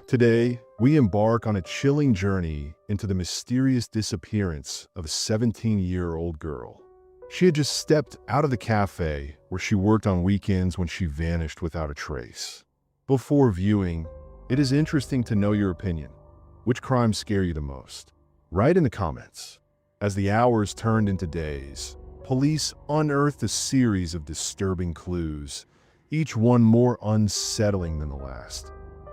Today, we embark on a chilling journey into the mysterious disappearance of a 17-year-old girl. She had just stepped out of the cafe where she worked on weekends when she vanished without a trace. Before viewing, it is interesting to know your opinion. Which crimes scare you the most? Write in the comments. As the hours turned into days, police unearthed a series of disturbing clues, each one more unsettling than the last,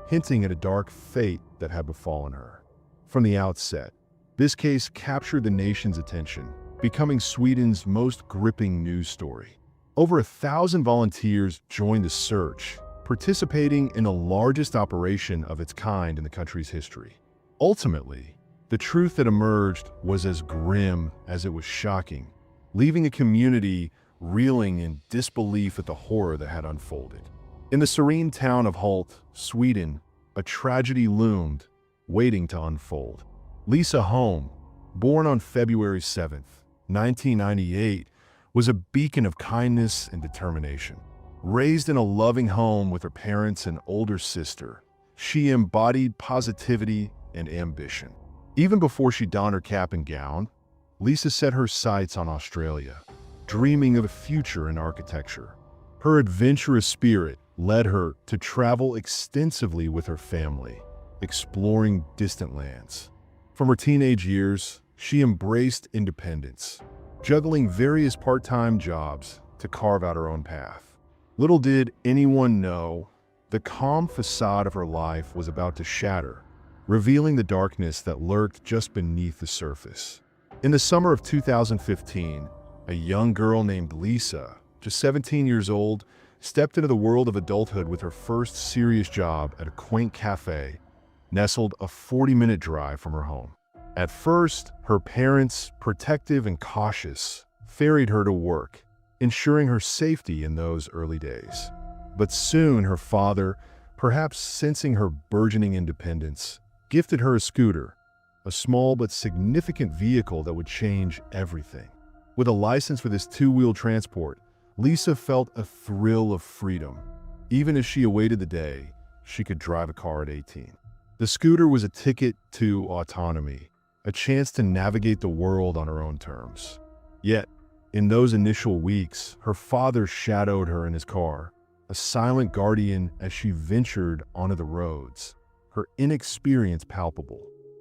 hinting at a dark fate that had befallen her. From the outset, this case captured the nation's attention, becoming Sweden's most gripping news story. Over 1,000 volunteers joined the search, participating in the largest operation of its kind in the country's history. Ultimately, the truth that emerged was as grim as it was shocking, leaving a community reeling in disbelief at the horror that had unfolded. In the serene town of Hult, Sweden, a tragedy loomed, waiting to unfold. Lisa Holm, born on February 7, 1998, was a beacon of kindness and determination. Raised in a loving home with her parents and older sister, she embodied positivity and ambition. Even before she donned her cap and gown, Lisa set her sights on Australia, dreaming of a future in architecture. Her adventurous spirit led her to travel extensively with her family, exploring distant lands. From her teenage years, she embraced independence, juggling various part-time jobs to carve out her own path. Little did anyone know, the calm facade of her life was about to shatter, revealing the darkness that lurked just beneath the surface. In the summer of 2015, a young girl named Lisa, just 17 years old, stepped into the world of adulthood with her first serious job at a quaint cafe nestled a 40-minute drive from her home. At first, her parents, protective and cautious, ferried her to work, ensuring her safety in those early days. But soon her father, perhaps sensing her burgeoning independence, gifted her a scooter, a small but significant vehicle that would change everything. With a license for this two-wheel transport, Lisa felt a thrill of freedom, even as she awaited the day she could drive a car at 18. The scooter was a ticket to autonomy, a chance to navigate the world on her own terms. Yet, in those initial weeks, her father shadowed her in his car, a silent guardian as she ventured onto the roads, her inexperience palpable.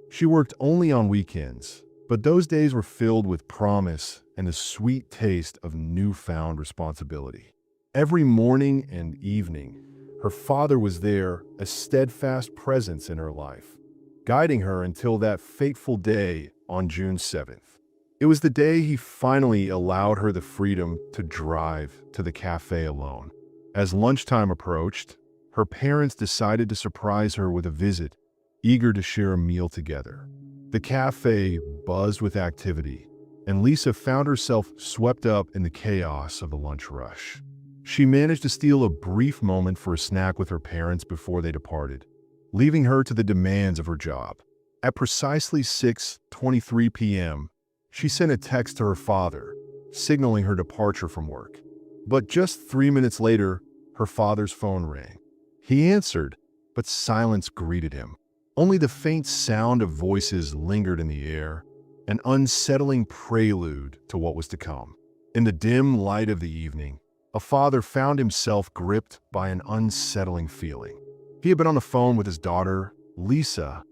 She worked only on weekends, but those days were filled with promise and the sweet taste of newfound responsibility. Every morning and evening, her father was there, a steadfast presence in her life, guiding her until that fateful day on June 7th. It was the day he finally allowed her the freedom to drive to the cafe alone. As lunchtime approached, her parents decided to surprise her with a visit, eager to share a meal together. The cafe buzzed with activity, and Lisa found herself swept up in the chaos of the lunch rush. She managed to steal a brief moment for a snack with her parents before they departed, leaving her to the demands of her job. At precisely 6:23 p.m., she sent a text to her father, signaling her departure from work. But just 3 minutes later, her father's phone rang. He answered, but silence greeted him. Only the faint sound of voices lingered in the air, an unsettling prelude to what was to come. In the dim light of the evening, a father found himself gripped by an unsettling feeling. He had been on the phone with his daughter, Lisa,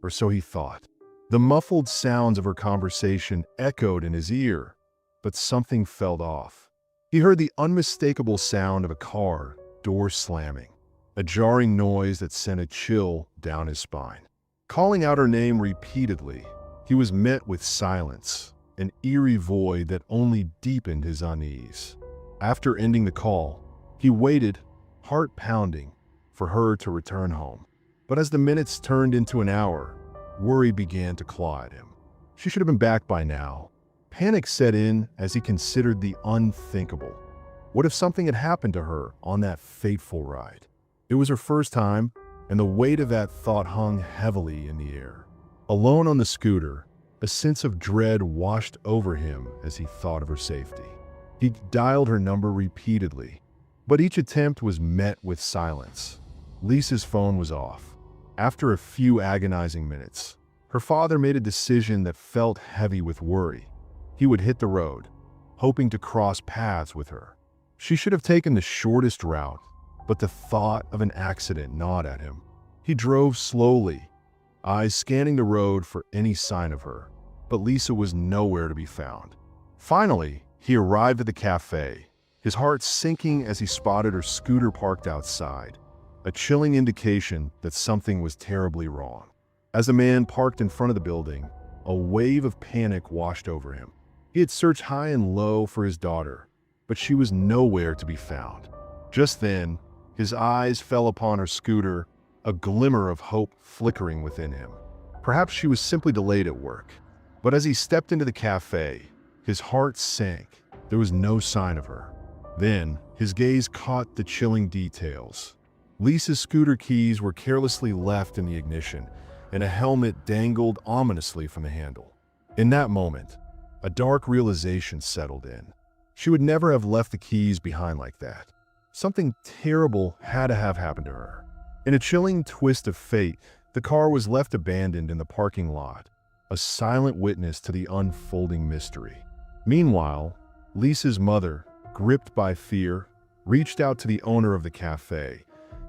or so he thought. The muffled sounds of her conversation echoed in his ear, but something felt off. He heard the unmistakable sound of a car door slamming, a jarring noise that sent a chill down his spine. Calling out her name repeatedly, he was met with silence, an eerie void that only deepened his unease. After ending the call, he waited, heart pounding, for her to return home. But as the minutes turned into an hour, worry began to claw at him. She should have been back by now. Panic set in as he considered the unthinkable. What if something had happened to her on that fateful ride? It was her first time, and the weight of that thought hung heavily in the air. Alone on the scooter, a sense of dread washed over him as he thought of her safety. He dialed her number repeatedly, but each attempt was met with silence. Lisa's phone was off. After a few agonizing minutes, her father made a decision that felt heavy with worry. He would hit the road, hoping to cross paths with her. She should have taken the shortest route, but the thought of an accident gnawed at him. He drove slowly, eyes scanning the road for any sign of her, but Lisa was nowhere to be found. Finally, he arrived at the cafe, his heart sinking as he spotted her scooter parked outside, a chilling indication that something was terribly wrong. As the man parked in front of the building, a wave of panic washed over him. He had searched high and low for his daughter, but she was nowhere to be found. Just then, his eyes fell upon her scooter, a glimmer of hope flickering within him. Perhaps she was simply delayed at work. But as he stepped into the cafe, his heart sank. There was no sign of her. Then, his gaze caught the chilling details. Lisa's scooter keys were carelessly left in the ignition, and a helmet dangled ominously from the handle. In that moment, a dark realization settled in. She would never have left the keys behind like that. Something terrible had to have happened to her. In a chilling twist of fate, the car was left abandoned in the parking lot, a silent witness to the unfolding mystery. Meanwhile, Lisa's mother, gripped by fear, reached out to the owner of the cafe,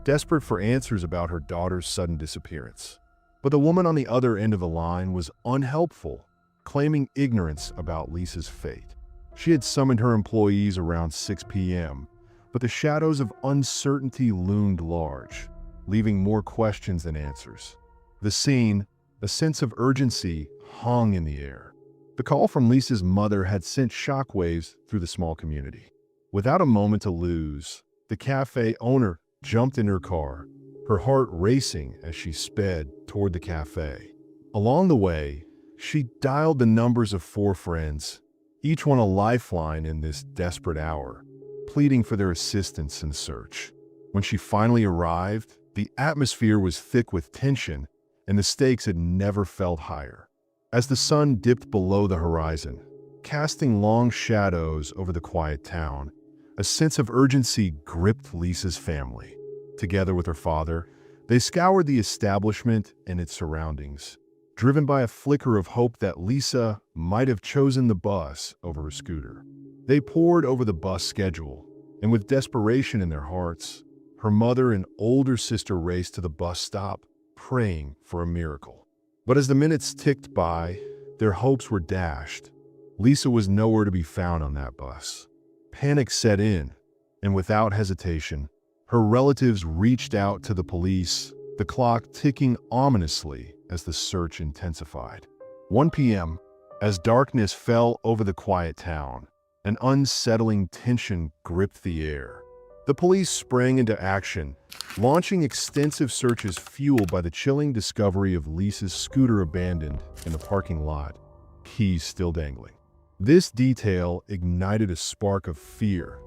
desperate for answers about her daughter's sudden disappearance. But the woman on the other end of the line was unhelpful, claiming ignorance about Lisa's fate. She had summoned her employees around 6 p.m., but the shadows of uncertainty loomed large, leaving more questions than answers. The scene, a sense of urgency, hung in the air. The call from Lisa's mother had sent shockwaves through the small community. Without a moment to lose, the cafe owner jumped in her car, her heart racing as she sped toward the cafe. Along the way, she dialed the numbers of 4 friends, each one a lifeline in this desperate hour, pleading for their assistance in the search. When she finally arrived, the atmosphere was thick with tension, and the stakes had never felt higher. As the sun dipped below the horizon, casting long shadows over the quiet town, a sense of urgency gripped Lisa's family. Together with her father, they scoured the establishment and its surroundings, driven by a flicker of hope that Lisa might have chosen the bus over her scooter. They pored over the bus schedule, and with desperation in their hearts, her mother and older sister raced to the bus stop, praying for a miracle. But as the minutes ticked by, their hopes were dashed. Lisa was nowhere to be found on that bus. Panic set in, and without hesitation, her relatives reached out to the police, the clock ticking ominously as the search intensified. 1 p.m., as darkness fell over the quiet town, an unsettling tension gripped the air. The police sprang into action, launching extensive searches fueled by the chilling discovery of Lisa's scooter abandoned in the parking lot, keys still dangling. This detail ignited a spark of fear,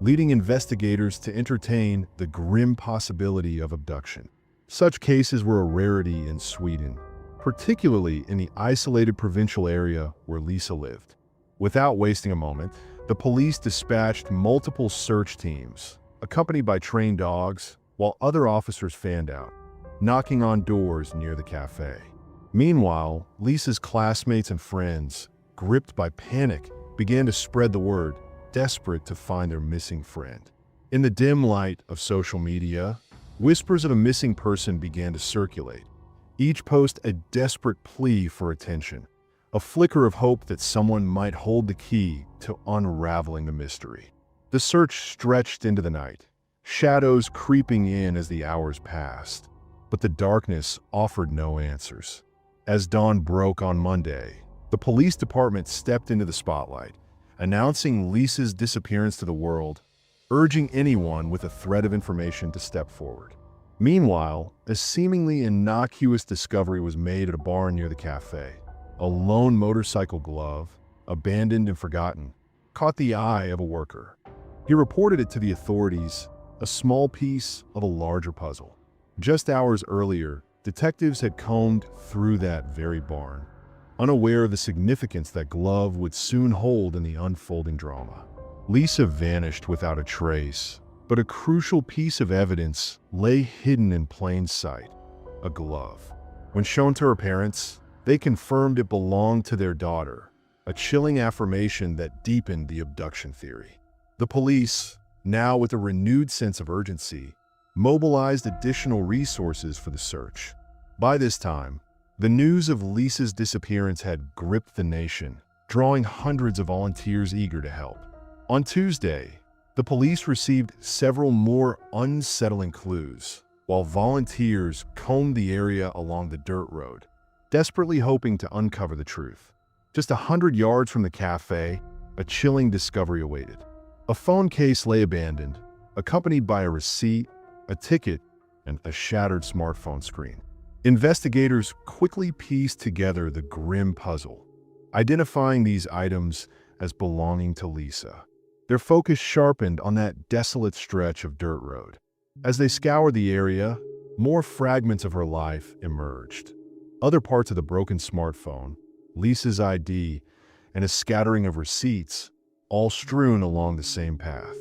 leading investigators to entertain the grim possibility of abduction. Such cases were a rarity in Sweden, particularly in the isolated provincial area where Lisa lived. Without wasting a moment, the police dispatched multiple search teams, accompanied by trained dogs, while other officers fanned out, knocking on doors near the cafe. Meanwhile, Lisa's classmates and friends, gripped by panic, began to spread the word, desperate to find their missing friend. In the dim light of social media, whispers of a missing person began to circulate, each post a desperate plea for attention, a flicker of hope that someone might hold the key to unraveling the mystery. The search stretched into the night, shadows creeping in as the hours passed, but the darkness offered no answers. As dawn broke on Monday, the police department stepped into the spotlight, announcing Lisa's disappearance to the world, urging anyone with a thread of information to step forward. Meanwhile, a seemingly innocuous discovery was made at a bar near the cafe. A lone motorcycle glove, abandoned and forgotten, caught the eye of a worker. He reported it to the authorities, a small piece of a larger puzzle. Just hours earlier, detectives had combed through that very barn, unaware of the significance that glove would soon hold in the unfolding drama. Lisa vanished without a trace, but a crucial piece of evidence lay hidden in plain sight. a glove. When shown to her parents, they confirmed it belonged to their daughter, a chilling affirmation that deepened the abduction theory. The police, now with a renewed sense of urgency, mobilized additional resources for the search. By this time, the news of Lisa's disappearance had gripped the nation, drawing hundreds of volunteers eager to help. On Tuesday, the police received several more unsettling clues, while volunteers combed the area along the dirt road, desperately hoping to uncover the truth. Just 100 yards from the cafe, a chilling discovery awaited. A phone case lay abandoned, accompanied by a receipt, a ticket, and a shattered smartphone screen. Investigators quickly pieced together the grim puzzle, identifying these items as belonging to Lisa. Their focus sharpened on that desolate stretch of dirt road. As they scoured the area, more fragments of her life emerged. Other parts of the broken smartphone, Lisa's ID, and a scattering of receipts, all strewn along the same path.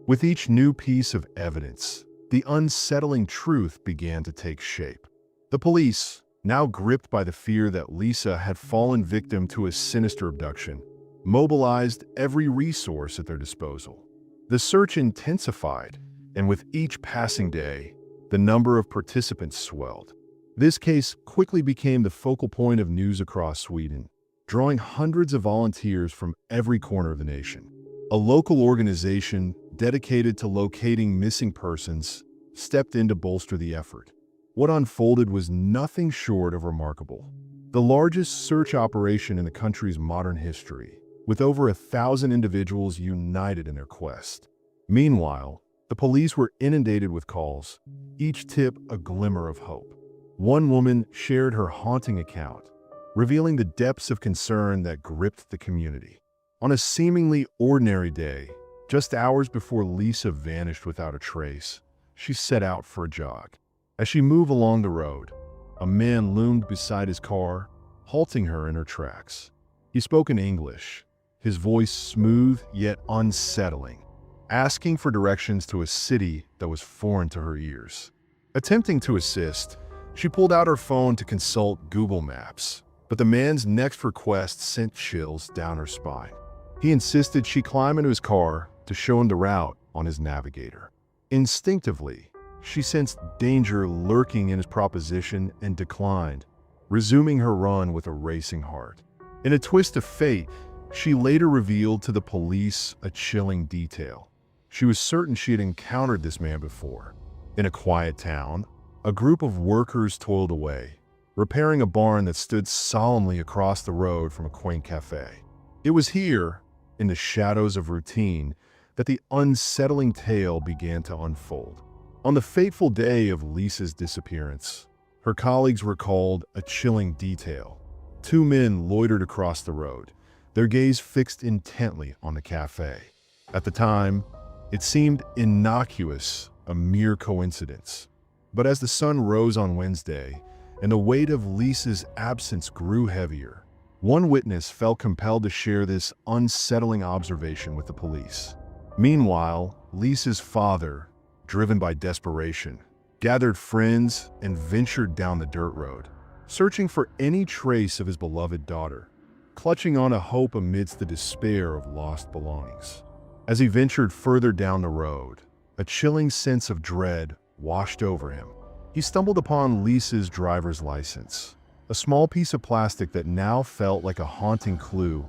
With each new piece of evidence, the unsettling truth began to take shape. The police, now gripped by the fear that Lisa had fallen victim to a sinister abduction, mobilized every resource at their disposal. The search intensified, and with each passing day, the number of participants swelled. This case quickly became the focal point of news across Sweden, drawing hundreds of volunteers from every corner of the nation. A local organization dedicated to locating missing persons stepped in to bolster the effort. What unfolded was nothing short of remarkable. The largest search operation in the country's modern history, with over 1,000 individuals united in their quest. Meanwhile, the police were inundated with calls, each tip a glimmer of hope. One woman shared her haunting account, revealing the depths of concern that gripped the community. On a seemingly ordinary day, just hours before Lisa vanished without a trace, she set out for a jog. As she moved along the road, a man loomed beside his car, halting her in her tracks. He spoke in English, his voice smooth yet unsettling, asking for directions to a city that was foreign to her ears. Attempting to assist, she pulled out her phone to consult Google Maps, but the man's next request sent chills down her spine. He insisted she climb into his car to show him the route on his navigator. Instinctively, she sensed danger lurking in his proposition and declined, resuming her run with a racing heart. In a twist of fate, she later revealed to the police a chilling detail. She was certain she had encountered this man before. In a quiet town, a group of workers toiled away, repairing a barn that stood solemnly across the road from a quaint cafe. It was here, in the shadows of routine, that the unsettling tale began to unfold. On the fateful day of Lisa's disappearance, her colleagues recalled a chilling detail. Two men loitered across the road, their gaze fixed intently on the cafe. At the time, it seemed innocuous, a mere coincidence. But as the sun rose on Wednesday, and the weight of Lisa's absence grew heavier, one witness felt compelled to share this unsettling observation with the police. Meanwhile, Lisa's father, driven by desperation, gathered friends and ventured down the dirt road, searching for any trace of his beloved daughter, clutching on a hope amidst the despair of lost belongings. As he ventured further down the road, a chilling sense of dread washed over him. He stumbled upon Lisa's driver's license, a small piece of plastic that now felt like a haunting clue,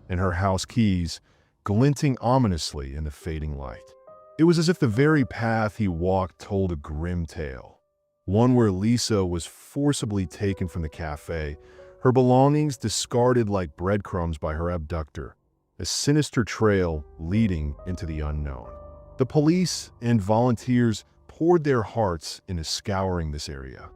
and her house keys glinting ominously in the fading light. It was as if the very path he walked told a grim tale, one where Lisa was forcibly taken from the cafe, her belongings discarded like breadcrumbs by her abductor, a sinister trail leading into the unknown. The police and volunteers poured their hearts into scouring this area.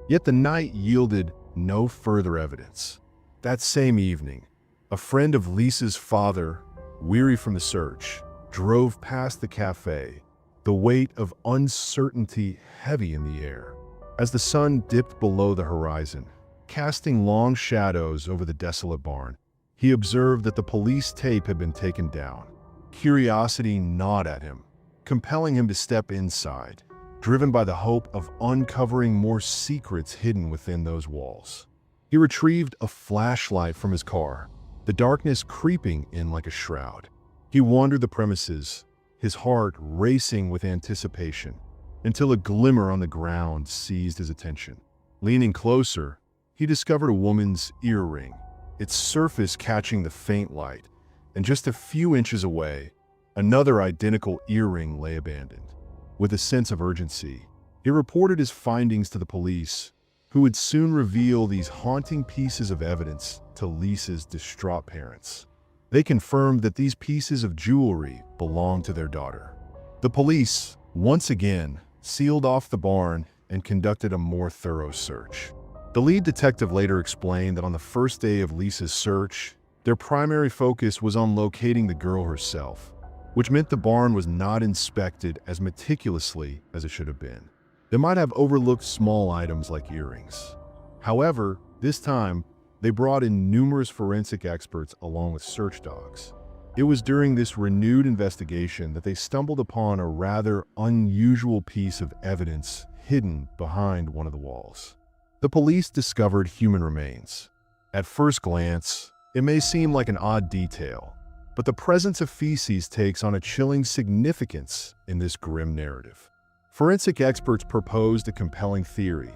Yet the night yielded no further evidence. That same evening, a friend of Lisa's father, weary from the search, drove past the cafe, the weight of uncertainty heavy in the air. As the sun dipped below the horizon, casting long shadows over the desolate barn, he observed that the police tape had been taken down. Curiosity gnawed at him, compelling him to step inside, driven by the hope of uncovering more secrets hidden within those walls. He retrieved a flashlight from his car, the darkness creeping in like a shroud. He wandered the premises, his heart racing with anticipation, until a glimmer on the ground seized his attention. Leaning closer, he discovered a woman's earring, its surface catching the faint light, and just a few inches away, another identical earring lay abandoned. With a sense of urgency, he reported his findings to the police, who would soon reveal these haunting pieces of evidence to Lisa's distraught parents. They confirmed that these pieces of jewelry belonged to their daughter. The police, once again, sealed off the barn and conducted a more thorough search. The lead detective later explained that on the first day of Lisa's search, their primary focus was on locating the girl herself, which meant the barn was not inspected as meticulously as it should have been. They might have overlooked small items like earrings. However, this time, they brought in numerous forensic experts along with search dogs. It was during this renewed investigation that they stumbled upon a rather unusual piece of evidence hidden behind one of the walls. The police discovered human remains. At first glance, it may seem like an odd detail, but the presence of feces takes on a chilling significance in this grim narrative. Forensic experts proposed a compelling theory.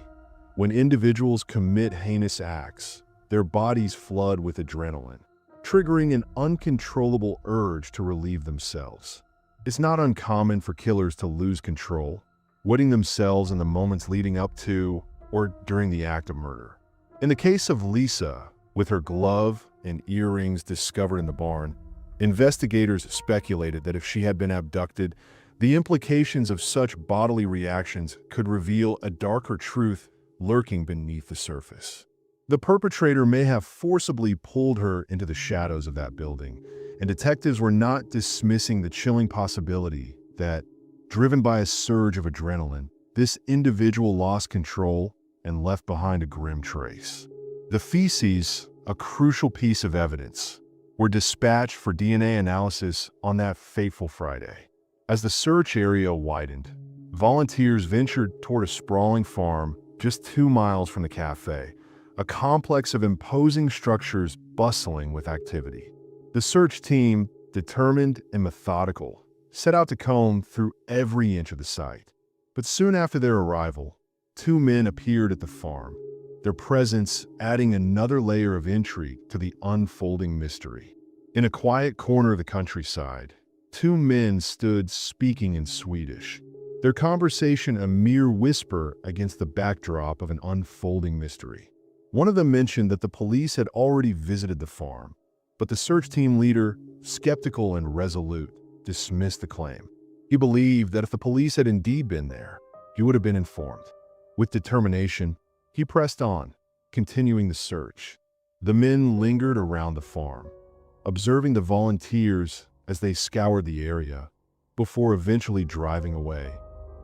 When individuals commit heinous acts, their bodies flood with adrenaline, triggering an uncontrollable urge to relieve themselves. It's not uncommon for killers to lose control, wetting themselves in the moments leading up to or during the act of murder. In the case of Lisa, with her glove and earrings discovered in the barn, investigators speculated that if she had been abducted, the implications of such bodily reactions could reveal a darker truth lurking beneath the surface. The perpetrator may have forcibly pulled her into the shadows of that building, and detectives were not dismissing the chilling possibility that, driven by a surge of adrenaline, this individual lost control and left behind a grim trace. The feces, a crucial piece of evidence, were dispatched for DNA analysis on that fateful Friday. As the search area widened, volunteers ventured toward a sprawling farm just 2 miles from the café, a complex of imposing structures bustling with activity. The search team, determined and methodical, set out to comb through every inch of the site. But soon after their arrival, 2 men appeared at the farm, their presence adding another layer of intrigue to the unfolding mystery. In a quiet corner of the countryside, 2 men stood speaking in Swedish, their conversation a mere whisper against the backdrop of an unfolding mystery. One of them mentioned that the police had already visited the farm, but the search team leader, skeptical and resolute, dismissed the claim. He believed that if the police had indeed been there, he would have been informed. With determination, he pressed on, continuing the search. The men lingered around the farm, observing the volunteers as they scoured the area, before eventually driving away,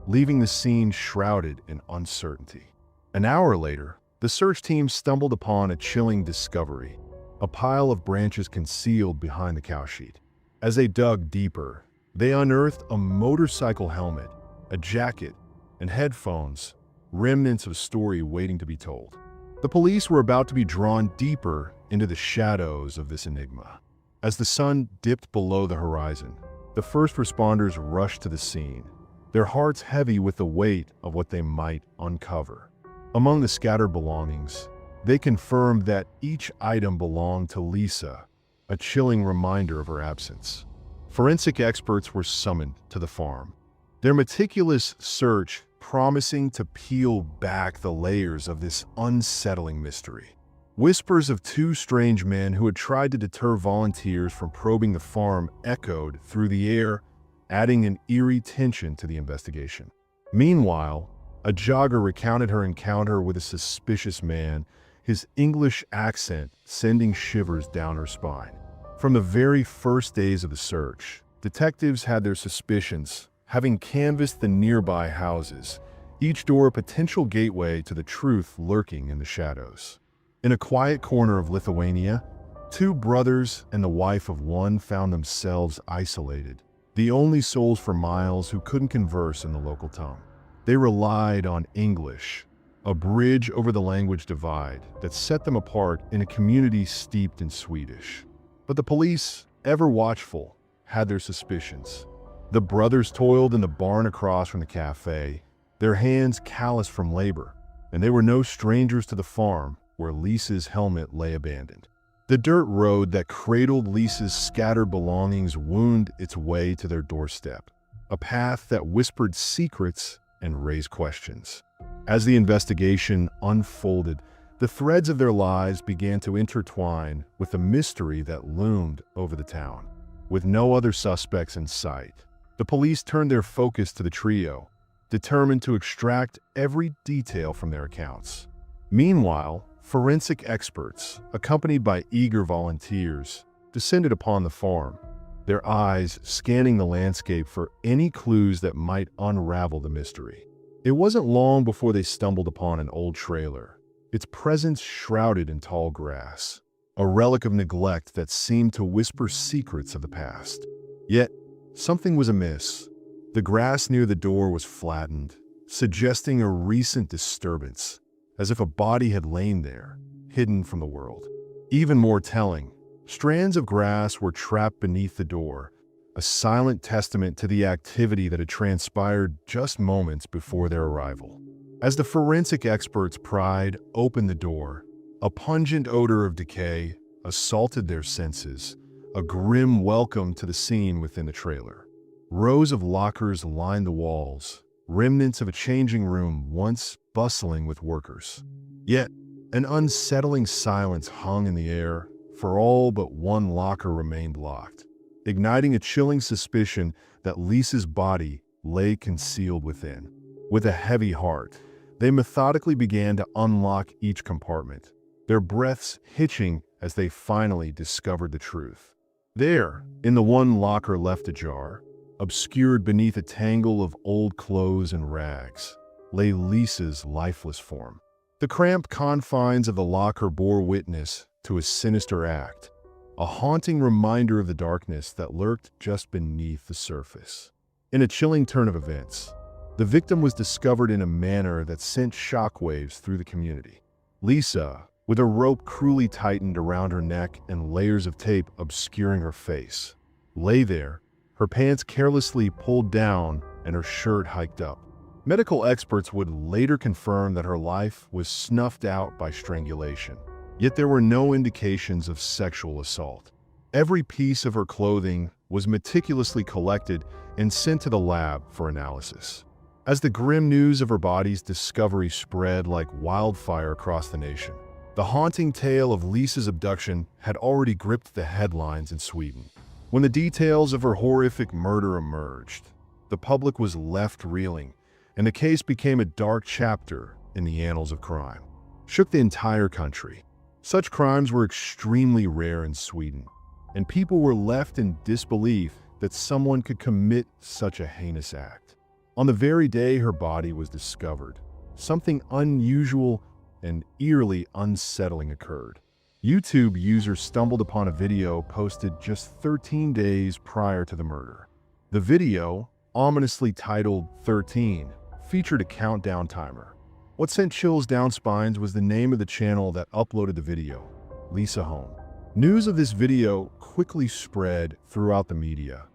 leaving the scene shrouded in uncertainty. An hour later, the search team stumbled upon a chilling discovery, a pile of branches concealed behind the cowshed. As they dug deeper, they unearthed a motorcycle helmet, a jacket, and headphones, remnants of a story waiting to be told. The police were about to be drawn deeper into the shadows of this enigma. As the sun dipped below the horizon, the first responders rushed to the scene, their hearts heavy with the weight of what they might uncover. Among the scattered belongings, they confirmed that each item belonged to Lisa, a chilling reminder of her absence. Forensic experts were summoned to the farm, their meticulous search promising to peel back the layers of this unsettling mystery. Whispers of 2 strange men who had tried to deter volunteers from probing the farm echoed through the air, adding an eerie tension to the investigation. Meanwhile, a jogger recounted her encounter with a suspicious man, his English accent sending shivers down her spine. From the very first days of the search, detectives had their suspicions, having canvassed the nearby houses, each door a potential gateway to the truth lurking in the shadows. In a quiet corner of Lithuania, 2 brothers and the wife of one found themselves isolated, the only souls for miles who couldn't converse in the local tongue. They relied on English, a bridge over the language divide that set them apart in a community steeped in Swedish. But the police, ever watchful, had their suspicions. The brothers toiled in the barn across from the cafe, their hands calloused from labor, and they were no strangers to the farm where Lisa's helmet lay abandoned. The dirt road that cradled Lisa's scattered belongings wound its way to their doorstep, a path that whispered secrets and raised questions. As the investigation unfolded, the threads of their lives began to intertwine with the mystery that loomed over the town. With no other suspects in sight, the police turned their focus to the trio, determined to extract every detail from their accounts. Meanwhile, forensic experts, accompanied by eager volunteers, descended upon the farm, their eyes scanning the landscape for any clues that might unravel the mystery. It wasn't long before they stumbled upon an old trailer, its presence shrouded in tall grass, a relic of neglect that seemed to whisper secrets of the past. Yet, something was amiss. The grass near the door was flattened, suggesting a recent disturbance, as if a body had lain there, hidden from the world. Even more telling, strands of grass were trapped beneath the door, a silent testament to the activity that had transpired just moments before their arrival. As the forensic experts pried open the door, a pungent odor of decay assaulted their senses, a grim welcome to the scene within the trailer. Rows of lockers lined the walls, remnants of a changing room once bustling with workers. Yet, an unsettling silence hung in the air, for all but one locker remained locked, igniting a chilling suspicion that Lisa's body lay concealed within. With a heavy heart, they methodically began to unlock each compartment, their breaths hitching as they finally discovered the truth. There, in the one locker left ajar, obscured beneath a tangle of old clothes and rags, lay Lisa's lifeless form. The cramped confines of the locker bore witness to a sinister act, a haunting reminder of the darkness that lurked just beneath the surface. In a chilling turn of events, the victim was discovered in a manner that sent shockwaves through the community. Lisa, with a rope cruelly tightened around her neck and layers of tape obscuring her face, lay there, her pants carelessly pulled down and her shirt hiked up. Medical experts would later confirm that her life was snuffed out by strangulation. Yet there were no indications of sexual assault. Every piece of her clothing was meticulously collected and sent to the lab for analysis. As the grim news of her body's discovery spread like wildfire across the nation, the haunting tale of Lisa's abduction had already gripped the headlines in Sweden. When the details of her horrific murder emerged, the public was left reeling, and the case became a dark chapter in the annals of crime. Shook the entire country. Such crimes were extremely rare in Sweden, and people were left in disbelief that someone could commit such a heinous act. On the very day her body was discovered, something unusual and eerily unsettling occurred. YouTube users stumbled upon a video posted just 13 days prior to the murder. The video, ominously titled 13, featured a countdown timer. What sent chills down spines was the name of the channel that uploaded the video, Lisa Holm. News of this video quickly spread throughout the media,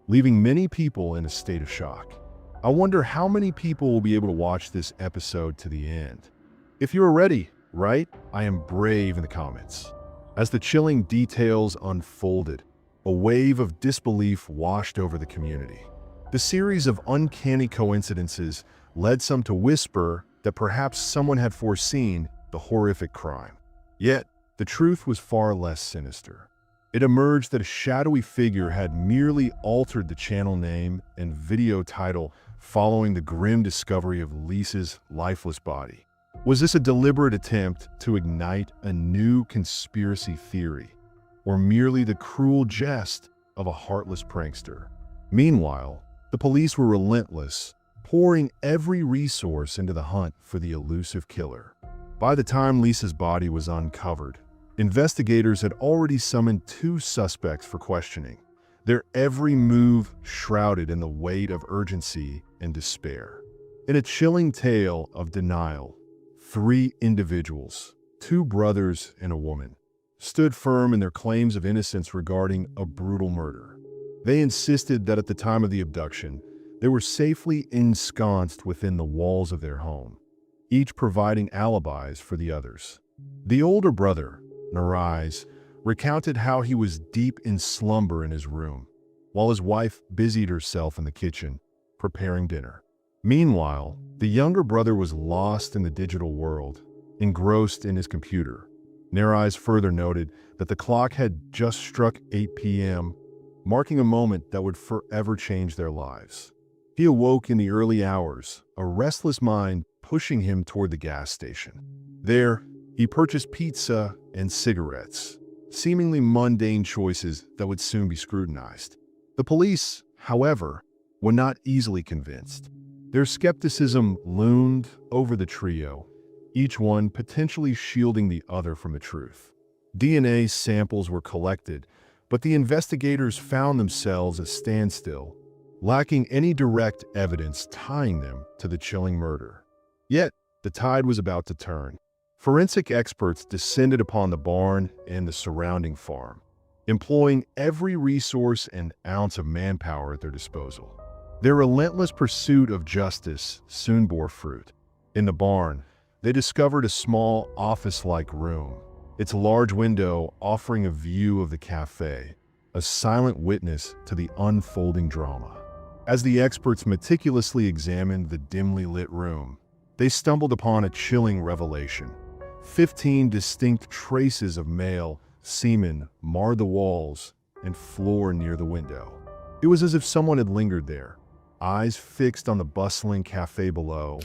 leaving many people in a state of shock. I wonder how many people will be able to watch this episode to the end. If you are ready, write "I am brave" in the comments. As the chilling details unfolded, a wave of disbelief washed over the community. The series of uncanny coincidences led some to whisper that perhaps someone had foreseen the horrific crime. Yet, the truth was far less sinister. It emerged that a shadowy figure had merely altered the channel name and video title following the grim discovery of Lisa's lifeless body. Was this a deliberate attempt to ignite a new conspiracy theory, or merely the cruel jest of a heartless prankster? Meanwhile, the police were relentless, pouring every resource into the hunt for the elusive killer. By the time Lisa's body was uncovered, investigators had already summoned 2 suspects for questioning, their every move shrouded in the weight of urgency and despair. In a chilling tale of denial, 3 individuals, 2 brothers and a woman, stood firm in their claims of innocence regarding a brutal murder. They insisted that at the time of the abduction, they were safely ensconced within the walls of their home, each providing alibis for the others. The older brother, Narais, recounted how he was deep in slumber in his room, while his wife busied herself in the kitchen, preparing dinner. Meanwhile, the younger brother was lost in the digital world, engrossed in his computer. Narais further noted that the clock had just struck 8 p.m., marking a moment that would forever change their lives. He awoke in the early hours, a restless mind pushing him toward the gas station. There, he purchased pizza and cigarettes, seemingly mundane choices that would soon be scrutinized. The police, however, were not easily convinced. Their skepticism loomed over the trio, each one potentially shielding the other from the truth. DNA samples were collected, but the investigators found themselves at a standstill, lacking any direct evidence tying them to the chilling murder. Yet, the tide was about to turn. Forensic experts descended upon the barn and the surrounding farm, employing every resource and ounce of manpower at their disposal. Their relentless pursuit of justice soon bore fruit. In the barn, they discovered a small office-like room, its large window offering a view of the café, a silent witness to the unfolding drama. As the experts meticulously examined the dimly lit room, they stumbled upon a chilling revelation. 15 distinct traces of male semen marred the walls and floor near the window. It was as if someone had lingered there, eyes fixed on the bustling cafe below,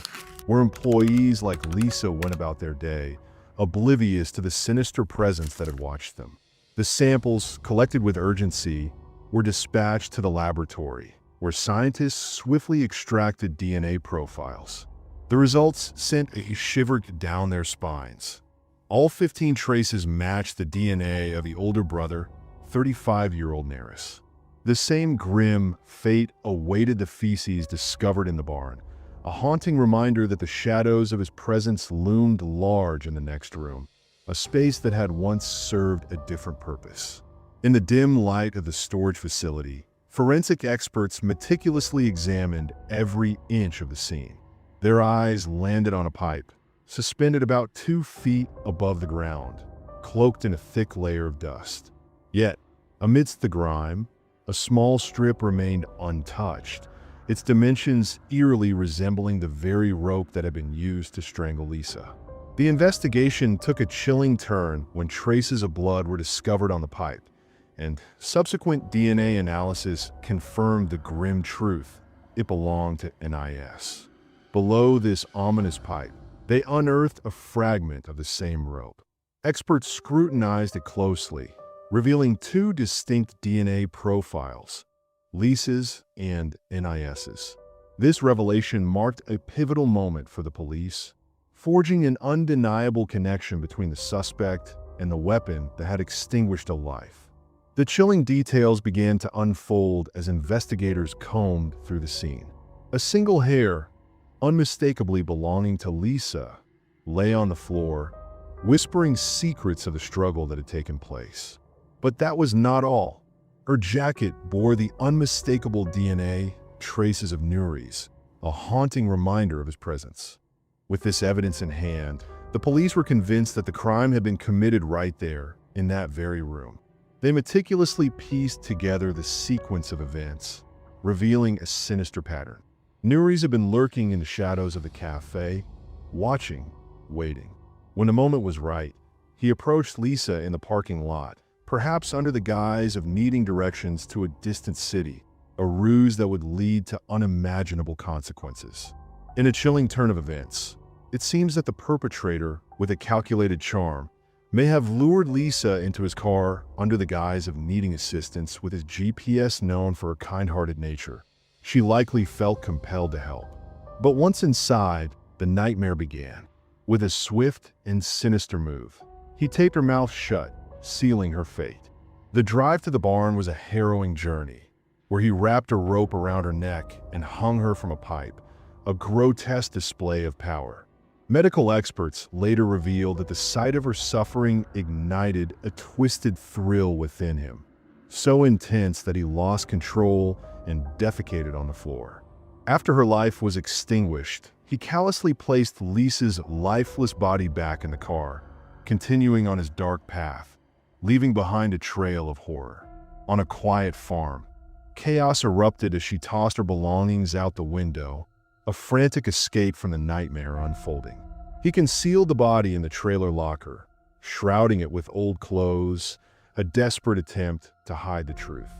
where employees like Lisa went about their day, oblivious to the sinister presence that had watched them. The samples, collected with urgency, were dispatched to the laboratory, where scientists swiftly extracted DNA profiles. The results sent a shiver down their spines. All 15 traces matched the DNA of the older brother, 35-year-old Narais. The same grim fate awaited the feces discovered in the barn, a haunting reminder that the shadows of his presence loomed large in the next room, a space that had once served a different purpose. In the dim light of the storage facility, forensic experts meticulously examined every inch of the scene. Their eyes landed on a pipe, suspended about 2 feet above the ground, cloaked in a thick layer of dust. Yet, amidst the grime, a small strip remained untouched, its dimensions eerily resembling the very rope that had been used to strangle Lisa. The investigation took a chilling turn when traces of blood were discovered on the pipe, and subsequent DNA analysis confirmed the grim truth: it belonged to NIS. Below this ominous pipe, they unearthed a fragment of the same rope. Experts scrutinized it closely, revealing 2 distinct DNA profiles, Lisa's and NIS's. This revelation marked a pivotal moment for the police, forging an undeniable connection between the suspect and the weapon that had extinguished a life. The chilling details began to unfold as investigators combed through the scene. A single hair, unmistakably belonging to Lisa, lay on the floor, whispering secrets of the struggle that had taken place. But that was not all. Her jacket bore the unmistakable DNA traces of Nuri's, a haunting reminder of his presence. With this evidence in hand, the police were convinced that the crime had been committed right there, in that very room. They meticulously pieced together the sequence of events, revealing a sinister pattern. Nuri's had been lurking in the shadows of the cafe, watching, waiting. When the moment was right, he approached Lisa in the parking lot, perhaps under the guise of needing directions to a distant city, a ruse that would lead to unimaginable consequences. In a chilling turn of events, it seems that the perpetrator, with a calculated charm, may have lured Lisa into his car under the guise of needing assistance with his GPS known for her kind-hearted nature. She likely felt compelled to help. But once inside, the nightmare began. With a swift and sinister move, he taped her mouth shut, sealing her fate. The drive to the barn was a harrowing journey, where he wrapped a rope around her neck and hung her from a pipe, a grotesque display of power. Medical experts later revealed that the sight of her suffering ignited a twisted thrill within him, so intense that he lost control and defecated on the floor. After her life was extinguished, he callously placed Lisa's lifeless body back in the car, continuing on his dark path, leaving behind a trail of horror. On a quiet farm, chaos erupted as she tossed her belongings out the window, a frantic escape from the nightmare unfolding. He concealed the body in the trailer locker, shrouding it with old clothes, a desperate attempt to hide the truth.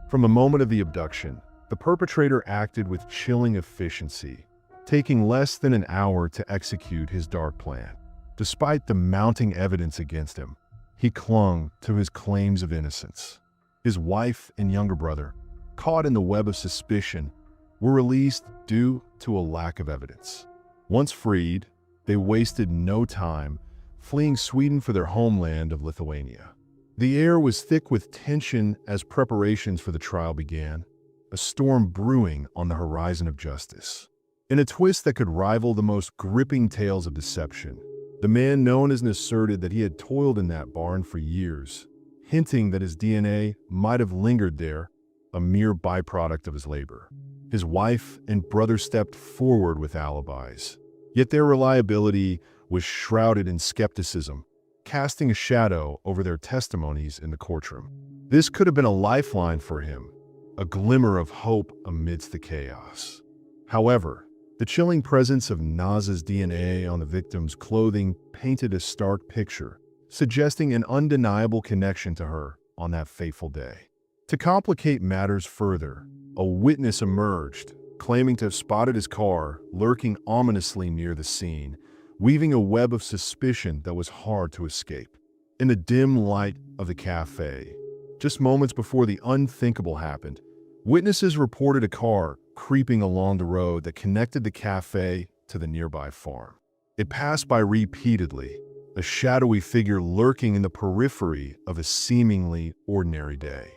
From the moment of the abduction, the perpetrator acted with chilling efficiency, taking less than an hour to execute his dark plan. Despite the mounting evidence against him, he clung to his claims of innocence. His wife and younger brother, caught in the web of suspicion, were released due to a lack of evidence. Once freed, they wasted no time fleeing Sweden for their homeland of Lithuania. The air was thick with tension as preparations for the trial began, a storm brewing on the horizon of justice. In a twist that could rival the most gripping tales of deception, the man known as asserted that he had toiled in that barn for years, hinting that his DNA might have lingered there, a mere byproduct of his labor. His wife and brother stepped forward with alibis, yet their reliability was shrouded in skepticism, casting a shadow over their testimonies in the courtroom. This could have been a lifeline for him, a glimmer of hope amidst the chaos. However, the chilling presence of Naz's DNA on the victim's clothing painted a stark picture, suggesting an undeniable connection to her on that fateful day. To complicate matters further, a witness emerged, claiming to have spotted his car lurking ominously near the scene, weaving a web of suspicion that was hard to escape. In the dim light of the cafe, just moments before the unthinkable happened, witnesses reported a car creeping along the road that connected the cafe to the nearby farm. It passed by repeatedly, a shadowy figure lurking in the periphery of a seemingly ordinary day.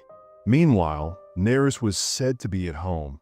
Meanwhile, Naris was said to be at home,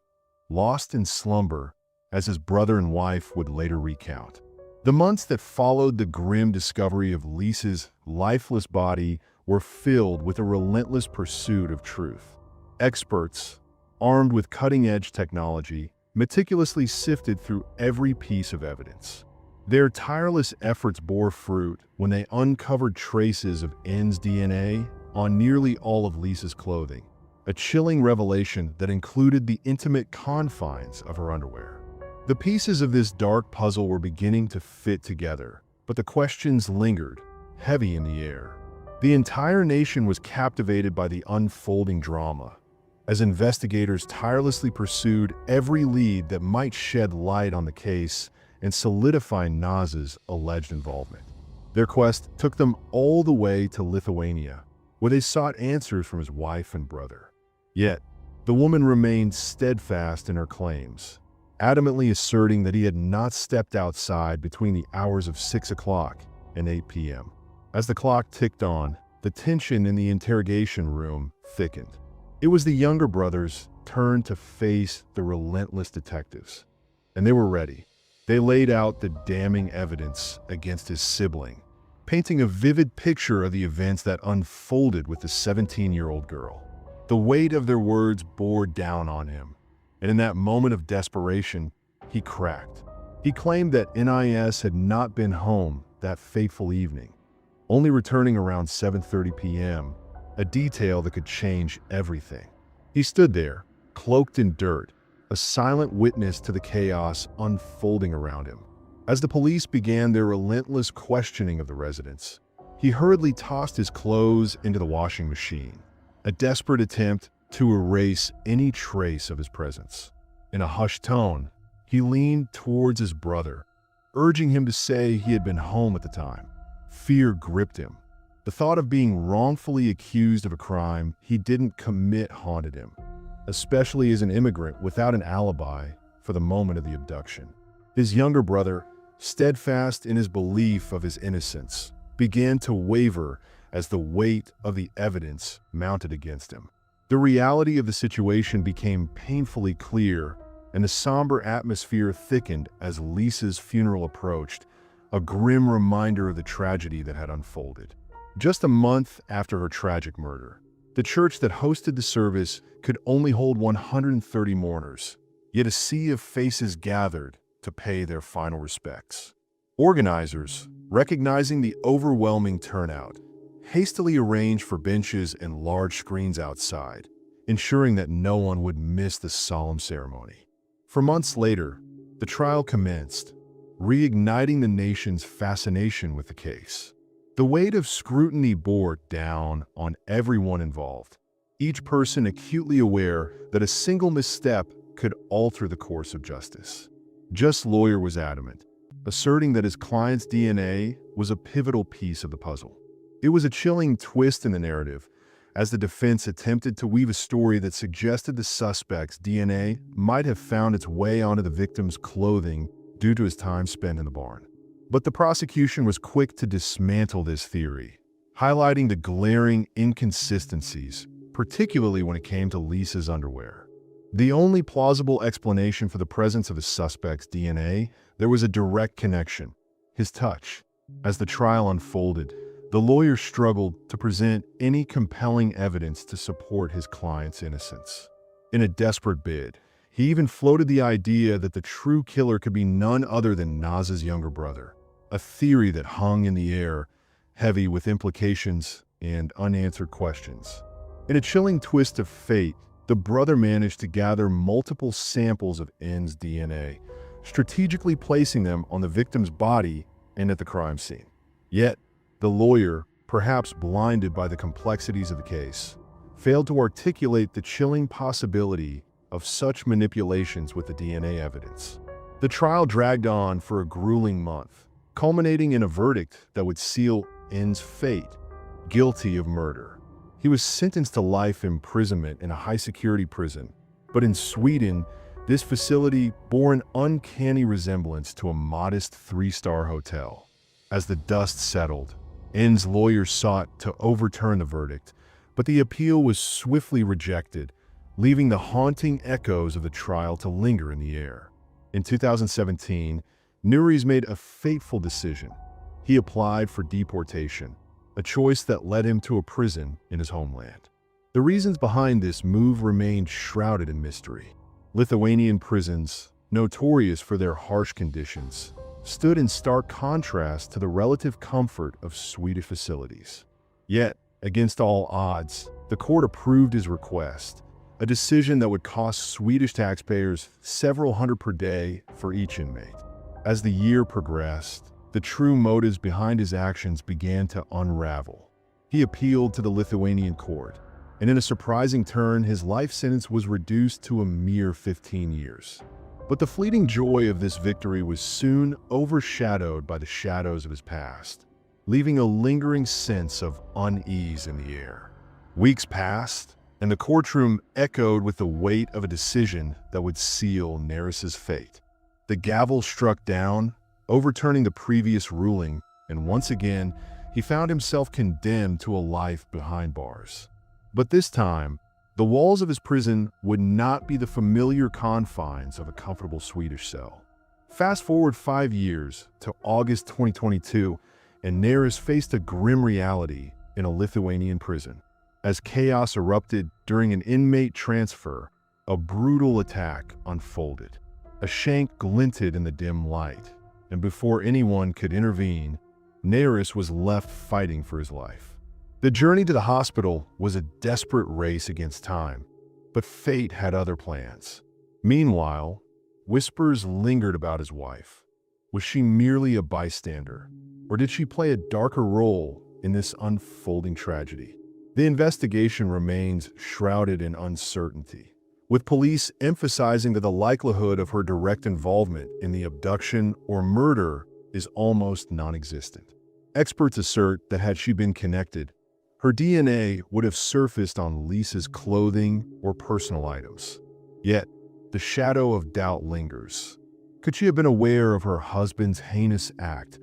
lost in slumber, as his brother and wife would later recount. The months that followed the grim discovery of Lisa's lifeless body were filled with a relentless pursuit of truth. Experts, armed with cutting-edge technology, meticulously sifted through every piece of evidence. Their tireless efforts bore fruit when they uncovered traces of N's DNA on nearly all of Lisa's clothing, a chilling revelation that included the intimate confines of her underwear. The pieces of this dark puzzle were beginning to fit together, but the questions lingered, heavy in the air. The entire nation was captivated by the unfolding drama, as investigators tirelessly pursued every lead that might shed light on the case and solidify Naz's alleged involvement. Their quest took them all the way to Lithuania, where they sought answers from his wife and brother. Yet, the woman remained steadfast in her claims, adamantly asserting that he had not stepped outside between the hours of 6 o'clock and 8 p.m. As the clock ticked on, the tension in the interrogation room thickened. It was the younger brother's turn to face the relentless detectives, and they were ready. They laid out the damning evidence against his sibling, painting a vivid picture of the events that unfolded with the 17-year-old girl. The weight of their words bore down on him, and in that moment of desperation, he cracked. He claimed that NIS had not been home that fateful evening, only returning around 7:30 p.m., a detail that could change everything. He stood there, cloaked in dirt, a silent witness to the chaos unfolding around him. As the police began their relentless questioning of the residents, he hurriedly tossed his clothes into the washing machine, a desperate attempt to erase any trace of his presence. In a hushed tone, he leaned towards his brother, urging him to say he had been home at the time. Fear gripped him. The thought of being wrongfully accused of a crime he didn't commit haunted him, especially as an immigrant without an alibi for the moment of the abduction. His younger brother, steadfast in his belief of his innocence, began to waver as the weight of the evidence mounted against him. The reality of the situation became painfully clear and the somber atmosphere thickened as Lisa's funeral approached, a grim reminder of the tragedy that had unfolded. Just a month after her tragic murder, the church that hosted the service could only hold 130 mourners, yet a sea of faces gathered to pay their final respects. Organizers, recognizing the overwhelming turnout, hastily arranged for benches and large screens outside, ensuring that no one would miss the solemn ceremony. For months later, the trial commenced, reigniting the nation's fascination with the case. The weight of scrutiny bore down on everyone involved, each person acutely aware that a single misstep could alter the course of justice. Just Lawyer was adamant, asserting that his client's DNA was a pivotal piece of the puzzle. It was a chilling twist in the narrative, as the defense attempted to weave a story that suggested the suspect's DNA might have found its way onto the victim's clothing due to his time spent in the barn. But the prosecution was quick to dismantle this theory, highlighting the glaring inconsistencies, particularly when it came to Lisa's underwear. The only plausible explanation for the presence of the suspect's DNA, there was a direct connection: his touch. As the trial unfolded, the lawyer struggled to present any compelling evidence to support his client's innocence. In a desperate bid, he even floated the idea that the true killer could be none other than Naz's younger brother, a theory that hung in the air, heavy with implications and unanswered questions. In a chilling twist of fate, the brother managed to gather multiple samples of N's DNA, strategically placing them on the victim's body and at the crime scene. Yet, the lawyer, perhaps blinded by the complexities of the case, failed to articulate the chilling possibility of such manipulations with the DNA evidence. The trial dragged on for a grueling month, culminating in a verdict that would seal N's fate: guilty of murder. He was sentenced to life imprisonment in a high-security prison, but in Sweden, this facility bore an uncanny resemblance to a modest 3-star hotel. As the dust settled, N's lawyers sought to overturn the verdict, but the appeal was swiftly rejected, leaving the haunting echoes of the trial to linger in the air. In 2017, Nuries made a fateful decision. He applied for deportation, a choice that led him to a prison in his homeland. The reasons behind this move remained shrouded in mystery. Lithuanian prisons, notorious for their harsh conditions, stood in stark contrast to the relative comfort of Swedish facilities. Yet, against all odds, the court approved his request, a decision that would cost Swedish taxpayers several hundred per day for each inmate. As the year progressed, the true motives behind his actions began to unravel. He appealed to the Lithuanian court, and in a surprising turn, his life sentence was reduced to a mere 15 years. But the fleeting joy of this victory was soon overshadowed by the shadows of his past, leaving a lingering sense of unease in the air. Weeks passed, and the courtroom echoed with the weight of a decision that would seal Neris's fate. The gavel struck down, overturning the previous ruling, and once again, he found himself condemned to a life behind bars. But this time, the walls of his prison would not be the familiar confines of a comfortable Swedish cell. Fast forward 5 years to August 2022, and Neris faced a grim reality in a Lithuanian prison. As chaos erupted during an inmate transfer, a brutal attack unfolded. A shank glinted in the dim light, and before anyone could intervene, Neris was left fighting for his life. The journey to the hospital was a desperate race against time, but fate had other plans. Meanwhile, whispers lingered about his wife. Was she merely a bystander, or did she play a darker role in this unfolding tragedy? The investigation remains shrouded in uncertainty, with police emphasizing that the likelihood of her direct involvement in the abduction or murder is almost non-existent. Experts assert that had she been connected, her DNA would have surfaced on Lisa's clothing or personal items. Yet, the shadow of doubt lingers. Could she have been aware of her husband's heinous act,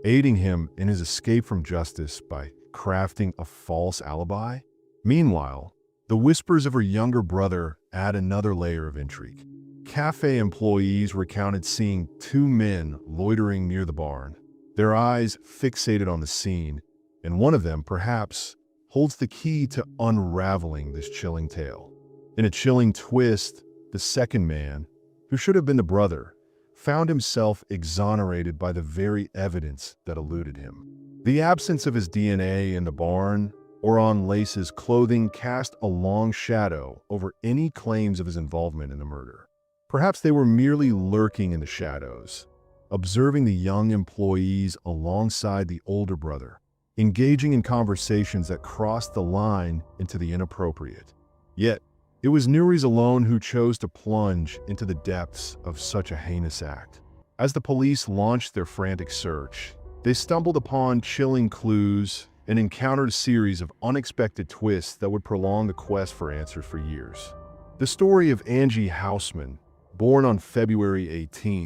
aiding him in his escape from justice by crafting a false alibi? Meanwhile, the whispers of her younger brother add another layer of intrigue. cafe employees recounted seeing two men loitering near the barn, their eyes fixated on the scene, and one of them, perhaps, holds the key to unraveling this chilling tale. In a chilling twist, the second man, who should have been the brother, found himself exonerated by the very evidence that eluded him. The absence of his DNA in the barn or on Lisa's clothing cast a long shadow over any claims of his involvement in the murder. Perhaps they were merely lurking in the shadows, observing the young employees alongside the older brother, engaging in conversations that crossed the line into the inappropriate. Yet, it was Nuri's alone who chose to plunge into the depths of such a heinous act. As the police launched their frantic search, they stumbled upon chilling clues and encountered a series of unexpected twists that would prolong the quest for answers for years. The story of Angie Houseman, born on February 18,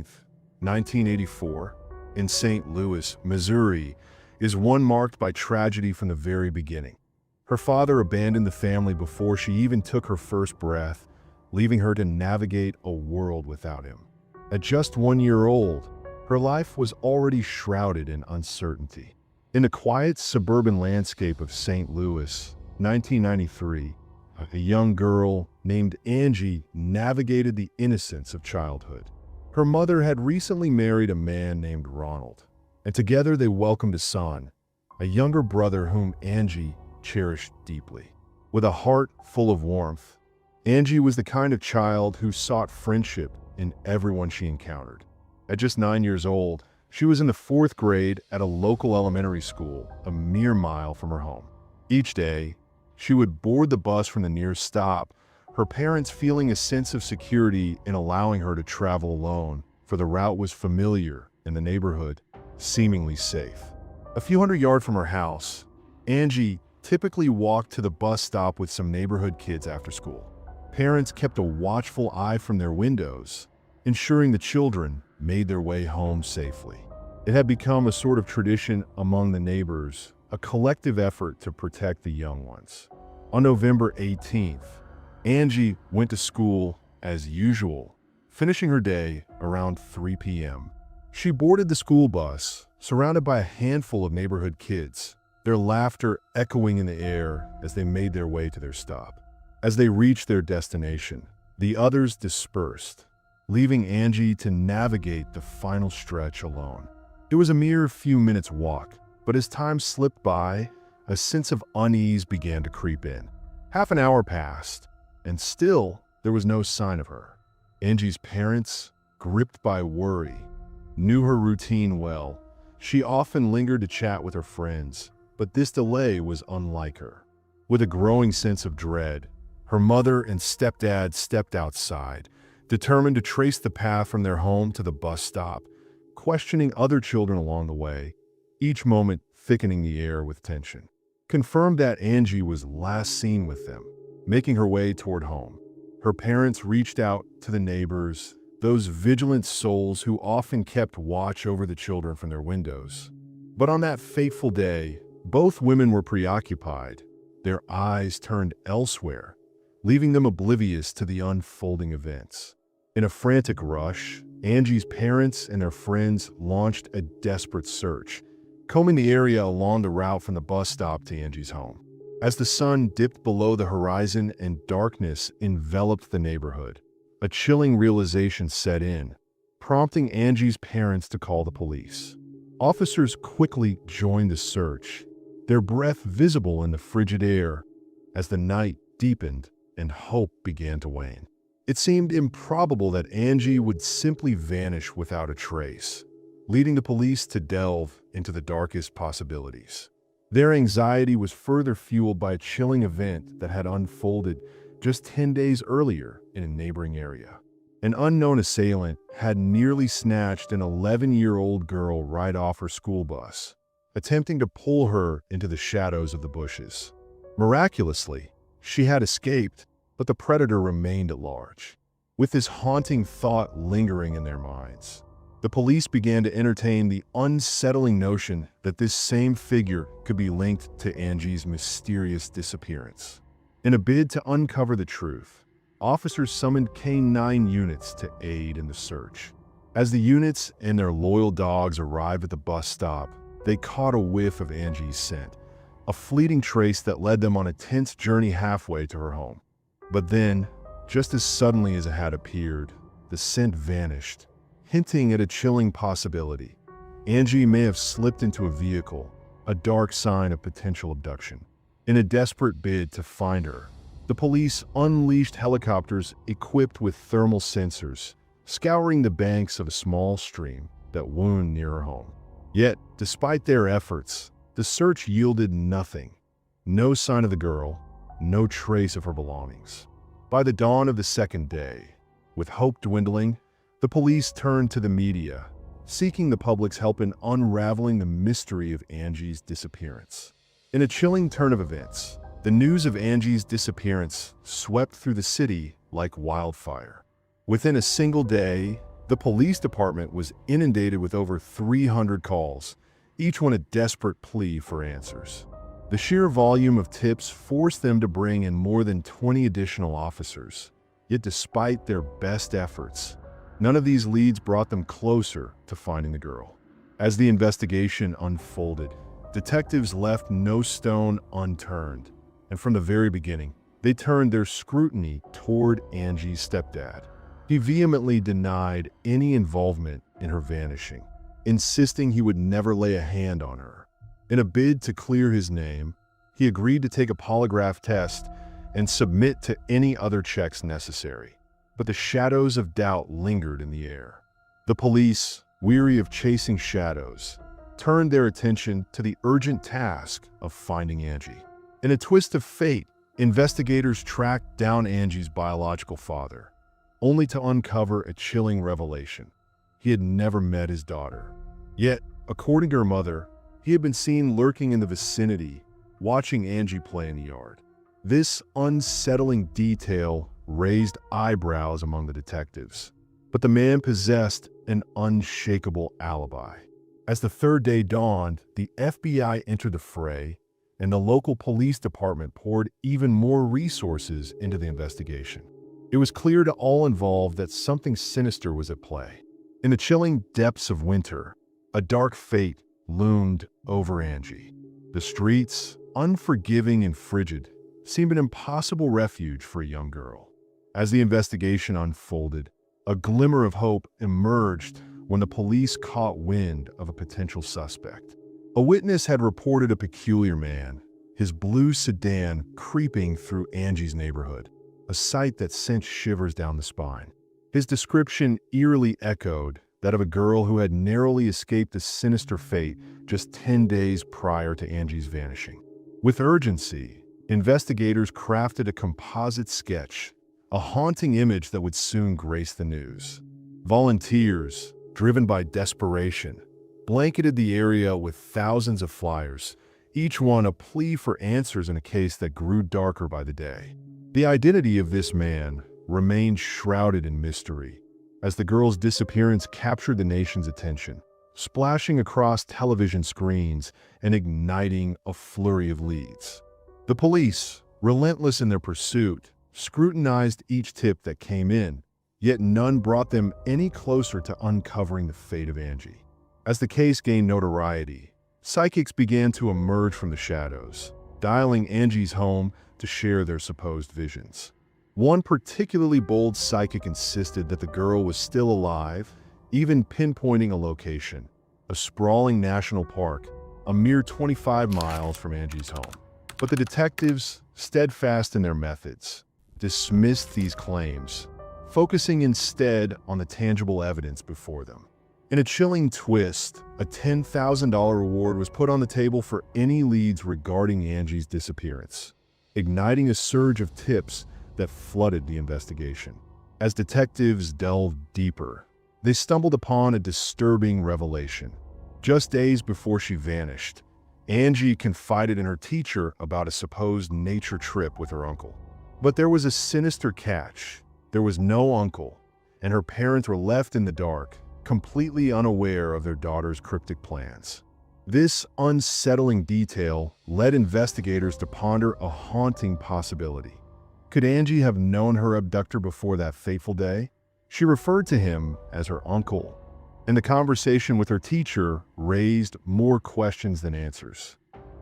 1984, in St. Louis, Missouri, is one marked by tragedy from the very beginning. Her father abandoned the family before she even took her first breath, leaving her to navigate a world without him. At just 1 year old, her life was already shrouded in uncertainty. In the quiet suburban landscape of St. Louis, 1993, a young girl named Angie navigated the innocence of childhood. Her mother had recently married a man named Ronald, and together they welcomed a son, a younger brother whom Angie cherished deeply. With a heart full of warmth, Angie was the kind of child who sought friendship in everyone she encountered. At just 9 years old, she was in the 4th grade at a local elementary school, a mere mile from her home. Each day, she would board the bus from the nearest stop, her parents feeling a sense of security in allowing her to travel alone, for the route was familiar and the neighborhood seemingly safe. A few hundred yards from her house, Angie typically walked to the bus stop with some neighborhood kids after school. Parents kept a watchful eye from their windows, ensuring the children made their way home safely. It had become a sort of tradition among the neighbors, a collective effort to protect the young ones. On November 18th, Angie went to school as usual, finishing her day around 3 p.m. She boarded the school bus, surrounded by a handful of neighborhood kids, their laughter echoing in the air as they made their way to their stop. As they reached their destination, the others dispersed, leaving Angie to navigate the final stretch alone. It was a mere few minutes' walk, but as time slipped by, a sense of unease began to creep in. Half an hour passed, and still there was no sign of her. Angie's parents, gripped by worry, knew her routine well. She often lingered to chat with her friends, but this delay was unlike her. With a growing sense of dread, her mother and stepdad stepped outside, determined to trace the path from their home to the bus stop, questioning other children along the way, each moment thickening the air with tension. Confirmed that Angie was last seen with them, making her way toward home. Her parents reached out to the neighbors, those vigilant souls who often kept watch over the children from their windows. But on that fateful day, both women were preoccupied, their eyes turned elsewhere, leaving them oblivious to the unfolding events. In a frantic rush, Angie's parents and their friends launched a desperate search, combing the area along the route from the bus stop to Angie's home. As the sun dipped below the horizon and darkness enveloped the neighborhood, a chilling realization set in, prompting Angie's parents to call the police. Officers quickly joined the search, their breath visible in the frigid air as the night deepened and hope began to wane. It seemed improbable that Angie would simply vanish without a trace, leading the police to delve into the darkest possibilities. Their anxiety was further fueled by a chilling event that had unfolded just 10 days earlier in a neighboring area. An unknown assailant had nearly snatched an 11-year-old girl right off her school bus, attempting to pull her into the shadows of the bushes. Miraculously, she had escaped, but the predator remained at large. With this haunting thought lingering in their minds, the police began to entertain the unsettling notion that this same figure could be linked to Angie's mysterious disappearance. In a bid to uncover the truth, officers summoned K-9 units to aid in the search. As the units and their loyal dogs arrived at the bus stop, they caught a whiff of Angie's scent, a fleeting trace that led them on a tense journey halfway to her home. But then, just as suddenly as it had appeared, the scent vanished, hinting at a chilling possibility. Angie may have slipped into a vehicle, a dark sign of potential abduction. In a desperate bid to find her, the police unleashed helicopters equipped with thermal sensors, scouring the banks of a small stream that wound near her home. Yet, despite their efforts, the search yielded nothing. No sign of the girl, no trace of her belongings. By the dawn of the second day, with hope dwindling, the police turned to the media, seeking the public's help in unraveling the mystery of Angie's disappearance. In a chilling turn of events, the news of Angie's disappearance swept through the city like wildfire. Within a single day, the police department was inundated with over 300 calls, each one a desperate plea for answers. The sheer volume of tips forced them to bring in more than 20 additional officers. Yet despite their best efforts, none of these leads brought them closer to finding the girl. As the investigation unfolded, detectives left no stone unturned, and from the very beginning, they turned their scrutiny toward Angie's stepdad. He vehemently denied any involvement in her vanishing, insisting he would never lay a hand on her. In a bid to clear his name, he agreed to take a polygraph test and submit to any other checks necessary. But the shadows of doubt lingered in the air. The police, weary of chasing shadows, turned their attention to the urgent task of finding Angie. In a twist of fate, investigators tracked down Angie's biological father, only to uncover a chilling revelation. He had never met his daughter. Yet, according to her mother, he had been seen lurking in the vicinity, watching Angie play in the yard. This unsettling detail raised eyebrows among the detectives, but the man possessed an unshakable alibi. As the third day dawned, the FBI entered the fray, and the local police department poured even more resources into the investigation. It was clear to all involved that something sinister was at play. In the chilling depths of winter, a dark fate loomed over Angie. The streets, unforgiving and frigid, seemed an impossible refuge for a young girl. As the investigation unfolded, a glimmer of hope emerged when the police caught wind of a potential suspect. A witness had reported a peculiar man, his blue sedan creeping through Angie's neighborhood, a sight that sent shivers down the spine. His description eerily echoed that of a girl who had narrowly escaped a sinister fate just 10 days prior to Angie's vanishing. With urgency, investigators crafted a composite sketch, a haunting image that would soon grace the news. Volunteers, driven by desperation, blanketed the area with thousands of flyers, each one a plea for answers in a case that grew darker by the day. The identity of this man remained shrouded in mystery, as the girl's disappearance captured the nation's attention, splashing across television screens and igniting a flurry of leads. The police, relentless in their pursuit, scrutinized each tip that came in, yet none brought them any closer to uncovering the fate of Angie. As the case gained notoriety, psychics began to emerge from the shadows, dialing Angie's home to share their supposed visions. One particularly bold psychic insisted that the girl was still alive, even pinpointing a location, a sprawling national park, a mere 25 miles from Angie's home. But the detectives, steadfast in their methods, dismissed these claims, focusing instead on the tangible evidence before them. In a chilling twist, a $10,000 reward was put on the table for any leads regarding Angie's disappearance, igniting a surge of tips that flooded the investigation. As detectives delved deeper, they stumbled upon a disturbing revelation. Just days before she vanished, Angie confided in her teacher about a supposed nature trip with her uncle. But there was a sinister catch. There was no uncle, and her parents were left in the dark, completely unaware of their daughter's cryptic plans. This unsettling detail led investigators to ponder a haunting possibility. Could Angie have known her abductor before that fateful day? She referred to him as her uncle, and the conversation with her teacher raised more questions than answers.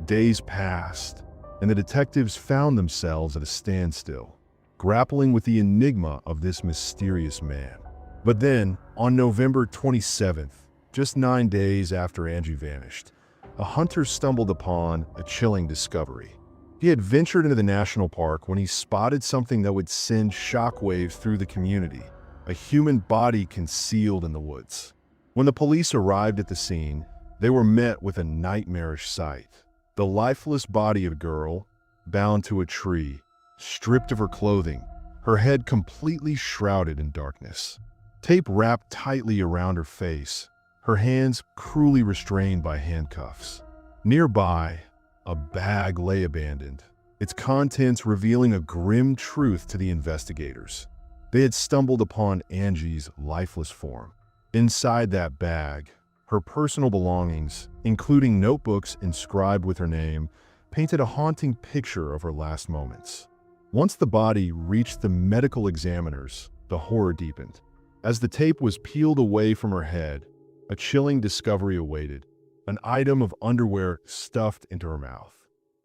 Days passed, and the detectives found themselves at a standstill, grappling with the enigma of this mysterious man. But then, on November 27th, just 9 days after Angie vanished, a hunter stumbled upon a chilling discovery. He had ventured into the national park when he spotted something that would send shockwaves through the community, a human body concealed in the woods. When the police arrived at the scene, they were met with a nightmarish sight. The lifeless body of a girl, bound to a tree, stripped of her clothing, her head completely shrouded in darkness. Tape wrapped tightly around her face, her hands cruelly restrained by handcuffs. Nearby, a bag lay abandoned, its contents revealing a grim truth to the investigators. They had stumbled upon Angie's lifeless form. Inside that bag, her personal belongings, including notebooks inscribed with her name, painted a haunting picture of her last moments. Once the body reached the medical examiners, the horror deepened. As the tape was peeled away from her head, a chilling discovery awaited, an item of underwear stuffed into her mouth.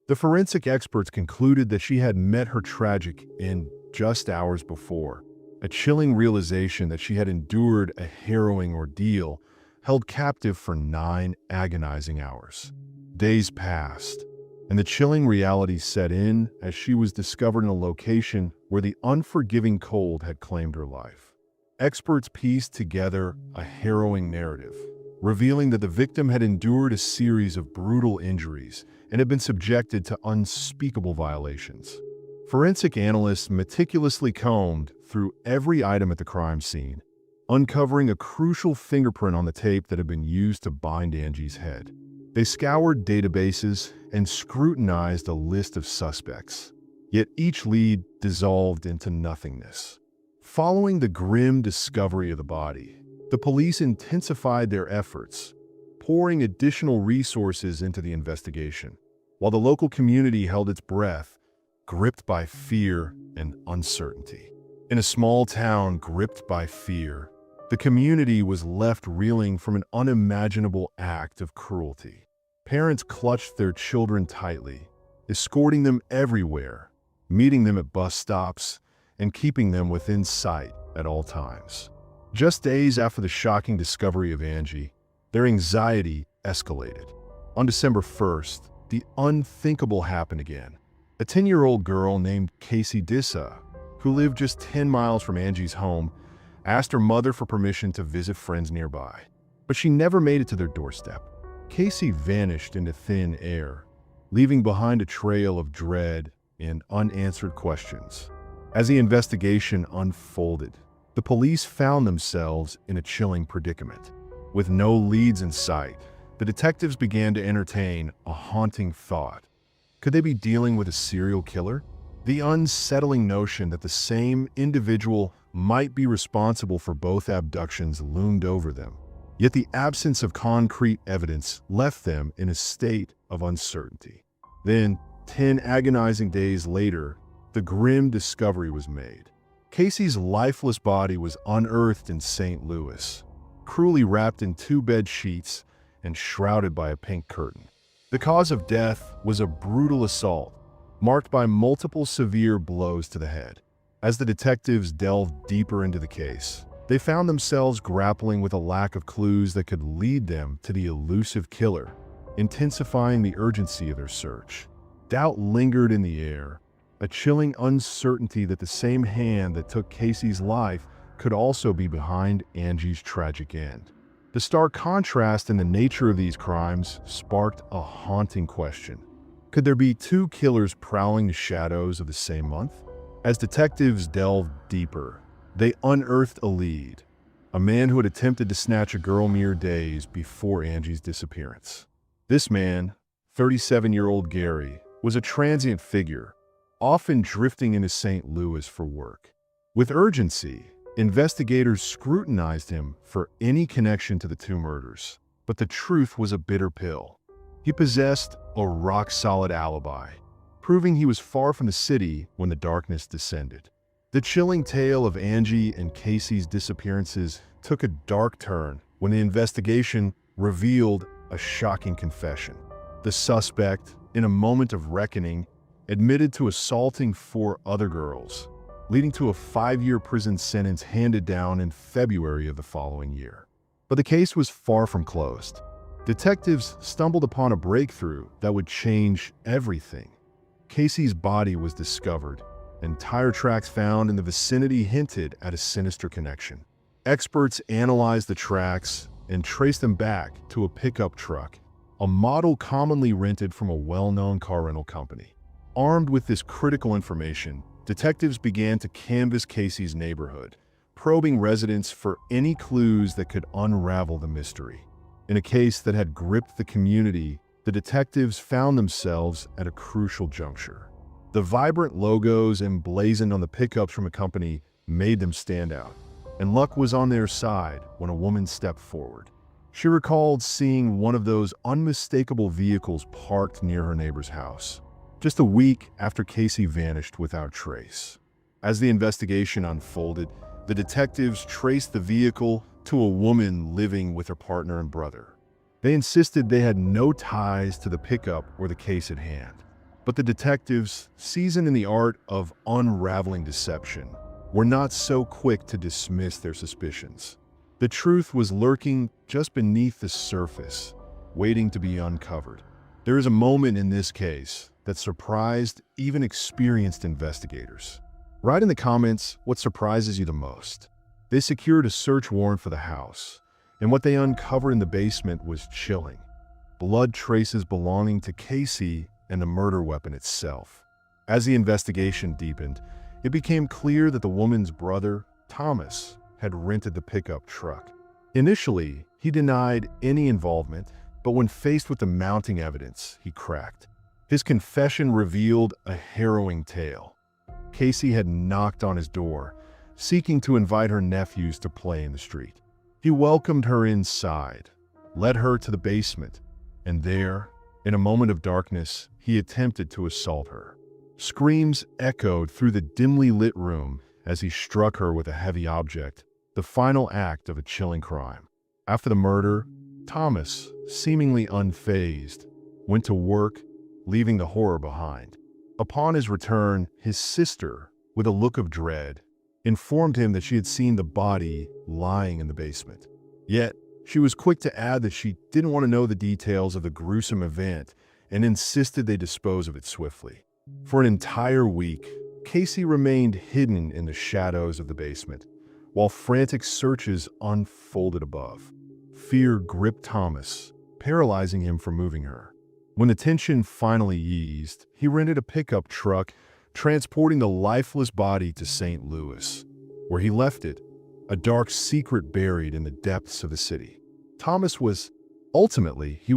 The forensic experts concluded that she had met her tragic end just hours before, a chilling realization that she had endured a harrowing ordeal, held captive for 9 agonizing hours. Days passed, and the chilling reality set in as she was discovered in a location where the unforgiving cold had claimed her life. Experts pieced together a harrowing narrative, revealing that the victim had endured a series of brutal injuries and had been subjected to unspeakable violations. Forensic analysts meticulously combed through every item at the crime scene, uncovering a crucial fingerprint on the tape that had been used to bind Angie's head. They scoured databases and scrutinized a list of suspects, yet each lead dissolved into nothingness. Following the grim discovery of the body, the police intensified their efforts, pouring additional resources into the investigation, while the local community held its breath, gripped by fear and uncertainty. In a small town gripped by fear, the community was left reeling from an unimaginable act of cruelty. Parents clutched their children tightly, escorting them everywhere, meeting them at bus stops, and keeping them within sight at all times. Just days after the shocking discovery of Angie, their anxiety escalated. On December 1st, the unthinkable happened again. A 10-year-old girl named Casey Dissa, who lived just 10 miles from Angie's home, asked her mother for permission to visit friends nearby. But she never made it to their doorstep. Casey vanished into thin air, leaving behind a trail of dread and unanswered questions. As the investigation unfolded, the police found themselves in a chilling predicament. With no leads in sight, the detectives began to entertain a haunting thought. Could they be dealing with a serial killer? The unsettling notion that the same individual might be responsible for both abductions loomed over them. Yet the absence of concrete evidence left them in a state of uncertainty. Then, 10 agonizing days later, the grim discovery was made. Casey's lifeless body was unearthed in St. Louis, cruelly wrapped in 2 bed sheets and shrouded by a pink curtain. The cause of death was a brutal assault, marked by multiple severe blows to the head. As the detectives delved deeper into the case, they found themselves grappling with a lack of clues that could lead them to the elusive killer, intensifying the urgency of their search. Doubt lingered in the air, a chilling uncertainty that the same hand that took Casey's life could also be behind Angie's tragic end. The stark contrast in the nature of these crimes sparked a haunting question. Could there be 2 killers prowling the shadows of the same month? As detectives delved deeper, they unearthed a lead, a man who had attempted to snatch a girl mere days before Angie's disappearance. This man, 37-year-old Gary, was a transient figure, often drifting into St. Louis for work. With urgency, investigators scrutinized him for any connection to the 2 murders, but the truth was a bitter pill. He possessed a rock-solid alibi, proving he was far from the city when the darkness descended. The chilling tale of Angie and Casey's disappearances took a dark turn when the investigation revealed a shocking confession. The suspect, in a moment of reckoning, admitted to assaulting 4 other girls, leading to a 5-year prison sentence handed down in February of the following year. But the case was far from closed. Detectives stumbled upon a breakthrough that would change everything. Casey's body was discovered, and tire tracks found in the vicinity hinted at a sinister connection. Experts analyzed the tracks and traced them back to a pickup truck, a model commonly rented from a well-known car rental company. Armed with this critical information, detectives began to canvass Casey's neighborhood, probing residents for any clues that could unravel the mystery. In a case that had gripped the community, the detectives found themselves at a crucial juncture. The vibrant logos emblazoned on the pickups from a company made them stand out, and luck was on their side when a woman stepped forward. She recalled seeing one of those unmistakable vehicles parked near her neighbor's house, just a week after Casey vanished without trace. As the investigation unfolded, the detectives traced the vehicle to a woman living with her partner and brother. They insisted they had no ties to the pickup or the case at hand. But the detectives, seasoned in the art of unraveling deception, were not so quick to dismiss their suspicions. The truth was lurking just beneath the surface, waiting to be uncovered. There is a moment in this case that surprised even experienced investigators. Write in the comments what surprises you the most. They secured a search warrant for the house, and what they uncovered in the basement was chilling. Blood traces belonging to Casey and the murder weapon itself. As the investigation deepened, it became clear that the woman's brother, Thomas, had rented the pickup truck. Initially, he denied any involvement, but when faced with the mounting evidence, he cracked. His confession revealed a harrowing tale. Casey had knocked on his door, seeking to invite her nephews to play in the street. He welcomed her inside, led her to the basement, and there, in a moment of darkness, he attempted to assault her. Screams echoed through the dimly lit room as he struck her with a heavy object, the final act of a chilling crime. After the murder, Thomas, seemingly unfazed, went to work, leaving the horror behind. Upon his return, his sister, with a look of dread, informed him that she had seen the body lying in the basement. Yet, she was quick to add that she didn't want to know the details of the gruesome event and insisted they dispose of it swiftly. For an entire week, Casey remained hidden in the shadows of the basement, while frantic searches unfolded above. Fear gripped Thomas, paralyzing him from moving her. When the tension finally eased, he rented a pickup truck, transporting the lifeless body to St. Louis, where he left it, a dark secret buried in the depths of the city. Thomas was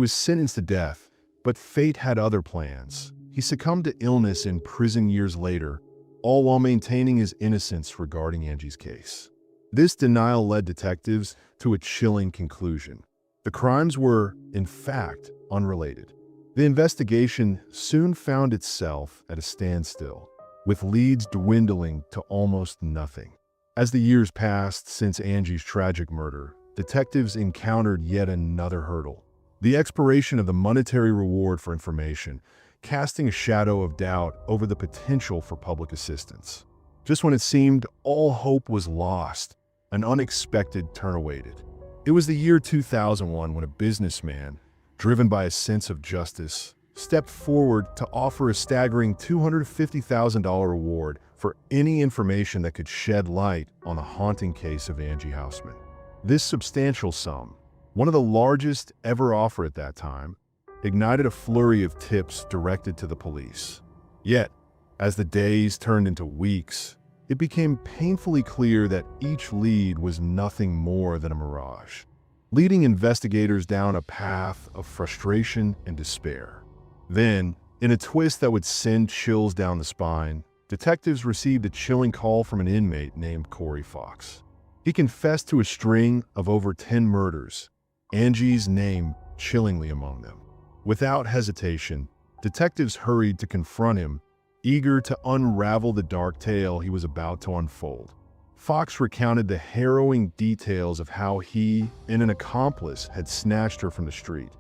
sentenced to death, but fate had other plans. He succumbed to illness in prison years later, all while maintaining his innocence regarding Angie's case. This denial led detectives to a chilling conclusion. The crimes were, in fact, unrelated. The investigation soon found itself at a standstill, with leads dwindling to almost nothing. As the years passed since Angie's tragic murder, detectives encountered yet another hurdle: the expiration of the monetary reward for information, casting a shadow of doubt over the potential for public assistance. Just when it seemed all hope was lost, an unexpected turn awaited. It was the year 2001 when a businessman, driven by a sense of justice, stepped forward to offer a staggering $250,000 reward for any information that could shed light on the haunting case of Angie Houseman. This substantial sum, one of the largest ever offered at that time, ignited a flurry of tips directed to the police. Yet, as the days turned into weeks, it became painfully clear that each lead was nothing more than a mirage, leading investigators down a path of frustration and despair. Then, in a twist that would send chills down the spine, detectives received a chilling call from an inmate named Cory Fox. He confessed to a string of over 10 murders, Angie's name chillingly among them. Without hesitation, Detectives hurried to confront him, eager to unravel the dark tale he was about to unfold. Fox recounted the harrowing details of how he and an accomplice had snatched her from the street,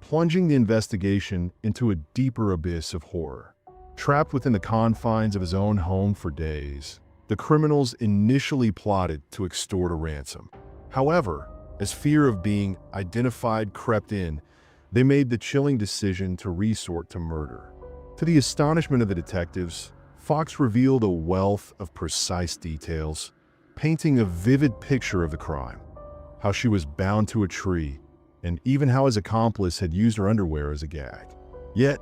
plunging the investigation into a deeper abyss of horror. Trapped within the confines of his own home for days, the criminals initially plotted to extort a ransom. However, as fear of being identified crept in, they made the chilling decision to resort to murder. To the astonishment of the detectives, Fox revealed a wealth of precise details, painting a vivid picture of the crime, how she was bound to a tree, and even how his accomplice had used her underwear as a gag. Yet,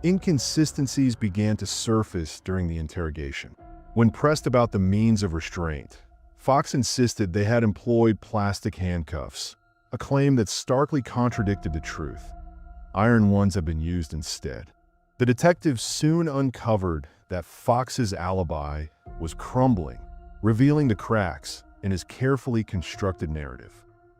inconsistencies began to surface during the interrogation. When pressed about the means of restraint, Fox insisted they had employed plastic handcuffs, a claim that starkly contradicted the truth. Iron ones had been used instead. The detectives soon uncovered that Fox's alibi was crumbling, revealing the cracks in his carefully constructed narrative.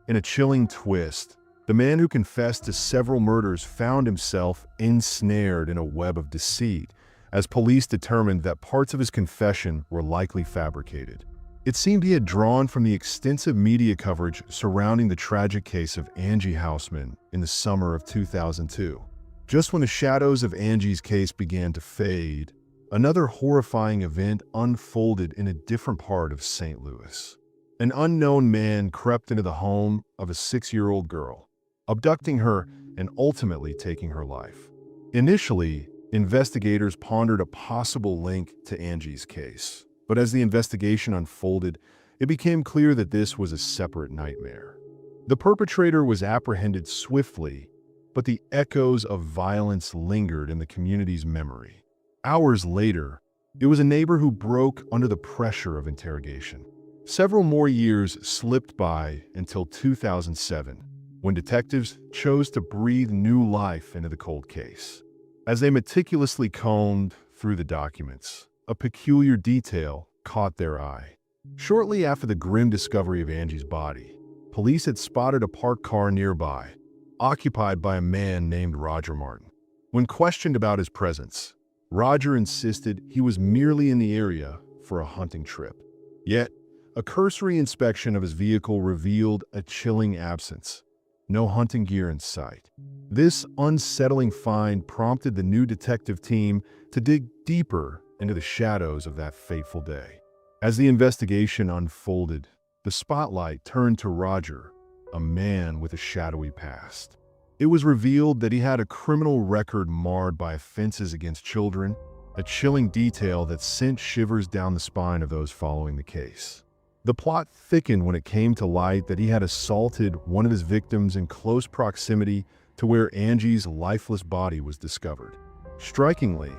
In a chilling twist, the man who confessed to several murders found himself ensnared in a web of deceit, as police determined that parts of his confession were likely fabricated. It seemed he had drawn from the extensive media coverage surrounding the tragic case of Angie Houseman in the summer of 2002. Just when the shadows of Angie's case began to fade, another horrifying event unfolded in a different part of St. Louis. An unknown man crept into the home of a 6-year-old girl, abducting her and ultimately taking her life. Initially, investigators pondered a possible link to Angie's case, but as the investigation unfolded, it became clear that this was a separate nightmare. The perpetrator was apprehended swiftly, but the echoes of violence lingered in the community's memory. Hours later, it was a neighbor who broke under the pressure of interrogation. Several more years slipped by until 2007, when detectives chose to breathe new life into the cold case. As they meticulously combed through the documents, a peculiar detail caught their eye. Shortly after the grim discovery of Angie's body, police had spotted a parked car nearby, occupied by a man named Roger Martin. When questioned about his presence, Roger insisted he was merely in the area for a hunting trip. Yet, a cursory inspection of his vehicle revealed a chilling absence. No hunting gear in sight. This unsettling find prompted the new detective team to dig deeper into the shadows of that fateful day. As the investigation unfolded, the spotlight turned to Roger, a man with a shadowy past. It was revealed that he had a criminal record marred by offenses against children, a chilling detail that sent shivers down the spine of those following the case. The plot thickened when it came to light that he had assaulted one of his victims in close proximity to where Angie's lifeless body was discovered. Strikingly,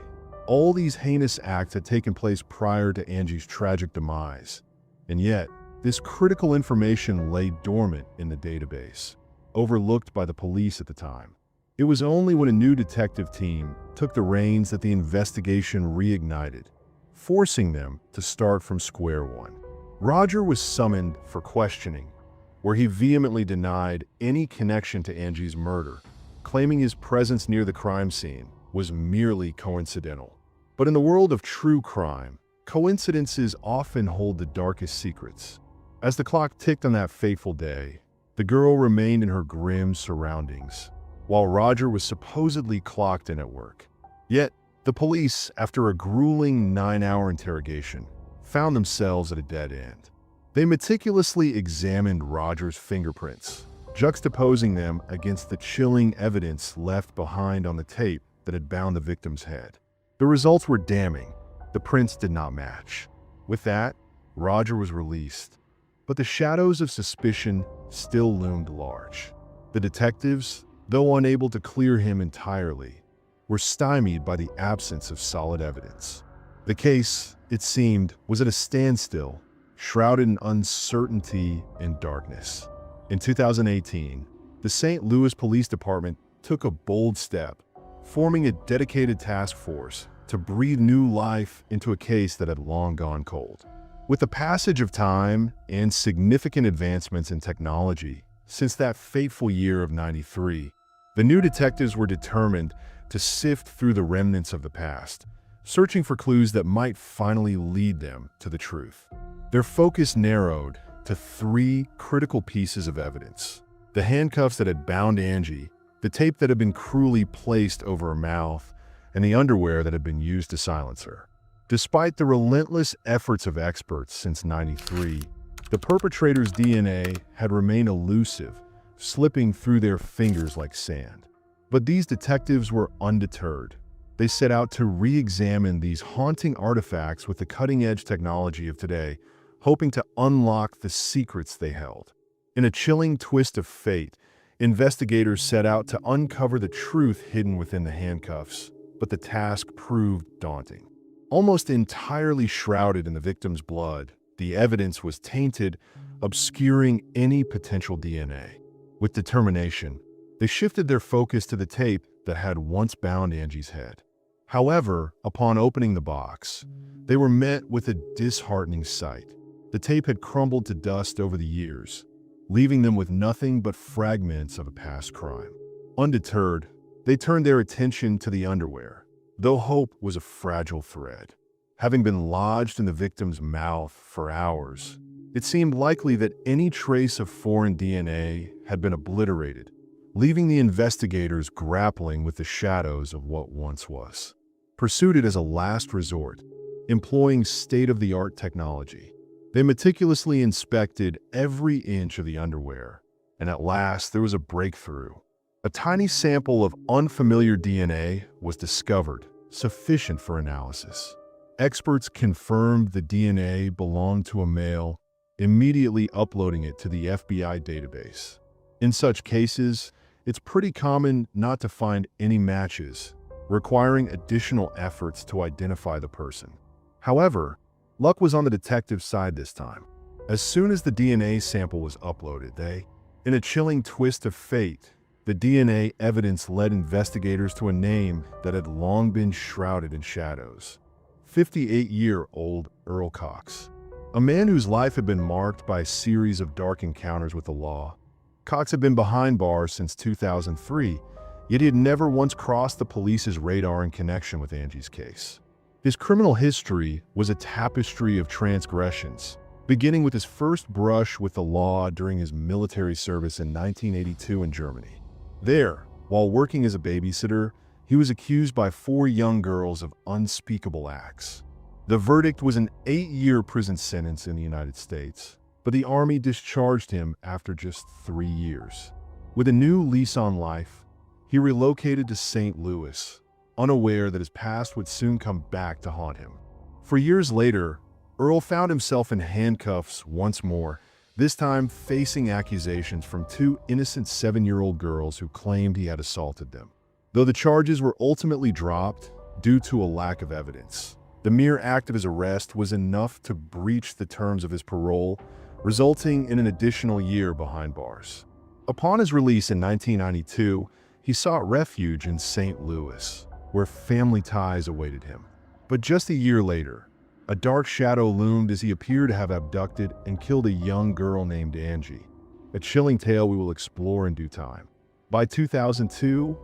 all these heinous acts had taken place prior to Angie's tragic demise, and yet, this critical information lay dormant in the database, overlooked by the police at the time. It was only when a new detective team took the reins that the investigation reignited, forcing them to start from square one. Roger was summoned for questioning, where he vehemently denied any connection to Angie's murder, claiming his presence near the crime scene was merely coincidental. But in the world of true crime, coincidences often hold the darkest secrets. As the clock ticked on that fateful day, the girl remained in her grim surroundings, while Roger was supposedly clocked in at work. Yet, the police, after a grueling 9-hour interrogation, found themselves at a dead end. They meticulously examined Roger's fingerprints, juxtaposing them against the chilling evidence left behind on the tape that had bound the victim's head. The results were damning. The prints did not match. With that, Roger was released, but the shadows of suspicion still loomed large. The detectives, though unable to clear him entirely, were stymied by the absence of solid evidence. The case, it seemed, was at a standstill, shrouded in uncertainty and darkness. In 2018, the St. Louis Police Department took a bold step, forming a dedicated task force to breathe new life into a case that had long gone cold. With the passage of time and significant advancements in technology since that fateful year of '93, the new detectives were determined to sift through the remnants of the past, searching for clues that might finally lead them to the truth. Their focus narrowed to three critical pieces of evidence: the handcuffs that had bound Angie, the tape that had been cruelly placed over her mouth, and the underwear that had been used to silence her. Despite the relentless efforts of experts since '93, the perpetrator's DNA had remained elusive, slipping through their fingers like sand. But these detectives were undeterred. They set out to re-examine these haunting artifacts with the cutting-edge technology of today, hoping to unlock the secrets they held. In a chilling twist of fate, investigators set out to uncover the truth hidden within the handcuffs, but the task proved daunting. Almost entirely shrouded in the victim's blood, the evidence was tainted, obscuring any potential DNA. With determination, they shifted their focus to the tape that had once bound Angie's head. However, upon opening the box, they were met with a disheartening sight. The tape had crumbled to dust over the years, leaving them with nothing but fragments of a past crime. Undeterred, they turned their attention to the underwear, though hope was a fragile thread. Having been lodged in the victim's mouth for hours, it seemed likely that any trace of foreign DNA had been obliterated, leaving the investigators grappling with the shadows of what once was. Pursued it as a last resort, employing state-of-the-art technology, they meticulously inspected every inch of the underwear, and at last there was a breakthrough. A tiny sample of unfamiliar DNA was discovered, sufficient for analysis. Experts confirmed the DNA belonged to a male, immediately uploading it to the FBI database. In such cases, it's pretty common not to find any matches, requiring additional efforts to identify the person. However, luck was on the detective's side this time. As soon as the DNA sample was uploaded, in a chilling twist of fate, the DNA evidence led investigators to a name that had long been shrouded in shadows: 58-year-old Earl Cox. A man whose life had been marked by a series of dark encounters with the law. Cox had been behind bars since 2003, yet he had never once crossed the police's radar in connection with Angie's case. His criminal history was a tapestry of transgressions, beginning with his first brush with the law during his military service in 1982 in Germany. There, while working as a babysitter, he was accused by 4 young girls of unspeakable acts. The verdict was an 8-year prison sentence in the United States, but the Army discharged him after just 3 years. With a new lease on life, he relocated to St. Louis, unaware that his past would soon come back to haunt him. For years later, Earl found himself in handcuffs once more, this time facing accusations from 2 innocent 7-year-old girls who claimed he had assaulted them. Though the charges were ultimately dropped due to a lack of evidence, the mere act of his arrest was enough to breach the terms of his parole, resulting in an additional year behind bars. Upon his release in 1992, he sought refuge in St. Louis, where family ties awaited him. But just a year later, a dark shadow loomed as he appeared to have abducted and killed a young girl named Angie, a chilling tale we will explore in due time. By 2002,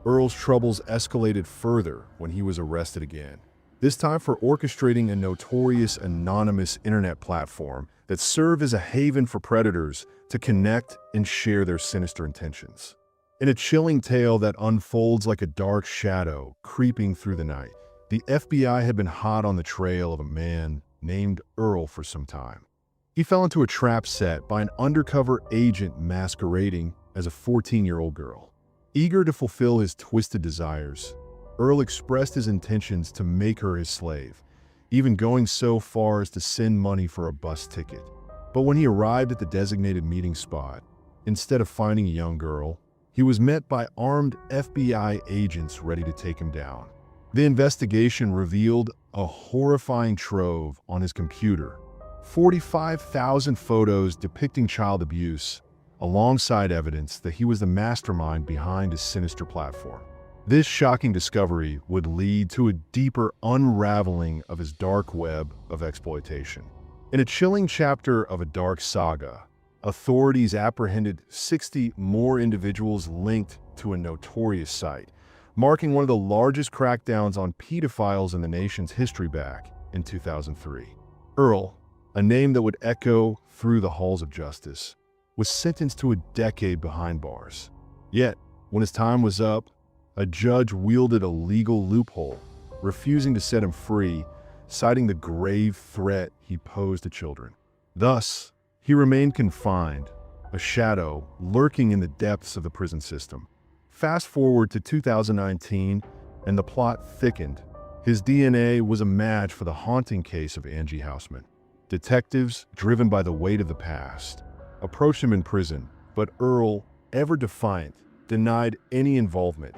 Earl's troubles escalated further when he was arrested again, this time for orchestrating a notorious anonymous internet platform that served as a haven for predators to connect and share their sinister intentions. In a chilling tale that unfolds like a dark shadow creeping through the night, the FBI had been hot on the trail of a man named Earl for some time. He fell into a trap set by an undercover agent masquerading as a 14-year-old girl. Eager to fulfill his twisted desires, Earl expressed his intentions to make her his slave, even going so far as to send money for a bus ticket. But when he arrived at the designated meeting spot, instead of finding a young girl, he was met by armed FBI agents ready to take him down. The investigation revealed a horrifying trove on his computer: 45,000 photos depicting child abuse, alongside evidence that he was the mastermind behind a sinister platform. This shocking discovery would lead to a deeper unraveling of his dark web of exploitation. In a chilling chapter of a dark saga, authorities apprehended 60 more individuals linked to a notorious site, marking one of the largest crackdowns on pedophiles in the nation's history back in 2003. Earl, a name that would echo through the halls of justice, was sentenced to a decade behind bars. Yet, when his time was up, a judge wielded a legal loophole, refusing to set him free, citing the grave threat he posed to children. Thus, he remained confined, a shadow lurking in the depths of the prison system. Fast forward to 2019, and the plot thickened. His DNA was a match for the haunting case of Angie Houseman. Detectives, driven by the weight of the past, approached him in prison, but Earl, ever defiant, denied any involvement,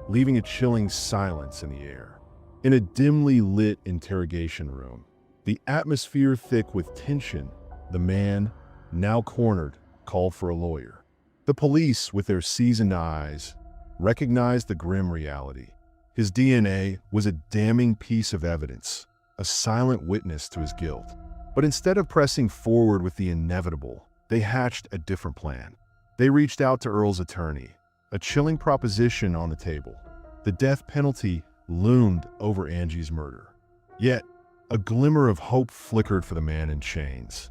leaving a chilling silence in the air. In a dimly lit interrogation room, the atmosphere thick with tension, the man, now cornered, called for a lawyer. The police, with their seasoned eyes, recognized the grim reality. His DNA was a damning piece of evidence, a silent witness to his guilt. But instead of pressing forward with the inevitable, they hatched a different plan. They reached out to Earl's attorney, a chilling proposition on the table. The death penalty loomed over Angie's murder. Yet, a glimmer of hope flickered for the man in chains.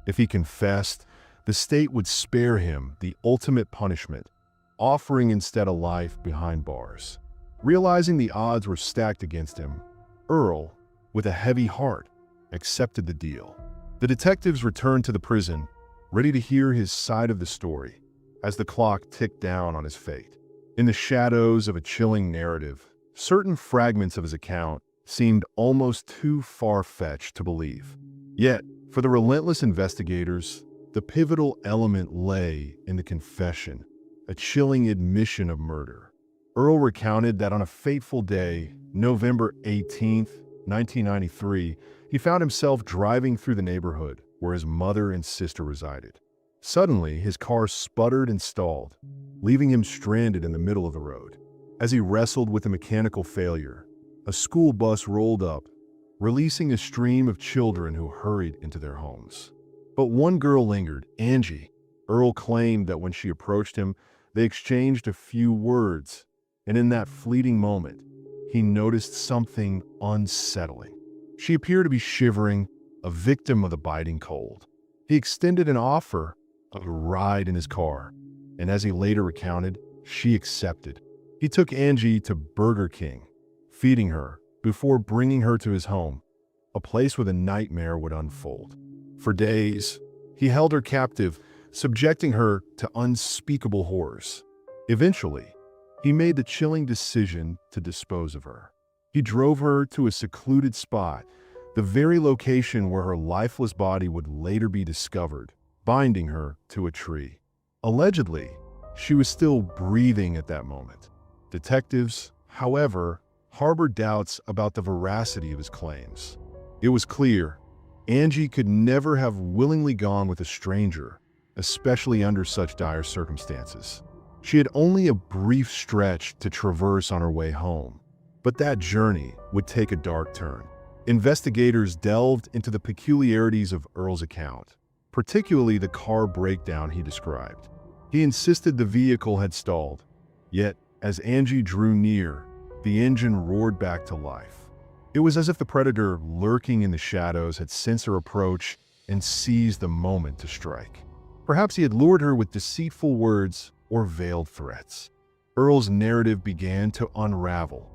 If he confessed, the state would spare him the ultimate punishment, offering instead a life behind bars. Realizing the odds were stacked against him, Earl, with a heavy heart, accepted the deal. The detectives returned to the prison, ready to hear his side of the story, as the clock ticked down on his fate. In the shadows of a chilling narrative, certain fragments of his account seemed almost too far-fetched to believe. Yet, for the relentless investigators, the pivotal element lay in the confession, a chilling admission of murder. Earl recounted that on a fateful day, November 18th, 1993, he found himself driving through the neighborhood where his mother and sister resided. Suddenly, his car sputtered and stalled, leaving him stranded in the middle of the road. As he wrestled with a mechanical failure, a school bus rolled up, releasing a stream of children who hurried into their homes. But one girl lingered, Angie. Earl claimed that when she approached him, they exchanged a few words, and in that fleeting moment, he noticed something unsettling. She appeared to be shivering, a victim of the biting cold. He extended an offer of a ride in his car, and as he later recounted, she accepted. He took Angie to Burger King, feeding her before bringing her to his home, a place where the nightmare would unfold. For days, he held her captive, subjecting her to unspeakable horrors. Eventually, he made the chilling decision to dispose of her. He drove her to a secluded spot, the very location where her lifeless body would later be discovered, binding her to a tree. Allegedly, she was still breathing at that moment. Detectives, however, harbored doubts about the veracity of his claims. It was clear Angie could never have willingly gone with a stranger, especially under such dire circumstances. She had only a brief stretch to traverse on her way home, but that journey would take a dark turn. Investigators delved into the peculiarities of Earl's account, particularly the car breakdown he described. He insisted the vehicle had stalled, yet as Angie drew near, the engine roared back to life. It was as if the predator lurking in the shadows had sensed her approach and seized the moment to strike. Perhaps he had lured her with deceitful words or veiled threats. Earl's narrative began to unravel,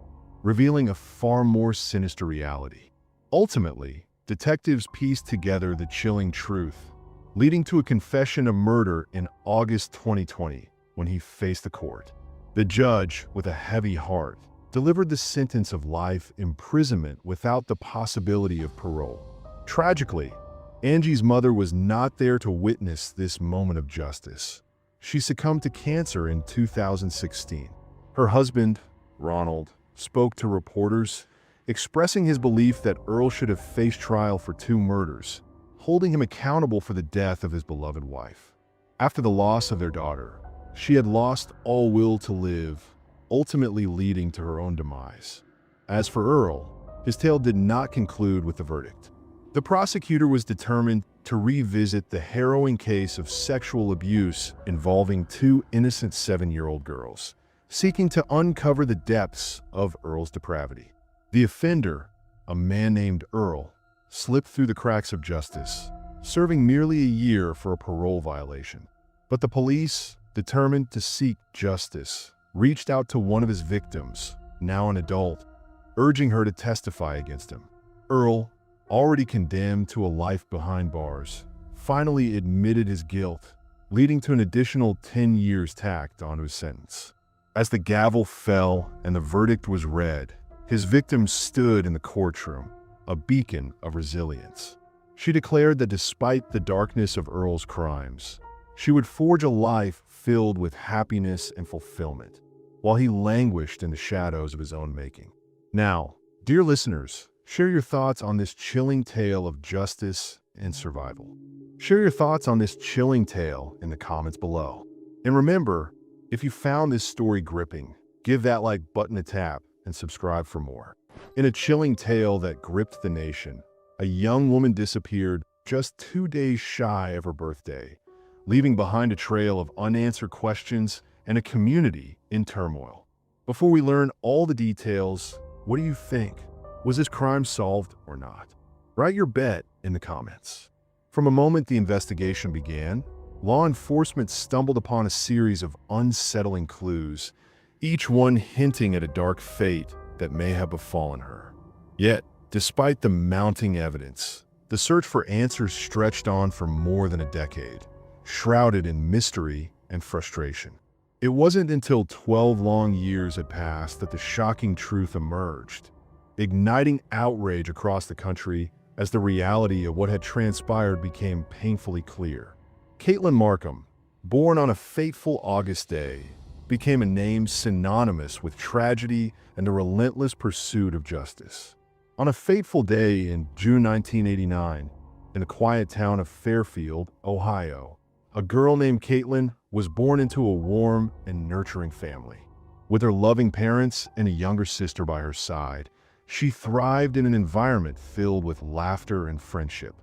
revealing a far more sinister reality. Ultimately, detectives pieced together the chilling truth, leading to a confession of murder in August 2020 when he faced the court. The judge, with a heavy heart, delivered the sentence of life imprisonment without the possibility of parole. Tragically, Angie's mother was not there to witness this moment of justice. She succumbed to cancer in 2016. Her husband, Ronald, spoke to reporters, expressing his belief that Earl should have faced trial for 2 murders, holding him accountable for the death of his beloved wife. After the loss of their daughter, she had lost all will to live, ultimately leading to her own demise. As for Earl, his tale did not conclude with the verdict. The prosecutor was determined to revisit the harrowing case of sexual abuse involving 2 innocent 7-year-old girls, seeking to uncover the depths of Earl's depravity. The offender, a man named Earl, slipped through the cracks of justice, serving merely a year for a parole violation. But the police, determined to seek justice, reached out to one of his victims, now an adult, urging her to testify against him. Earl, already condemned to a life behind bars, finally admitted his guilt, leading to an additional 10 years tacked onto his sentence. As the gavel fell and the verdict was read, his victim stood in the courtroom, a beacon of resilience. She declared that despite the darkness of Earl's crimes, she would forge a life filled with happiness and fulfillment, while he languished in the shadows of his own making. Now, dear listeners, share your thoughts on this chilling tale of justice and survival. Share your thoughts on this chilling tale in the comments below. And remember, if you found this story gripping, give that like button a tap and subscribe for more. In a chilling tale that gripped the nation, a young woman disappeared just 2 days shy of her birthday, leaving behind a trail of unanswered questions and a community in turmoil. Before we learn all the details, what do you think? Was this crime solved or not? Write your bet in the comments. From the moment the investigation began, law enforcement stumbled upon a series of unsettling clues, each one hinting at a dark fate that may have befallen her. Yet, despite the mounting evidence, the search for answers stretched on for more than a decade, shrouded in mystery and frustration. It wasn't until 12 long years had passed that the shocking truth emerged, igniting outrage across the country as the reality of what had transpired became painfully clear. Caitlyn Markham, born on a fateful August day, became a name synonymous with tragedy and the relentless pursuit of justice. On a fateful day in June 1989, in the quiet town of Fairfield, Ohio, a girl named Caitlyn was born into a warm and nurturing family. With her loving parents and a younger sister by her side, she thrived in an environment filled with laughter and friendship.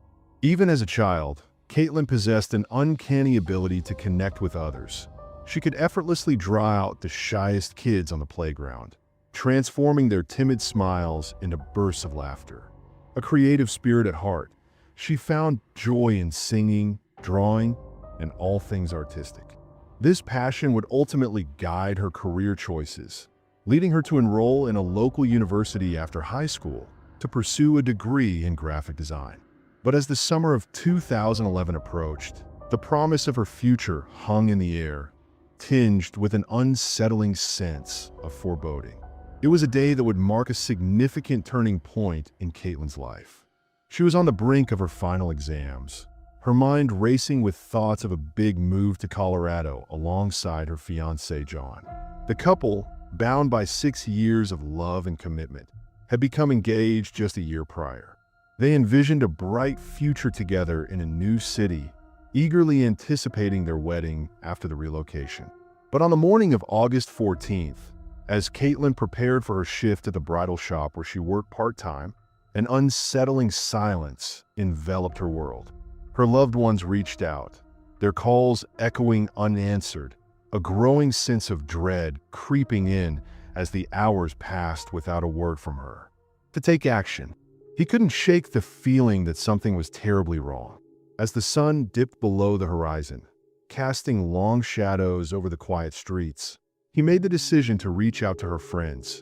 Even as a child, Caitlyn possessed an uncanny ability to connect with others. She could effortlessly draw out the shyest kids on the playground, transforming their timid smiles into bursts of laughter. A creative spirit at heart, she found joy in singing, drawing, and all things artistic. This passion would ultimately guide her career choices, leading her to enroll in a local university after high school to pursue a degree in graphic design. But as the summer of 2011 approached, the promise of her future hung in the air, tinged with an unsettling sense of foreboding. It was a day that would mark a significant turning point in Caitlyn's life. She was on the brink of her final exams, her mind racing with thoughts of a big move to Colorado alongside her fiancé, John. The couple, bound by 6 years of love and commitment, had become engaged just a year prior. They envisioned a bright future together in a new city, eagerly anticipating their wedding after the relocation. But on the morning of August 14th, as Caitlyn prepared for her shift at the bridal shop where she worked part-time, an unsettling silence enveloped her world. Her loved ones reached out, their calls echoing unanswered, a growing sense of dread creeping in as the hours passed without a word from her. To take action, he couldn't shake the feeling that something was terribly wrong. As the sun dipped below the horizon, casting long shadows over the quiet streets, he made the decision to reach out to her friends,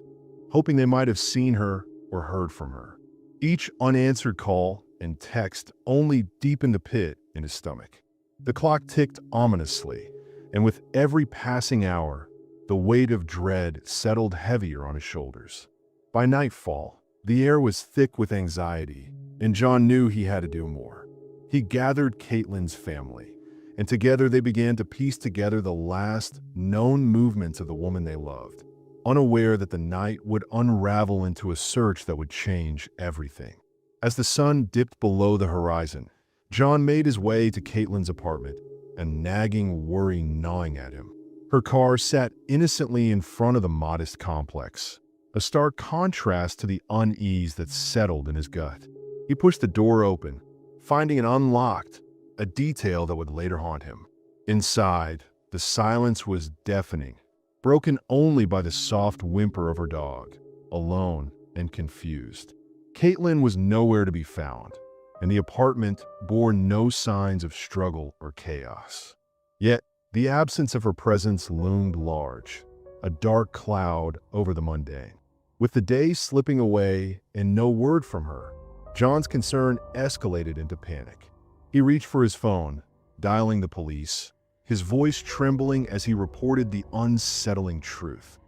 hoping they might have seen her or heard from her. Each unanswered call and text only deepened the pit in his stomach. The clock ticked ominously, and with every passing hour, the weight of dread settled heavier on his shoulders. By nightfall, the air was thick with anxiety, and John knew he had to do more. He gathered Caitlyn's family, and together they began to piece together the last known movements of the woman they loved, unaware that the night would unravel into a search that would change everything. As the sun dipped below the horizon, John made his way to Caitlyn's apartment, a nagging worry gnawing at him. Her car sat innocently in front of the modest complex, a stark contrast to the unease that settled in his gut. He pushed the door open, finding it unlocked, a detail that would later haunt him. Inside, the silence was deafening, broken only by the soft whimper of her dog, alone and confused. Caitlyn was nowhere to be found, and the apartment bore no signs of struggle or chaos. Yet, the absence of her presence loomed large, a dark cloud over the mundane. With the days slipping away and no word from her, John's concern escalated into panic. He reached for his phone, dialing the police, his voice trembling as he reported the unsettling truth.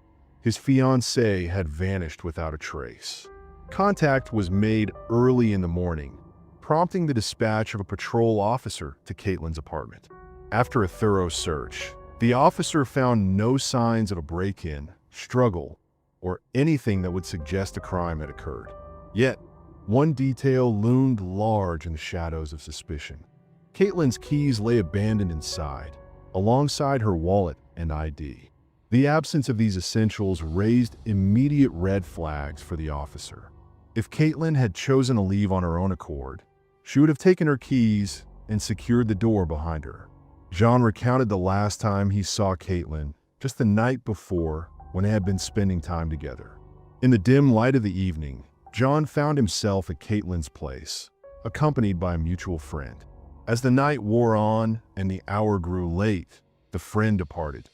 His fiancée had vanished without a trace. Contact was made early in the morning, prompting the dispatch of a patrol officer to Caitlyn's apartment. After a thorough search, the officer found no signs of a break-in, struggle, or anything that would suggest a crime had occurred. Yet, one detail loomed large in the shadows of suspicion. Caitlyn's keys lay abandoned inside, alongside her wallet and ID. The absence of these essentials raised immediate red flags for the officer. If Caitlyn had chosen to leave on her own accord, she would have taken her keys and secured the door behind her. John recounted the last time he saw Caitlyn, just the night before, when they had been spending time together. In the dim light of the evening, John found himself at Caitlyn's place, accompanied by a mutual friend. As the night wore on and the hour grew late, the friend departed,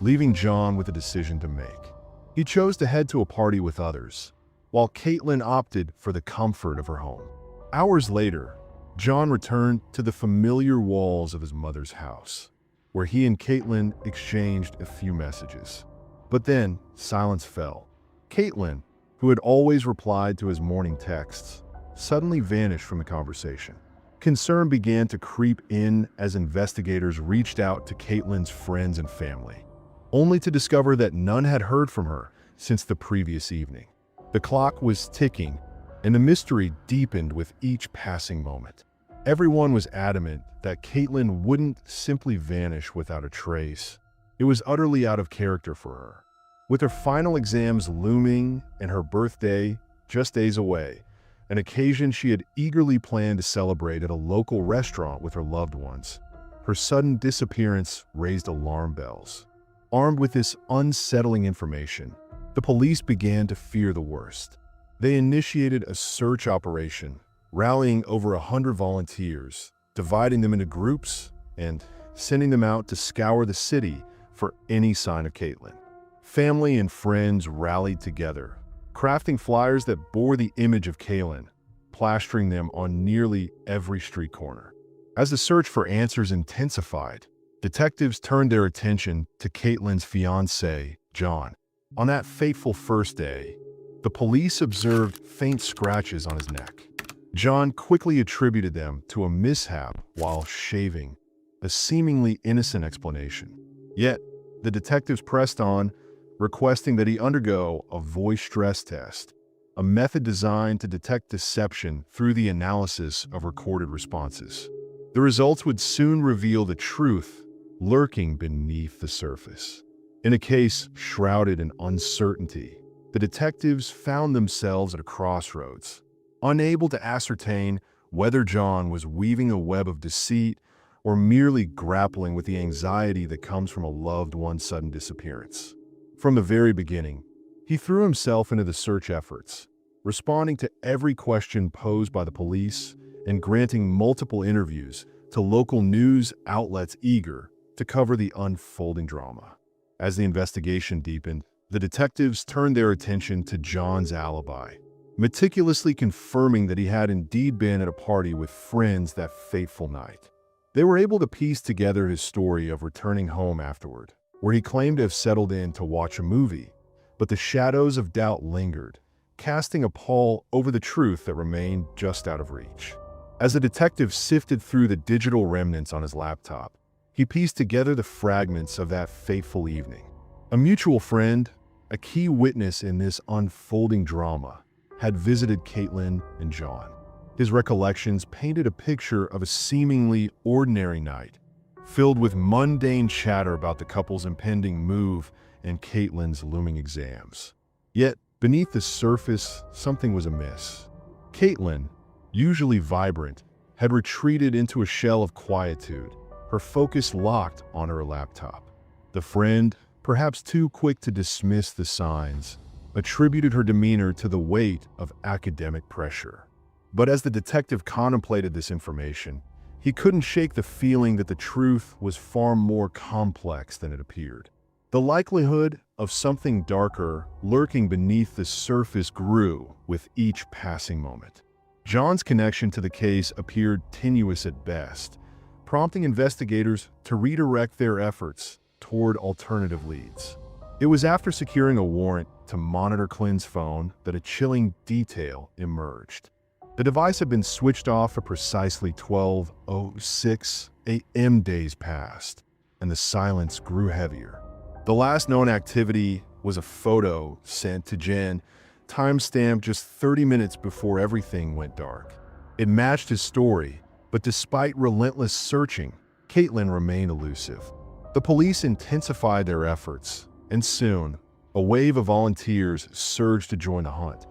leaving John with a decision to make. He chose to head to a party with others, while Caitlyn opted for the comfort of her home. Hours later, John returned to the familiar walls of his mother's house, where he and Caitlyn exchanged a few messages. But then, silence fell. Caitlyn, who had always replied to his morning texts, suddenly vanished from the conversation. Concern began to creep in as investigators reached out to Caitlyn's friends and family, only to discover that none had heard from her since the previous evening. The clock was ticking, and the mystery deepened with each passing moment. Everyone was adamant that Caitlyn wouldn't simply vanish without a trace. It was utterly out of character for her. With her final exams looming and her birthday just days away, an occasion she had eagerly planned to celebrate at a local restaurant with her loved ones, her sudden disappearance raised alarm bells. Armed with this unsettling information, the police began to fear the worst. They initiated a search operation, rallying over 100 volunteers, dividing them into groups, and sending them out to scour the city for any sign of Caitlyn. Family and friends rallied together, crafting flyers that bore the image of Caitlyn, plastering them on nearly every street corner. As the search for answers intensified, detectives turned their attention to Caitlyn's fiancé, John. On that fateful first day, the police observed faint scratches on his neck. John quickly attributed them to a mishap while shaving, a seemingly innocent explanation. Yet, the detectives pressed on, requesting that he undergo a voice stress test, a method designed to detect deception through the analysis of recorded responses. The results would soon reveal the truth lurking beneath the surface. In a case shrouded in uncertainty, the detectives found themselves at a crossroads, unable to ascertain whether John was weaving a web of deceit or merely grappling with the anxiety that comes from a loved one's sudden disappearance. From the very beginning, he threw himself into the search efforts, responding to every question posed by the police and granting multiple interviews to local news outlets eager to cover the unfolding drama. As the investigation deepened, the detectives turned their attention to John's alibi, meticulously confirming that he had indeed been at a party with friends that fateful night. They were able to piece together his story of returning home afterward, where he claimed to have settled in to watch a movie, but the shadows of doubt lingered, casting a pall over the truth that remained just out of reach. As the detective sifted through the digital remnants on his laptop, he pieced together the fragments of that fateful evening. A mutual friend, a key witness in this unfolding drama, had visited Caitlyn and John. His recollections painted a picture of a seemingly ordinary night, filled with mundane chatter about the couple's impending move and Caitlyn's looming exams. Yet, beneath the surface, something was amiss. Caitlyn, usually vibrant, had retreated into a shell of quietude, her focus locked on her laptop. The friend, perhaps too quick to dismiss the signs, attributed her demeanor to the weight of academic pressure. But as the detective contemplated this information, he couldn't shake the feeling that the truth was far more complex than it appeared. The likelihood of something darker lurking beneath the surface grew with each passing moment. John's connection to the case appeared tenuous at best, prompting investigators to redirect their efforts toward alternative leads. It was after securing a warrant to monitor Clynn's phone that a chilling detail emerged. The device had been switched off at precisely 12:06 a.m. days past, and the silence grew heavier. The last known activity was a photo sent to Jen, timestamped just 30 minutes before everything went dark. It matched his story, but despite relentless searching, Caitlyn remained elusive. The police intensified their efforts, and soon, a wave of volunteers surged to join the hunt,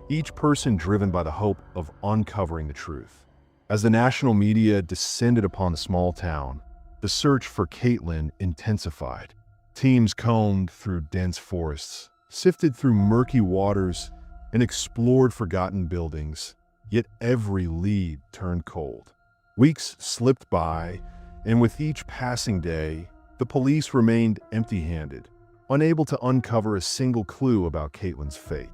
each person driven by the hope of uncovering the truth. As the national media descended upon the small town, the search for Caitlyn intensified. Teams combed through dense forests, sifted through murky waters, and explored forgotten buildings, yet every lead turned cold. Weeks slipped by, and with each passing day, the police remained empty-handed, unable to uncover a single clue about Caitlyn's fate.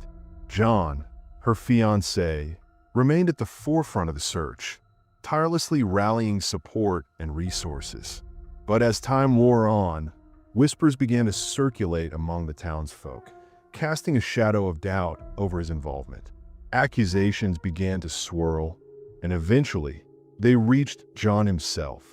John, her fiancé, remained at the forefront of the search, tirelessly rallying support and resources. But as time wore on, whispers began to circulate among the townsfolk, casting a shadow of doubt over his involvement. Accusations began to swirl, and eventually, they reached John himself.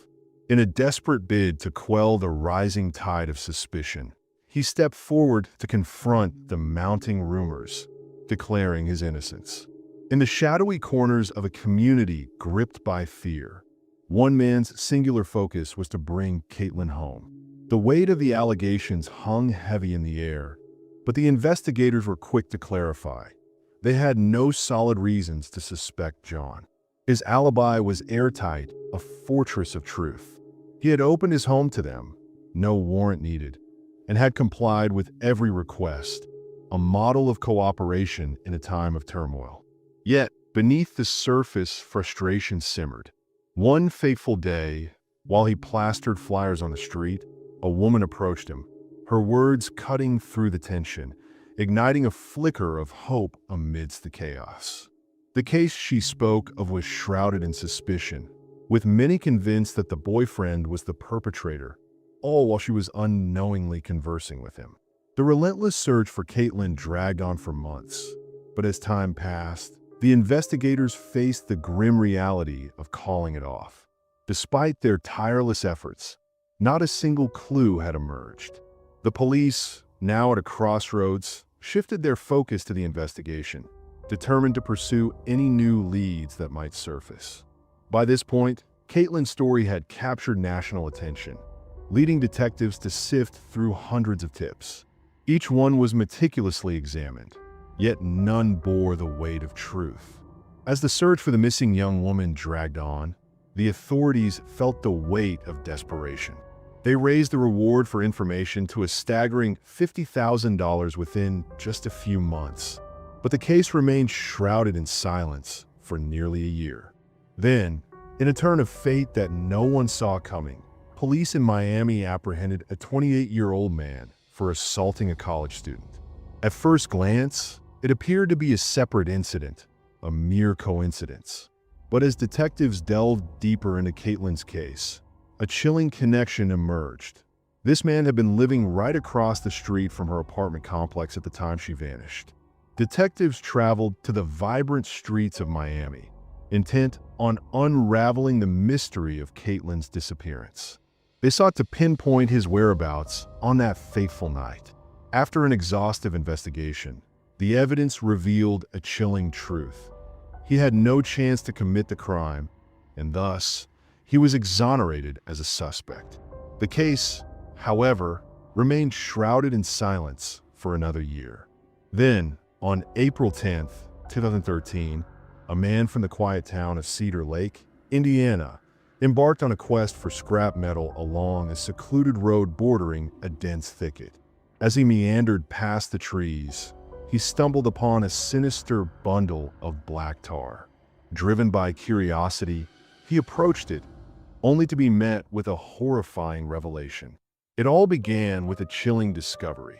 In a desperate bid to quell the rising tide of suspicion, he stepped forward to confront the mounting rumors, declaring his innocence. In the shadowy corners of a community gripped by fear, one man's singular focus was to bring Caitlyn home. The weight of the allegations hung heavy in the air, but the investigators were quick to clarify. They had no solid reasons to suspect John. His alibi was airtight, a fortress of truth. He had opened his home to them, no warrant needed, and had complied with every request, a model of cooperation in a time of turmoil. Yet, beneath the surface, frustration simmered. One fateful day, while he plastered flyers on the street, a woman approached him, her words cutting through the tension, igniting a flicker of hope amidst the chaos. The case she spoke of was shrouded in suspicion, with many convinced that the boyfriend was the perpetrator, all while she was unknowingly conversing with him. The relentless search for Caitlyn dragged on for months, but as time passed, the investigators faced the grim reality of calling it off. Despite their tireless efforts, not a single clue had emerged. The police, now at a crossroads, shifted their focus to the investigation, determined to pursue any new leads that might surface. By this point, Caitlyn's story had captured national attention, leading detectives to sift through hundreds of tips. Each one was meticulously examined, yet none bore the weight of truth. As the search for the missing young woman dragged on, the authorities felt the weight of desperation. They raised the reward for information to a staggering $50,000 within just a few months. But the case remained shrouded in silence for nearly a year. Then, in a turn of fate that no one saw coming, police in Miami apprehended a 28-year-old man for assaulting a college student. At first glance, it appeared to be a separate incident, a mere coincidence. But as detectives delved deeper into Caitlyn's case, a chilling connection emerged. This man had been living right across the street from her apartment complex at the time she vanished. Detectives traveled to the vibrant streets of Miami, intent on unraveling the mystery of Caitlyn's disappearance. They sought to pinpoint his whereabouts on that fateful night. After an exhaustive investigation, the evidence revealed a chilling truth. He had no chance to commit the crime, and thus, he was exonerated as a suspect. The case, however, remained shrouded in silence for another year. Then, on April 10th, 2013, a man from the quiet town of Cedar Lake, Indiana, embarked on a quest for scrap metal along a secluded road bordering a dense thicket. As he meandered past the trees, he stumbled upon a sinister bundle of black tar. Driven by curiosity, he approached it, only to be met with a horrifying revelation. It all began with a chilling discovery: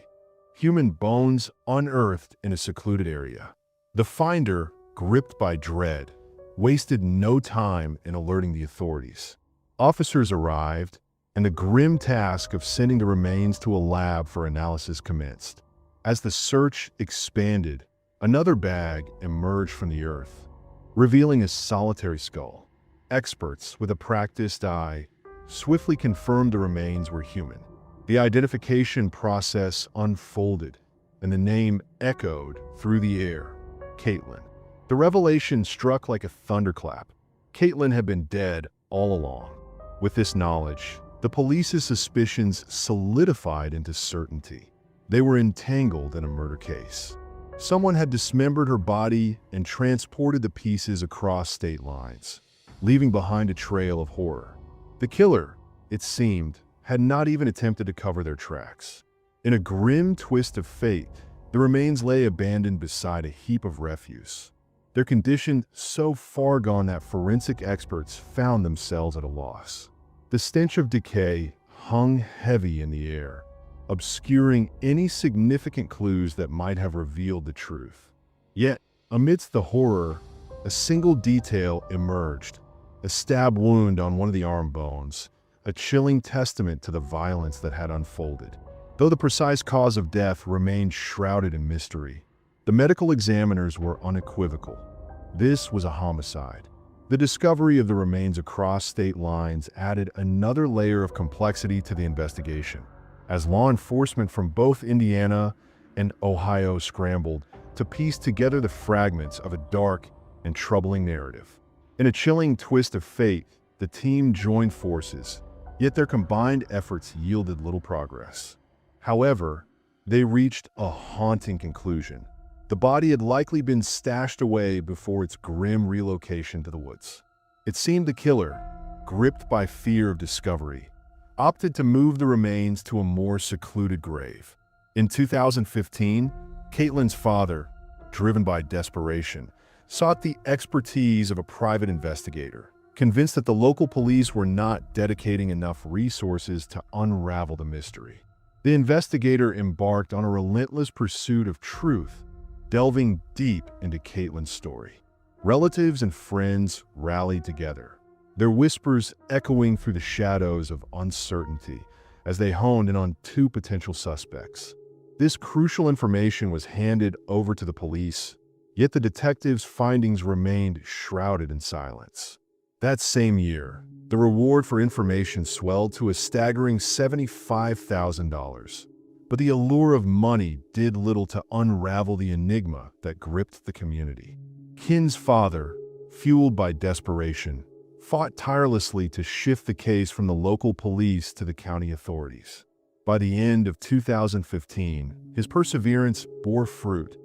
human bones unearthed in a secluded area. The finder, gripped by dread, wasted no time in alerting the authorities. Officers arrived, and the grim task of sending the remains to a lab for analysis commenced. As the search expanded, another bag emerged from the earth, revealing a solitary skull. Experts with a practiced eye swiftly confirmed the remains were human. The identification process unfolded, and the name echoed through the air: Caitlyn. The revelation struck like a thunderclap. Caitlyn had been dead all along. With this knowledge, the police's suspicions solidified into certainty. They were entangled in a murder case. Someone had dismembered her body and transported the pieces across state lines, leaving behind a trail of horror. The killer, it seemed, had not even attempted to cover their tracks. In a grim twist of fate, the remains lay abandoned beside a heap of refuse, their condition so far gone that forensic experts found themselves at a loss. The stench of decay hung heavy in the air, obscuring any significant clues that might have revealed the truth. Yet, amidst the horror, a single detail emerged: a stab wound on one of the arm bones, a chilling testament to the violence that had unfolded. Though the precise cause of death remained shrouded in mystery, the medical examiners were unequivocal. This was a homicide. The discovery of the remains across state lines added another layer of complexity to the investigation, as law enforcement from both Indiana and Ohio scrambled to piece together the fragments of a dark and troubling narrative. In a chilling twist of fate, the team joined forces, yet their combined efforts yielded little progress. However, they reached a haunting conclusion. The body had likely been stashed away before its grim relocation to the woods. It seemed the killer, gripped by fear of discovery, opted to move the remains to a more secluded grave. In 2015, Caitlyn's father, driven by desperation, sought the expertise of a private investigator, convinced that the local police were not dedicating enough resources to unravel the mystery. The investigator embarked on a relentless pursuit of truth, delving deep into Caitlyn's story. Relatives and friends rallied together, their whispers echoing through the shadows of uncertainty as they honed in on two potential suspects. This crucial information was handed over to the police, yet the detectives' findings remained shrouded in silence. That same year, the reward for information swelled to a staggering $75,000. But the allure of money did little to unravel the enigma that gripped the community. Kin's father, fueled by desperation, fought tirelessly to shift the case from the local police to the county authorities. By the end of 2015, his perseverance bore fruit.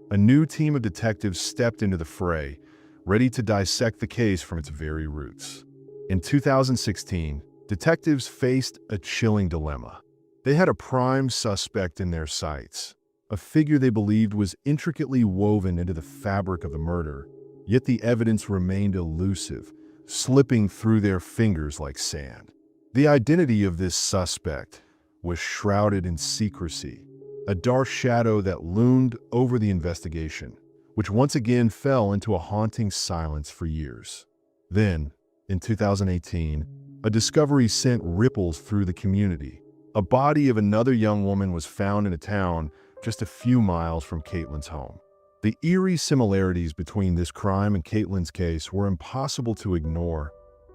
A new team of detectives stepped into the fray, ready to dissect the case from its very roots. In 2016, detectives faced a chilling dilemma. They had a prime suspect in their sights, a figure they believed was intricately woven into the fabric of the murder, yet the evidence remained elusive, slipping through their fingers like sand. The identity of this suspect was shrouded in secrecy, a dark shadow that loomed over the investigation, which once again fell into a haunting silence for years. Then, in 2018, a discovery sent ripples through the community. A body of another young woman was found in a town just a few miles from Caitlyn's home. The eerie similarities between this crime and Caitlyn's case were impossible to ignore,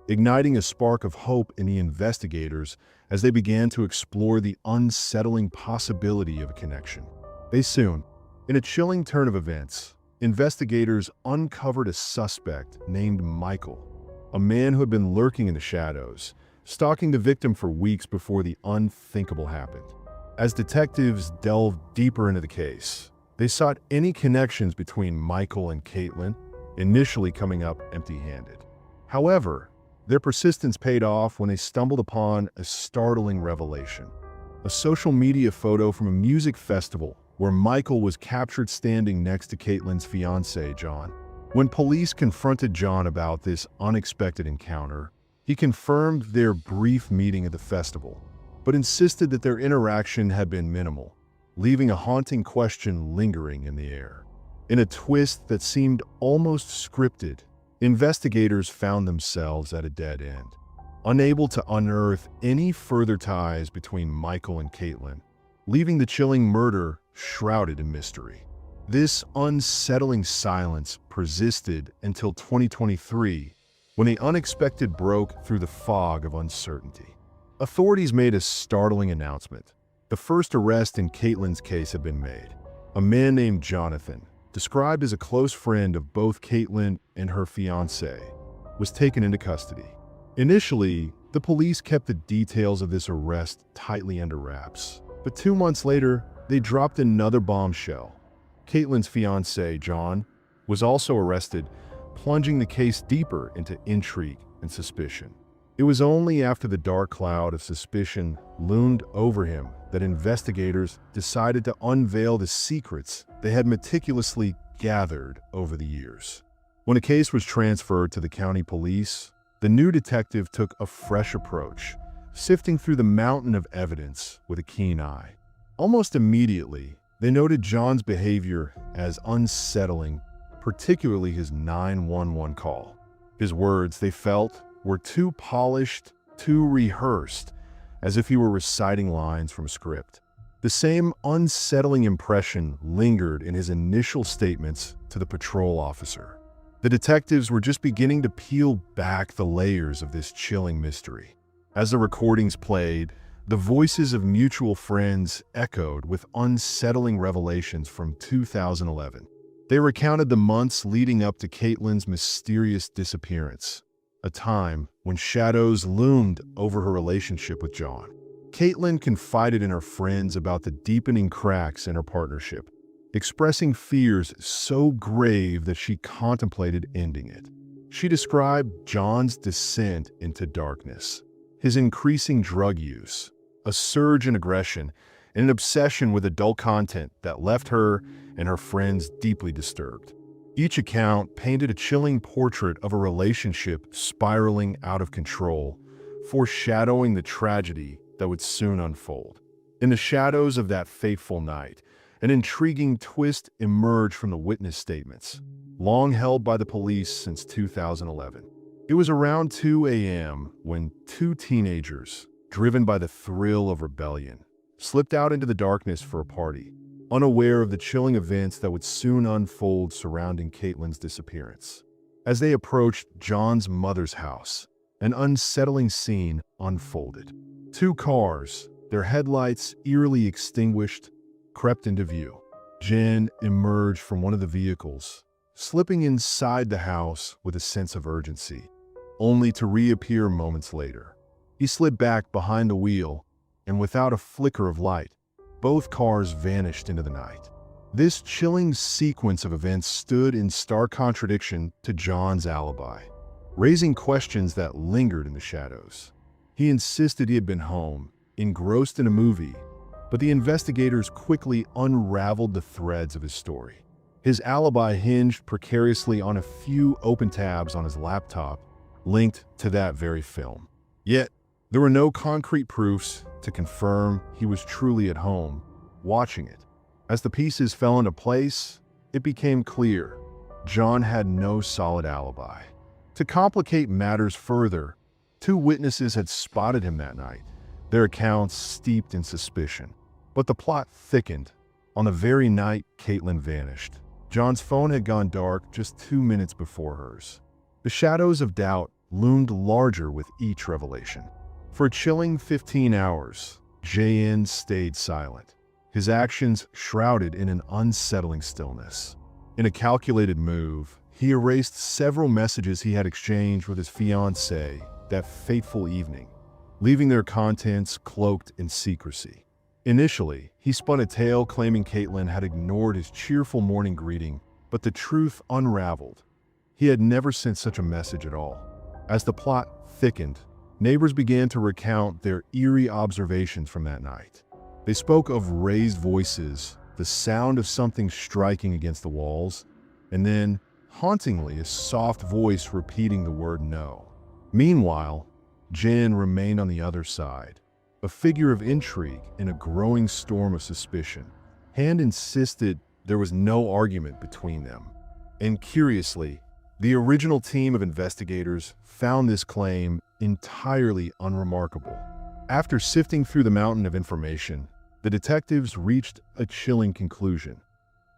igniting a spark of hope in the investigators as they began to explore the unsettling possibility of a connection. They soon, in a chilling turn of events, investigators uncovered a suspect named Michael, a man who had been lurking in the shadows, stalking the victim for weeks before the unthinkable happened. As detectives delved deeper into the case, they sought any connections between Michael and Caitlyn, initially coming up empty-handed. However, their persistence paid off when they stumbled upon a startling revelation. a social media photo from a music festival where Michael was captured standing next to Caitlyn's fiancé, John. When police confronted John about this unexpected encounter, he confirmed their brief meeting at the festival, but insisted that their interaction had been minimal, leaving a haunting question lingering in the air. In a twist that seemed almost scripted, investigators found themselves at a dead end, unable to unearth any further ties between Michael and Caitlyn, leaving the chilling murder shrouded in mystery. This unsettling silence persisted until 2023, when the unexpected broke through the fog of uncertainty. Authorities made a startling announcement. The first arrest in Caitlyn's case had been made. A man named Jonathan, described as a close friend of both Caitlyn and her fiancé, was taken into custody. Initially, the police kept the details of this arrest tightly under wraps, but 2 months later, they dropped another bombshell. Caitlyn's fiancé, John, was also arrested, plunging the case deeper into intrigue and suspicion. It was only after the dark cloud of suspicion loomed over him that investigators decided to unveil the secrets they had meticulously gathered over the years. When the case was transferred to the county police, the new detective took a fresh approach, sifting through the mountain of evidence with a keen eye. Almost immediately, they noted John's behavior as unsettling, particularly his 911 call. His words, they felt, were too polished, too rehearsed, as if he were reciting lines from a script. The same unsettling impression lingered in his initial statements to the patrol officer. The detectives were just beginning to peel back the layers of this chilling mystery. As the recordings played, the voices of mutual friends echoed with unsettling revelations from 2011. They recounted the months leading up to Caitlyn's mysterious disappearance, a time when shadows loomed over her relationship with John. Caitlyn confided in her friends about the deepening cracks in her partnership, expressing fears so grave that she contemplated ending it. She described John's descent into darkness, his increasing drug use, a surge in aggression, and an obsession with adult content that left her and her friends deeply disturbed. Each account painted a chilling portrait of a relationship spiraling out of control, foreshadowing the tragedy that would soon unfold. In the shadows of that fateful night, an intriguing twist emerged from the witness statements, long held by the police since 2011. It was around 2 a.m. when 2 teenagers, driven by the thrill of rebellion, slipped out into the darkness for a party, unaware of the chilling events that would soon unfold surrounding Caitlyn's disappearance. As they approached John's mother's house, an unsettling scene unfolded. 2 cars, their headlights eerily extinguished, crept into view. Jen emerged from one of the vehicles, slipping inside the house with a sense of urgency, only to reappear moments later. He slid back behind the wheel, and without a flicker of light, both cars vanished into the night. This chilling sequence of events stood in stark contradiction to John's alibi, raising questions that lingered in the shadows. He insisted he had been home, engrossed in a movie, but the investigators quickly unraveled the threads of his story. His alibi hinged precariously on a few open tabs on his laptop, linked to that very film. Yet, there were no concrete proofs to confirm he was truly at home, watching it. As the pieces fell into place, it became clear John had no solid alibi. To complicate matters further, 2 witnesses had spotted him that night, their accounts steeped in suspicion. But the plot thickened. On the very night Caitlyn vanished, John's phone had gone dark just 2 minutes before hers. The shadows of doubt loomed larger with each revelation. For a chilling 15 hours, JN stayed silent, his actions shrouded in an unsettling stillness. In a calculated move, he erased several messages he had exchanged with his fiancée that fateful evening, leaving their contents cloaked in secrecy. Initially, he spun a tale claiming Caitlyn had ignored his cheerful morning greeting, but the truth unraveled. He had never sent such a message at all. As the plot thickened, neighbors began to recount their eerie observations from that night. They spoke of raised voices, the sound of something striking against the walls, and then, hauntingly, a soft voice repeating the word no. Meanwhile, Jen remained on the other side, a figure of intrigue in a growing storm of suspicion. Hand insisted there was no argument between them. And curiously, the original team of investigators found this claim entirely unremarkable. After sifting through the mountain of information, the detectives reached a chilling conclusion.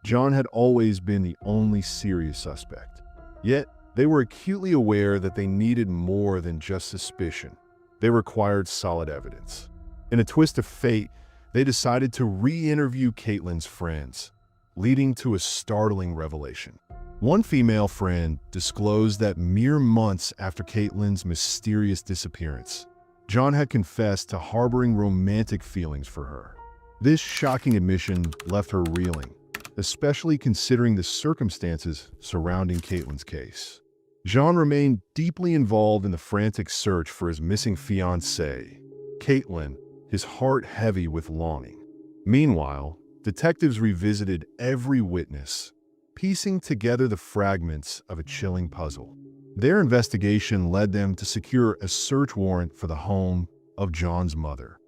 John had always been the only serious suspect. Yet, they were acutely aware that they needed more than just suspicion. They required solid evidence. In a twist of fate, they decided to re-interview Caitlyn's friends, leading to a startling revelation. One female friend disclosed that mere months after Caitlyn's mysterious disappearance, John had confessed to harboring romantic feelings for her. This shocking admission left her reeling, especially considering the circumstances surrounding Caitlyn's case. John remained deeply involved in the frantic search for his missing fiancée, Caitlyn, his heart heavy with longing. Meanwhile, detectives revisited every witness, piecing together the fragments of a chilling puzzle. Their investigation led them to secure a search warrant for the home of John's mother,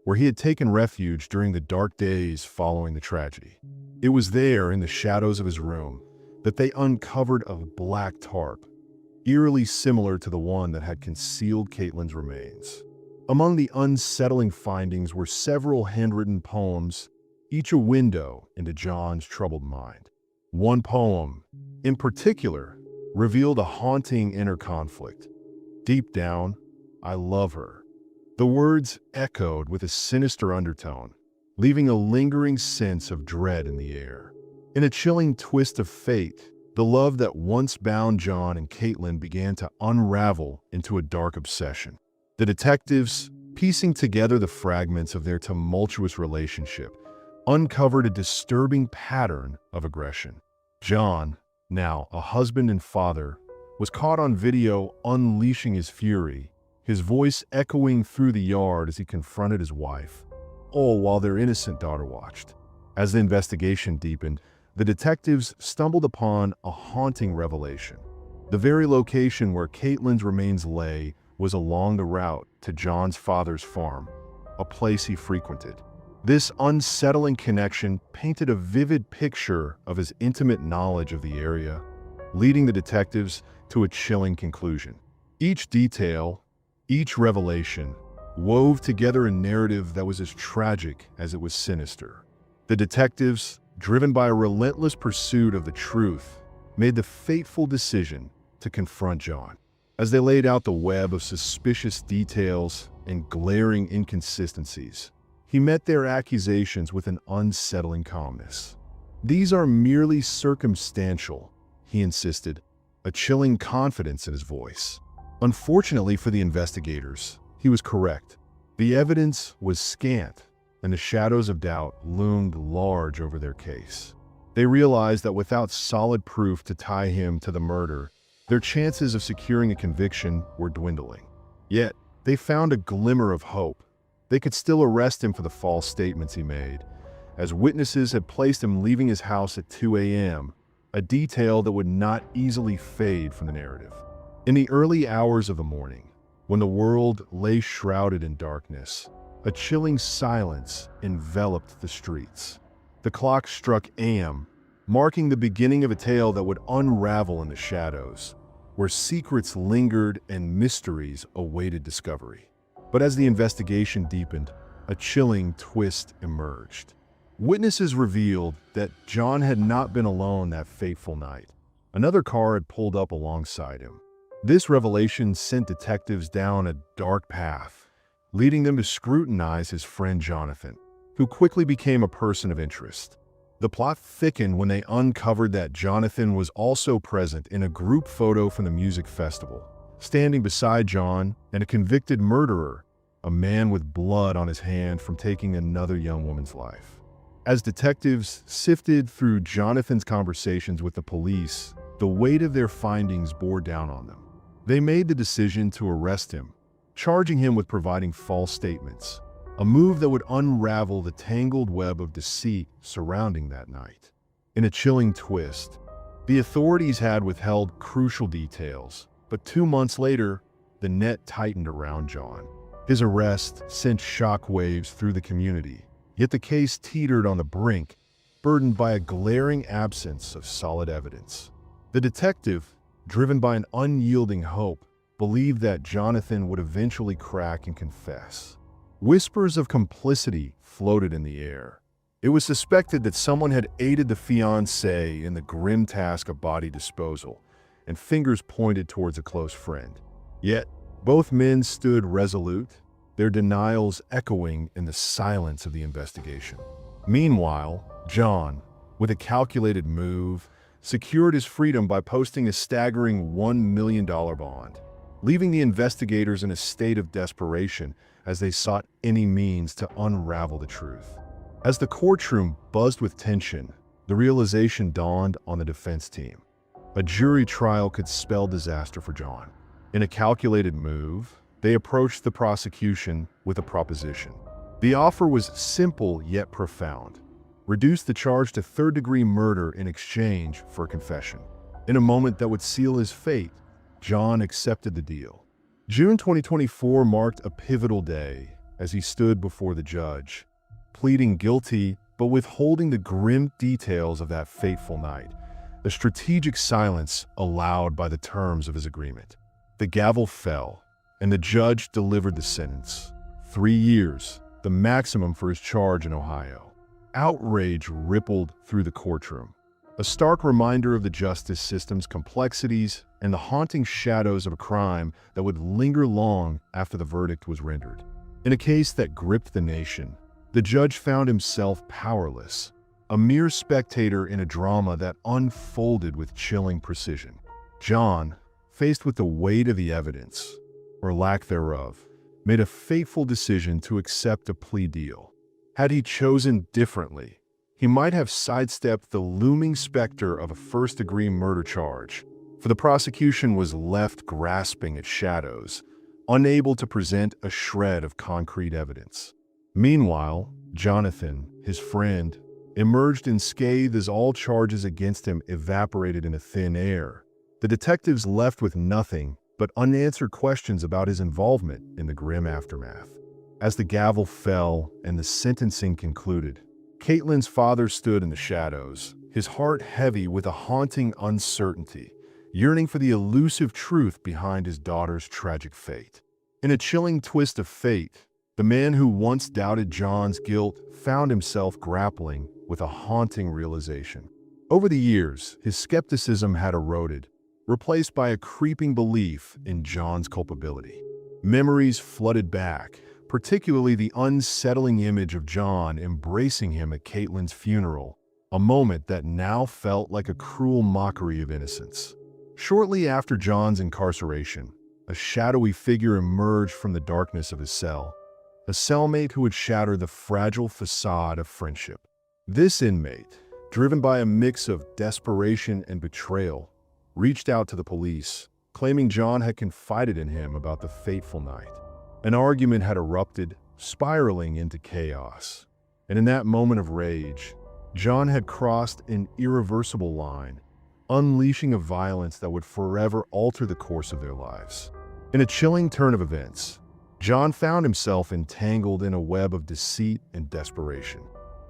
where he had taken refuge during the dark days following the tragedy. It was there, in the shadows of his room, that they uncovered a black tarp, eerily similar to the one that had concealed Caitlyn's remains. Among the unsettling findings were several handwritten poems, each a window into John's troubled mind. One poem, in particular, revealed a haunting inner conflict. Deep down, I love her. The words echoed with a sinister undertone, leaving a lingering sense of dread in the air. In a chilling twist of fate, the love that once bound John and Caitlyn began to unravel into a dark obsession. The detectives, piecing together the fragments of their tumultuous relationship, uncovered a disturbing pattern of aggression. John, now a husband and father, was caught on video unleashing his fury, his voice echoing through the yard as he confronted his wife, all while their innocent daughter watched. As the investigation deepened, the detectives stumbled upon a haunting revelation. The very location where Caitlyn's remains lay was along the route to John's father's farm, a place he frequented. This unsettling connection painted a vivid picture of his intimate knowledge of the area, leading the detectives to a chilling conclusion. Each detail, each revelation, wove together a narrative that was as tragic as it was sinister. The detectives, driven by a relentless pursuit of the truth, made the fateful decision to confront John. As they laid out the web of suspicious details and glaring inconsistencies, he met their accusations with an unsettling calmness. "These are merely circumstantial," he insisted, a chilling confidence in his voice. Unfortunately for the investigators, he was correct. The evidence was scant, and the shadows of doubt loomed large over their case. They realized that without solid proof to tie him to the murder, their chances of securing a conviction were dwindling. Yet, they found a glimmer of hope. They could still arrest him for the false statements he made, as witnesses had placed him leaving his house at 2 a.m., a detail that would not easily fade from the narrative. In the early hours of the morning, when the world lay shrouded in darkness, a chilling silence enveloped the streets. The clock struck a.m., marking the beginning of a tale that would unravel in the shadows, where secrets lingered and mysteries awaited discovery. But as the investigation deepened, a chilling twist emerged. Witnesses revealed that John had not been alone that fateful night. Another car had pulled up alongside him. This revelation sent detectives down a dark path, leading them to scrutinize his friend Jonathan, who quickly became a person of interest. The plot thickened when they uncovered that Jonathan was also present in a group photo from the music festival, standing beside John and a convicted murderer, a man with blood on his hand from taking another young woman's life. As detectives sifted through Jonathan's conversations with the police, the weight of their findings bore down on them. They made the decision to arrest him, charging him with providing false statements, a move that would unravel the tangled web of deceit surrounding that night. In a chilling twist, the authorities had withheld crucial details, but 2 months later, the net tightened around John. His arrest sent shockwaves through the community, yet the case teetered on the brink, burdened by a glaring absence of solid evidence. The detective, driven by an unyielding hope, believed that Jonathan would eventually crack and confess. Whispers of complicity floated in the air. It was suspected that someone had aided the fiancé in the grim task of body disposal, and fingers pointed towards a close friend. Yet, both men stood resolute, their denials echoing in the silence of the investigation. Meanwhile, John, with a calculated move, secured his freedom by posting a staggering $1 million bond, leaving the investigators in a state of desperation as they sought any means to unravel the truth. As the courtroom buzzed with tension, the realization dawned on the defense team. A jury trial could spell disaster for John. In a calculated move, they approached the prosecution with a proposition. The offer was simple yet profound. Reduce the charge to third-degree murder in exchange for a confession. In a moment that would seal his fate, John accepted the deal. June 2024 marked a pivotal day as he stood before the judge, pleading guilty but withholding the grim details of that fateful night, the strategic silence allowed by the terms of his agreement. The gavel fell, and the judge delivered the sentence. 3 years, the maximum for his charge in Ohio. Outrage rippled through the courtroom, a stark reminder of the justice system's complexities and the haunting shadows of a crime that would linger long after the verdict was rendered. In a case that gripped the nation, the judge found himself powerless, a mere spectator in a drama that unfolded with chilling precision. John, faced with the weight of the evidence, or lack thereof, made a fateful decision to accept a plea deal. Had he chosen differently, he might have sidestepped the looming specter of a first-degree murder charge, for the prosecution was left grasping at shadows, unable to present a shred of concrete evidence. Meanwhile, Jonathan, his friend, emerged unscathed as all charges against him evaporated into thin air. The detectives left with nothing but unanswered questions about his involvement in the grim aftermath. As the gavel fell and the sentencing concluded, Caitlyn's father stood in the shadows, his heart heavy with a haunting uncertainty, yearning for the elusive truth behind his daughter's tragic fate. In a chilling twist of fate, the man who once doubted John's guilt found himself grappling with a haunting realization. Over the years, his skepticism had eroded, replaced by a creeping belief in John's culpability. Memories flooded back, particularly the unsettling image of John embracing him at Caitlyn's funeral, a moment that now felt like a cruel mockery of innocence. Shortly after John's incarceration, a shadowy figure emerged from the darkness of his cell, a cellmate who would shatter the fragile facade of friendship. This inmate, driven by a mix of desperation and betrayal, reached out to the police, claiming John had confided in him about the fateful night. An argument had erupted, spiraling into chaos. And in that moment of rage, John had crossed an irreversible line, unleashing a violence that would forever alter the course of their lives. In a chilling turn of events, John found himself entangled in a web of deceit and desperation.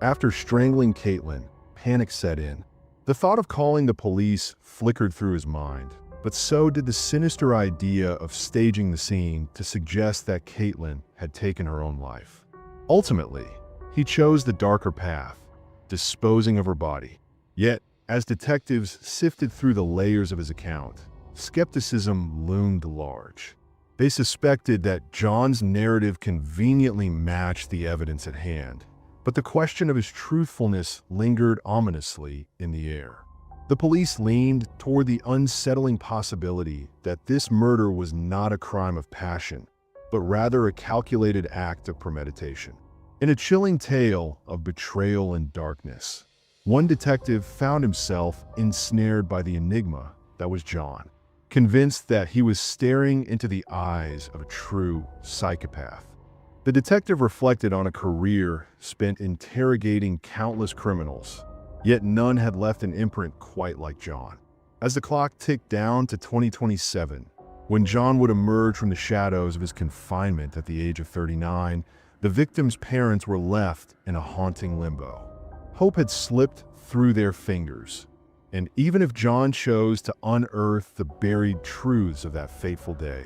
After strangling Caitlyn, panic set in. The thought of calling the police flickered through his mind, but so did the sinister idea of staging the scene to suggest that Caitlyn had taken her own life. Ultimately, he chose the darker path, disposing of her body. Yet, as detectives sifted through the layers of his account, skepticism loomed large. They suspected that John's narrative conveniently matched the evidence at hand, but the question of his truthfulness lingered ominously in the air. The police leaned toward the unsettling possibility that this murder was not a crime of passion, but rather a calculated act of premeditation. In a chilling tale of betrayal and darkness, one detective found himself ensnared by the enigma that was John, convinced that he was staring into the eyes of a true psychopath. The detective reflected on a career spent interrogating countless criminals, yet none had left an imprint quite like John. As the clock ticked down to 2027, when John would emerge from the shadows of his confinement at the age of 39, the victim's parents were left in a haunting limbo. Hope had slipped through their fingers, and even if John chose to unearth the buried truths of that fateful day,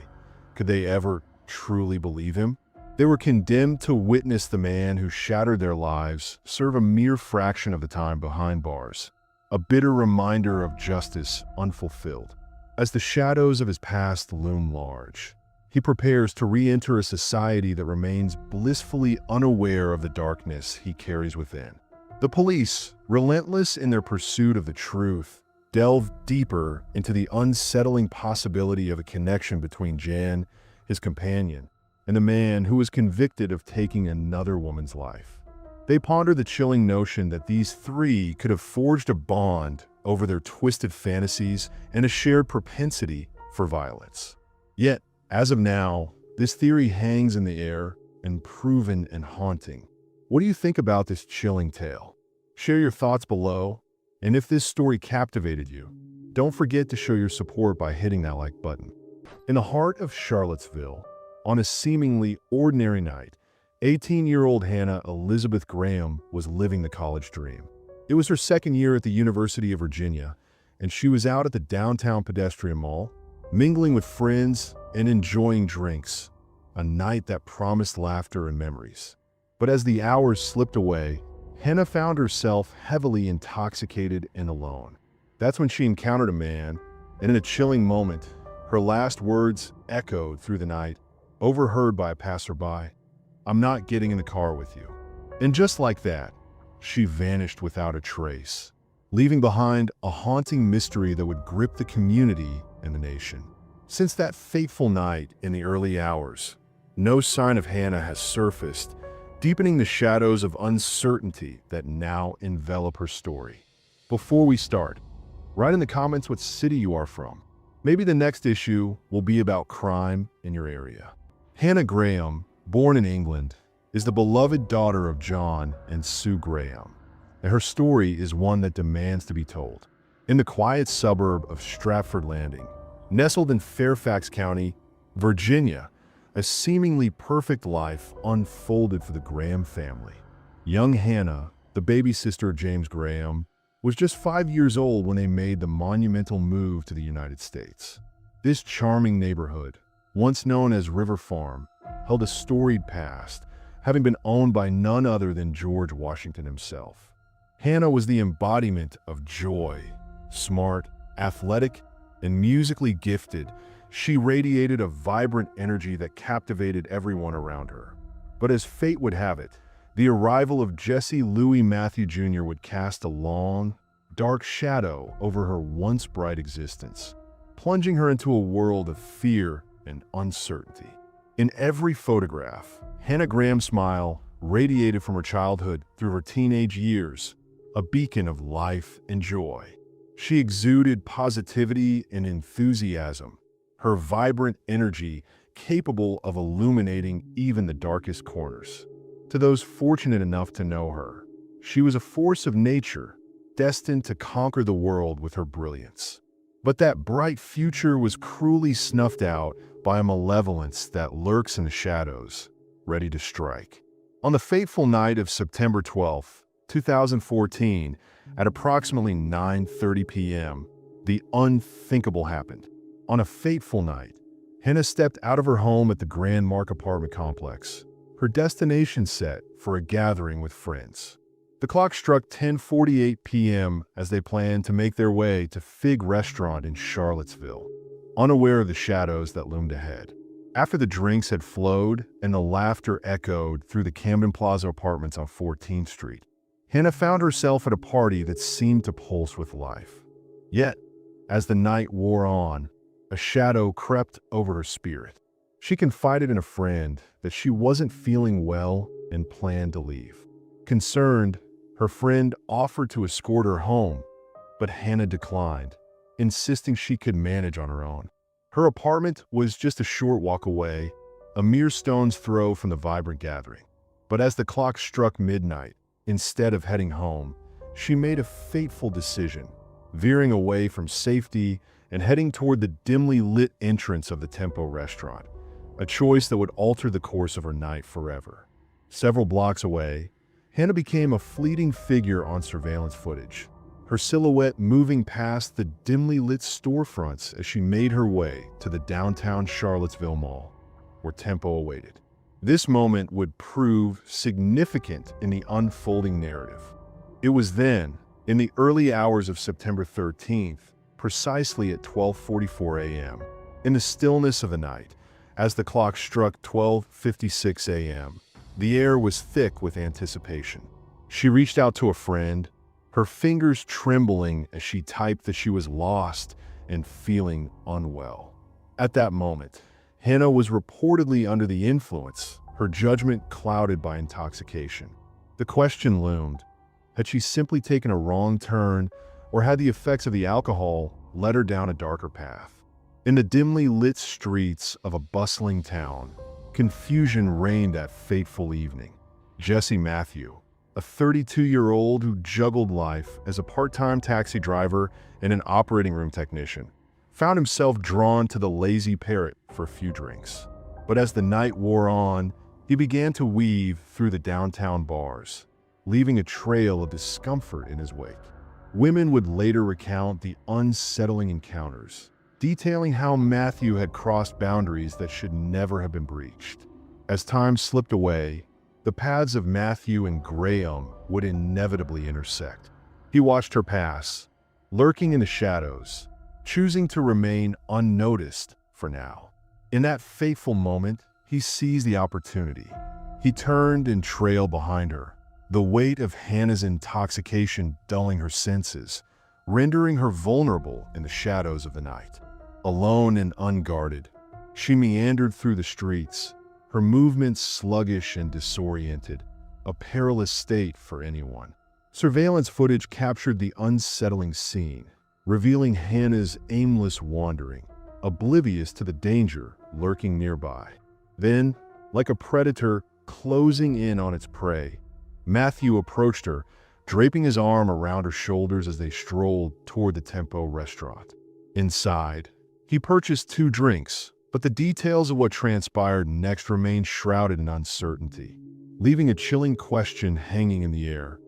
could they ever truly believe him? They were condemned to witness the man who shattered their lives serve a mere fraction of the time behind bars, a bitter reminder of justice unfulfilled. As the shadows of his past loom large, he prepares to re-enter a society that remains blissfully unaware of the darkness he carries within. The police, relentless in their pursuit of the truth, delve deeper into the unsettling possibility of a connection between Jan, his companion, and the man who was convicted of taking another woman's life. They ponder the chilling notion that these three could have forged a bond over their twisted fantasies and a shared propensity for violence. Yet, as of now, this theory hangs in the air, unproven and haunting. What do you think about this chilling tale? Share your thoughts below, and if this story captivated you, don't forget to show your support by hitting that like button. In the heart of Charlottesville, on a seemingly ordinary night, 18-year-old Hannah Elizabeth Graham was living the college dream. It was her second year at the University of Virginia, and she was out at the downtown pedestrian mall, mingling with friends and enjoying drinks, a night that promised laughter and memories. But as the hours slipped away, Hannah found herself heavily intoxicated and alone. That's when she encountered a man, and in a chilling moment, her last words echoed through the night, overheard by a passerby. "I'm not getting in the car with you." And just like that, she vanished without a trace, leaving behind a haunting mystery that would grip the community and the nation. Since that fateful night in the early hours, no sign of Hannah has surfaced, deepening the shadows of uncertainty that now envelop her story. Before we start, write in the comments what city you are from. Maybe the next issue will be about crime in your area. Hannah Graham, born in England, is the beloved daughter of John and Sue Graham, and her story is one that demands to be told. In the quiet suburb of Stratford Landing, nestled in Fairfax County, Virginia, a seemingly perfect life unfolded for the Graham family. Young Hannah, the baby sister of James Graham, was just 5 years old when they made the monumental move to the United States. This charming neighborhood, once known as River Farm, held a storied past, having been owned by none other than George Washington himself. Hannah was the embodiment of joy. Smart, athletic, and musically gifted, she radiated a vibrant energy that captivated everyone around her. But as fate would have it, the arrival of Jesse Louis Matthew Jr. would cast a long, dark shadow over her once bright existence, plunging her into a world of fear and uncertainty. In every photograph, Hannah Graham's smile radiated from her childhood through her teenage years, a beacon of life and joy. She exuded positivity and enthusiasm, her vibrant energy capable of illuminating even the darkest corners. To those fortunate enough to know her, she was a force of nature, destined to conquer the world with her brilliance. But that bright future was cruelly snuffed out by a malevolence that lurks in the shadows, ready to strike. On the fateful night of September 12, 2014, at approximately 9:30 p.m., the unthinkable happened. On a fateful night, Hannah stepped out of her home at the Grand Mark apartment complex, her destination set for a gathering with friends. The clock struck 10:48 p.m. as they planned to make their way to Fig Restaurant in Charlottesville, unaware of the shadows that loomed ahead. After the drinks had flowed and the laughter echoed through the Camden Plaza apartments on 14th Street, Hannah found herself at a party that seemed to pulse with life. Yet, as the night wore on, a shadow crept over her spirit. She confided in a friend that she wasn't feeling well and planned to leave. Concerned, her friend offered to escort her home, but Hannah declined, insisting she could manage on her own. Her apartment was just a short walk away, a mere stone's throw from the vibrant gathering. But as the clock struck midnight, instead of heading home, she made a fateful decision, veering away from safety and heading toward the dimly lit entrance of the Tempo restaurant, a choice that would alter the course of her night forever. Several blocks away, Hannah became a fleeting figure on surveillance footage, her silhouette moving past the dimly lit storefronts as she made her way to the downtown Charlottesville Mall, where Tempo awaited. This moment would prove significant in the unfolding narrative. It was then, in the early hours of September 13th, precisely at 12:44 a.m., in the stillness of the night, as the clock struck 12:56 a.m., the air was thick with anticipation. She reached out to a friend, her fingers trembling as she typed that she was lost and feeling unwell. At that moment, Hannah was reportedly under the influence, her judgment clouded by intoxication. The question loomed: had she simply taken a wrong turn, or had the effects of the alcohol led her down a darker path? In the dimly lit streets of a bustling town, confusion reigned that fateful evening. Jesse Matthew, a 32-year-old who juggled life as a part-time taxi driver and an operating room technician, found himself drawn to the Lazy Parrot for a few drinks. But as the night wore on, he began to weave through the downtown bars, leaving a trail of discomfort in his wake. Women would later recount the unsettling encounters, detailing how Matthew had crossed boundaries that should never have been breached. As time slipped away, the paths of Matthew and Graham would inevitably intersect. He watched her pass, lurking in the shadows, choosing to remain unnoticed for now. In that fateful moment, he seized the opportunity. He turned and trailed behind her, the weight of Hannah's intoxication dulling her senses, rendering her vulnerable in the shadows of the night. Alone and unguarded, she meandered through the streets, her movements sluggish and disoriented, a perilous state for anyone. Surveillance footage captured the unsettling scene, revealing Hannah's aimless wandering, oblivious to the danger lurking nearby. Then, like a predator closing in on its prey, Matthew approached her, draping his arm around her shoulders as they strolled toward the Tempo restaurant. Inside, he purchased 2 drinks, but the details of what transpired next remained shrouded in uncertainty, leaving a chilling question hanging in the air.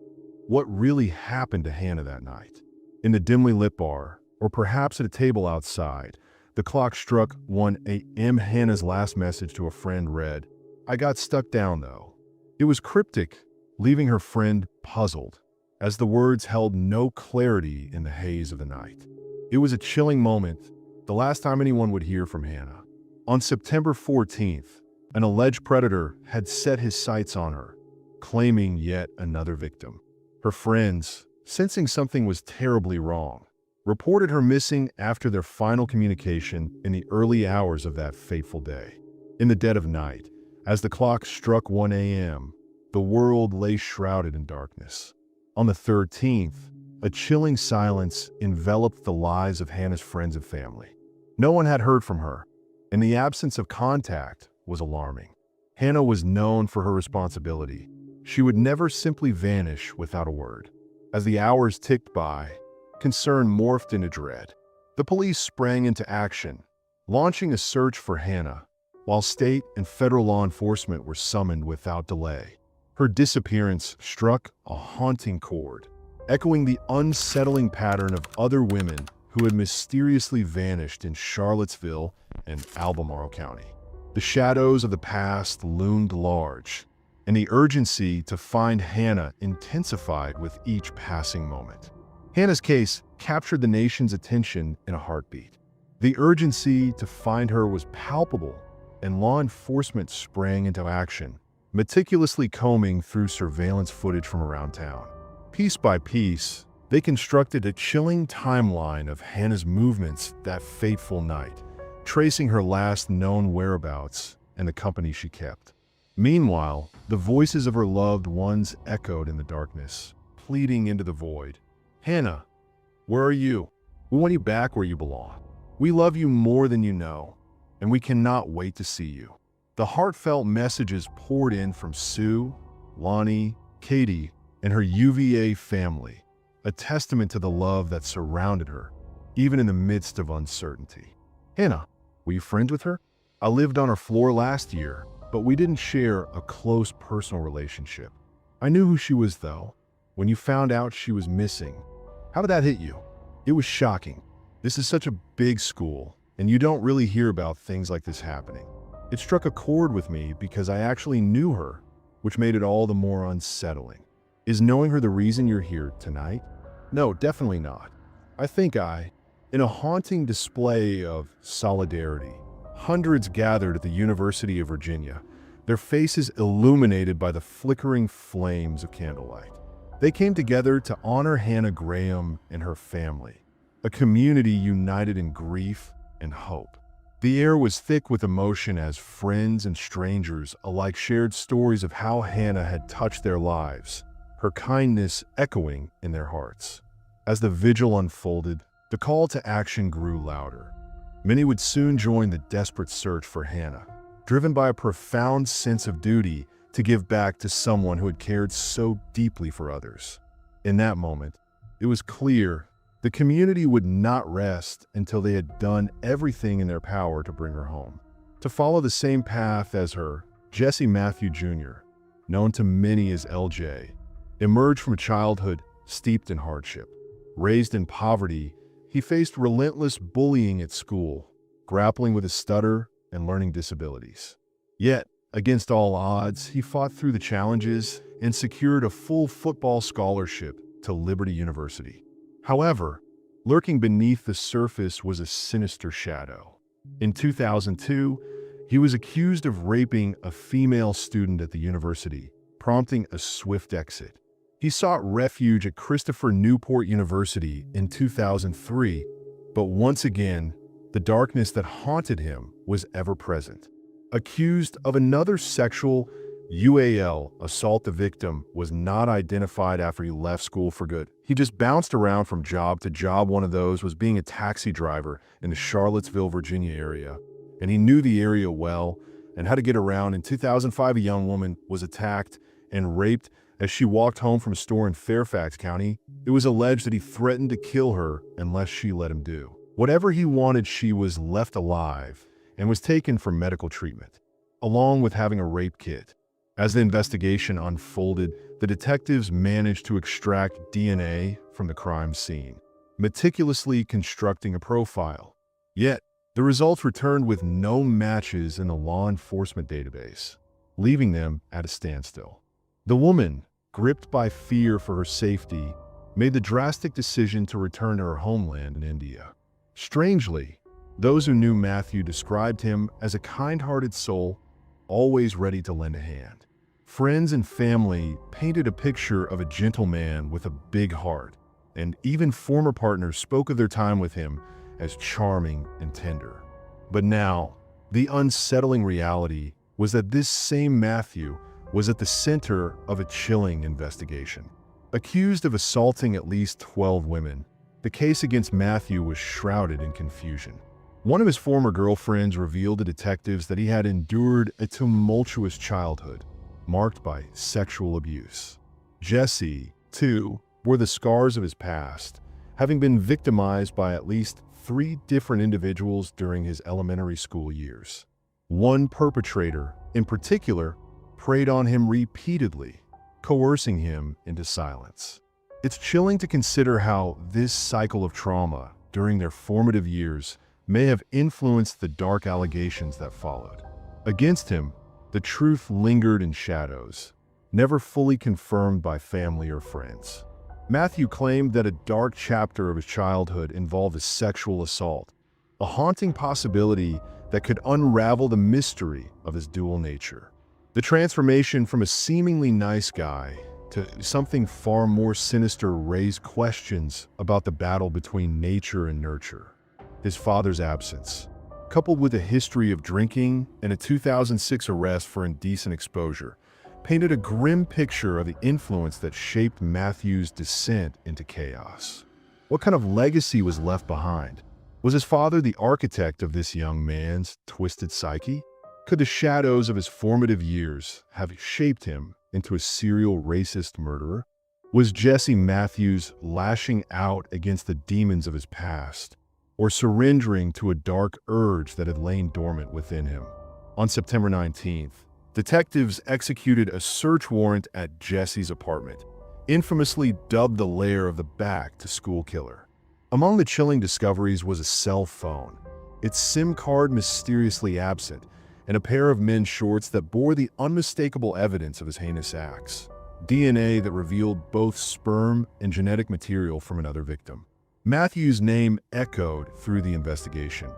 What really happened to Hannah that night? In the dimly lit bar, or perhaps at a table outside, the clock struck 1 a.m. Hannah's last message to a friend read, "I got stuck down though." It was cryptic, leaving her friend puzzled, as the words held no clarity in the haze of the night. It was a chilling moment, the last time anyone would hear from Hannah. On September 14th, an alleged predator had set his sights on her, claiming yet another victim. Her friends, sensing something was terribly wrong, reported her missing after their final communication in the early hours of that fateful day. In the dead of night, as the clock struck 1 a.m., the world lay shrouded in darkness. On the 13th, a chilling silence enveloped the lives of Hannah's friends and family. No one had heard from her, and the absence of contact was alarming. Hannah was known for her responsibility. She would never simply vanish without a word. As the hours ticked by, concern morphed into dread. The police sprang into action, launching a search for Hannah, while state and federal law enforcement were summoned without delay. Her disappearance struck a haunting chord, echoing the unsettling pattern of other women who had mysteriously vanished in Charlottesville and Albemarle County. The shadows of the past loomed large, and the urgency to find Hannah intensified with each passing moment. Hannah's case captured the nation's attention in a heartbeat. The urgency to find her was palpable, and law enforcement sprang into action, meticulously combing through surveillance footage from around town. Piece by piece, they constructed a chilling timeline of Hannah's movements that fateful night, tracing her last known whereabouts and the company she kept. Meanwhile, the voices of her loved ones echoed in the darkness, pleading into the void. "Hannah, where are you? We want you back where you belong. We love you more than you know, and we cannot wait to see you." The heartfelt messages poured in from Sue, Lonnie, Katie, and her UVA family, a testament to the love that surrounded her, even in the midst of uncertainty. Hannah, were you friends with her? I lived on her floor last year, but we didn't share a close personal relationship. I knew who she was, though. When you found out she was missing, how did that hit you? It was shocking. This is such a big school, and you don't really hear about things like this happening. It struck a chord with me because I actually knew her, which made it all the more unsettling. Is knowing her the reason you're here tonight? No, definitely not. I think in a haunting display of solidarity, hundreds gathered at the University of Virginia, their faces illuminated by the flickering flames of candlelight. They came together to honor Hannah Graham and her family, a community united in grief and hope. The air was thick with emotion as friends and strangers alike shared stories of how Hannah had touched their lives, her kindness echoing in their hearts. As the vigil unfolded, the call to action grew louder. Many would soon join the desperate search for Hannah, driven by a profound sense of duty to give back to someone who had cared so deeply for others. In that moment, it was clear the community would not rest until they had done everything in their power to bring her home. To follow the same path as her, Jesse Matthew Jr., known to many as LJ, emerged from a childhood steeped in hardship. Raised in poverty, he faced relentless bullying at school, grappling with a stutter and learning disabilities. Yet, against all odds, he fought through the challenges and secured a full football scholarship to Liberty University. However, lurking beneath the surface was a sinister shadow. In 2002, he was accused of raping a female student at the university, prompting a swift exit. He sought refuge at Christopher Newport University in 2003, but once again, the darkness that haunted him was ever present. Accused of another sexual assault, the victim was not identified after he left school for good. He just bounced around from job to job. One of those was being a taxi driver in the Charlottesville, Virginia area, and he knew the area well and how to get around. In 2005, a young woman was attacked and raped as she walked home from a store in Fairfax County. It was alleged that he threatened to kill her unless she let him do whatever he wanted. She was left alive and was taken for medical treatment, along with having a rape kit. As the investigation unfolded, the detectives managed to extract DNA from the crime scene, meticulously constructing a profile. Yet, the results returned with no matches in the law enforcement database, leaving them at a standstill. The woman, gripped by fear for her safety, made the drastic decision to return to her homeland in India. Strangely, those who knew Matthew described him as a kind-hearted soul, always ready to lend a hand. Friends and family painted a picture of a gentle man with a big heart, and even former partners spoke of their time with him as charming and tender. But now, the unsettling reality was that this same Matthew was at the center of a chilling investigation. Accused of assaulting at least 12 women, the case against Matthew was shrouded in confusion. One of his former girlfriends revealed to detectives that he had endured a tumultuous childhood, marked by sexual abuse. Jesse, too, bore the scars of his past, having been victimized by at least 3 different individuals during his elementary school years. One perpetrator, in particular, preyed on him repeatedly, coercing him into silence. It's chilling to consider how this cycle of trauma during their formative years may have influenced the dark allegations that followed. Against him, the truth lingered in shadows, never fully confirmed by family or friends. Matthew claimed that a dark chapter of his childhood involved a sexual assault, a haunting possibility that could unravel the mystery of his dual nature. The transformation from a seemingly nice guy to something far more sinister raised questions about the battle between nature and nurture. His father's absence, coupled with a history of drinking and a 2006 arrest for indecent exposure, painted a grim picture of the influence that shaped Matthew's descent into chaos. What kind of legacy was left behind? Was his father the architect of this young man's twisted psyche? Could the shadows of his formative years have shaped him into a serial racist murderer? Was Jesse Matthews lashing out against the demons of his past, or surrendering to a dark urge that had lain dormant within him? On September 19th, detectives executed a search warrant at Jesse's apartment, infamously dubbed the lair of the back-to-school killer. Among the chilling discoveries was a cell phone, its SIM card mysteriously absent, and a pair of men's shorts that bore the unmistakable evidence of his heinous acts. DNA that revealed both sperm and genetic material from another victim. Matthew's name echoed through the investigation,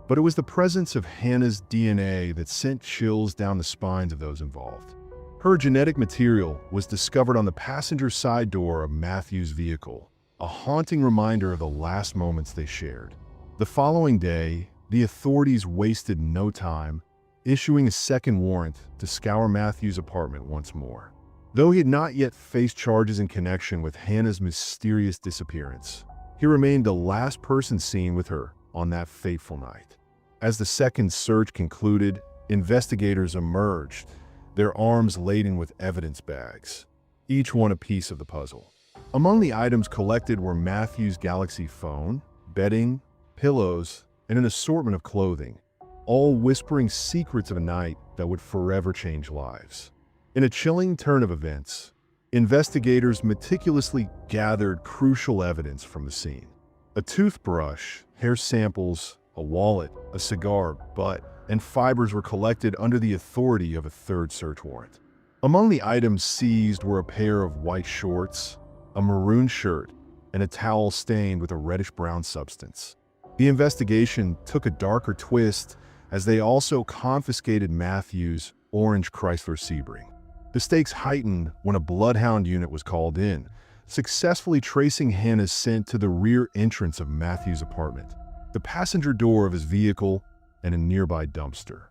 but it was the presence of Hannah's DNA that sent chills down the spines of those involved. Her genetic material was discovered on the passenger side door of Matthew's vehicle, a haunting reminder of the last moments they shared. The following day, the authorities wasted no time, issuing a second warrant to scour Matthew's apartment once more. Though he had not yet faced charges in connection with Hannah's mysterious disappearance, he remained the last person seen with her on that fateful night. As the second search concluded, investigators emerged, their arms laden with evidence bags, each one a piece of the puzzle. Among the items collected were Matthew's Galaxy phone, bedding, pillows, and an assortment of clothing, all whispering secrets of a night that would forever change lives. In a chilling turn of events, investigators meticulously gathered crucial evidence from the scene. A toothbrush, hair samples, a wallet, a cigar butt, and fibers were collected under the authority of a third search warrant. Among the items seized were a pair of white shorts, a maroon shirt, and a towel stained with a reddish-brown substance. The investigation took a darker twist as they also confiscated Matthew's orange Chrysler Sebring. The stakes heightened when a bloodhound unit was called in, successfully tracing Hannah's scent to the rear entrance of Matthew's apartment, the passenger door of his vehicle, and a nearby dumpster.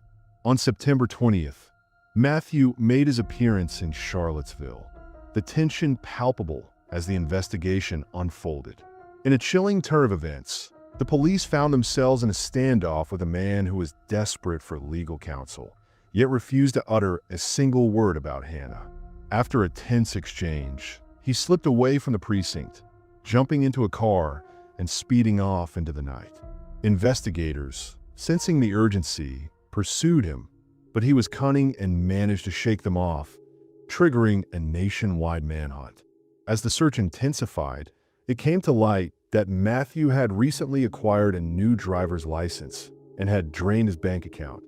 On September 20th, Matthew made his appearance in Charlottesville, the tension palpable as the investigation unfolded. In a chilling turn of events, the police found themselves in a standoff with a man who was desperate for legal counsel, yet refused to utter a single word about Hannah. After a tense exchange, he slipped away from the precinct, jumping into a car and speeding off into the night. Investigators, sensing the urgency, pursued him, but he was cunning and managed to shake them off, triggering a nationwide manhunt. As the search intensified, it came to light that Matthew had recently acquired a new driver's license and had drained his bank account,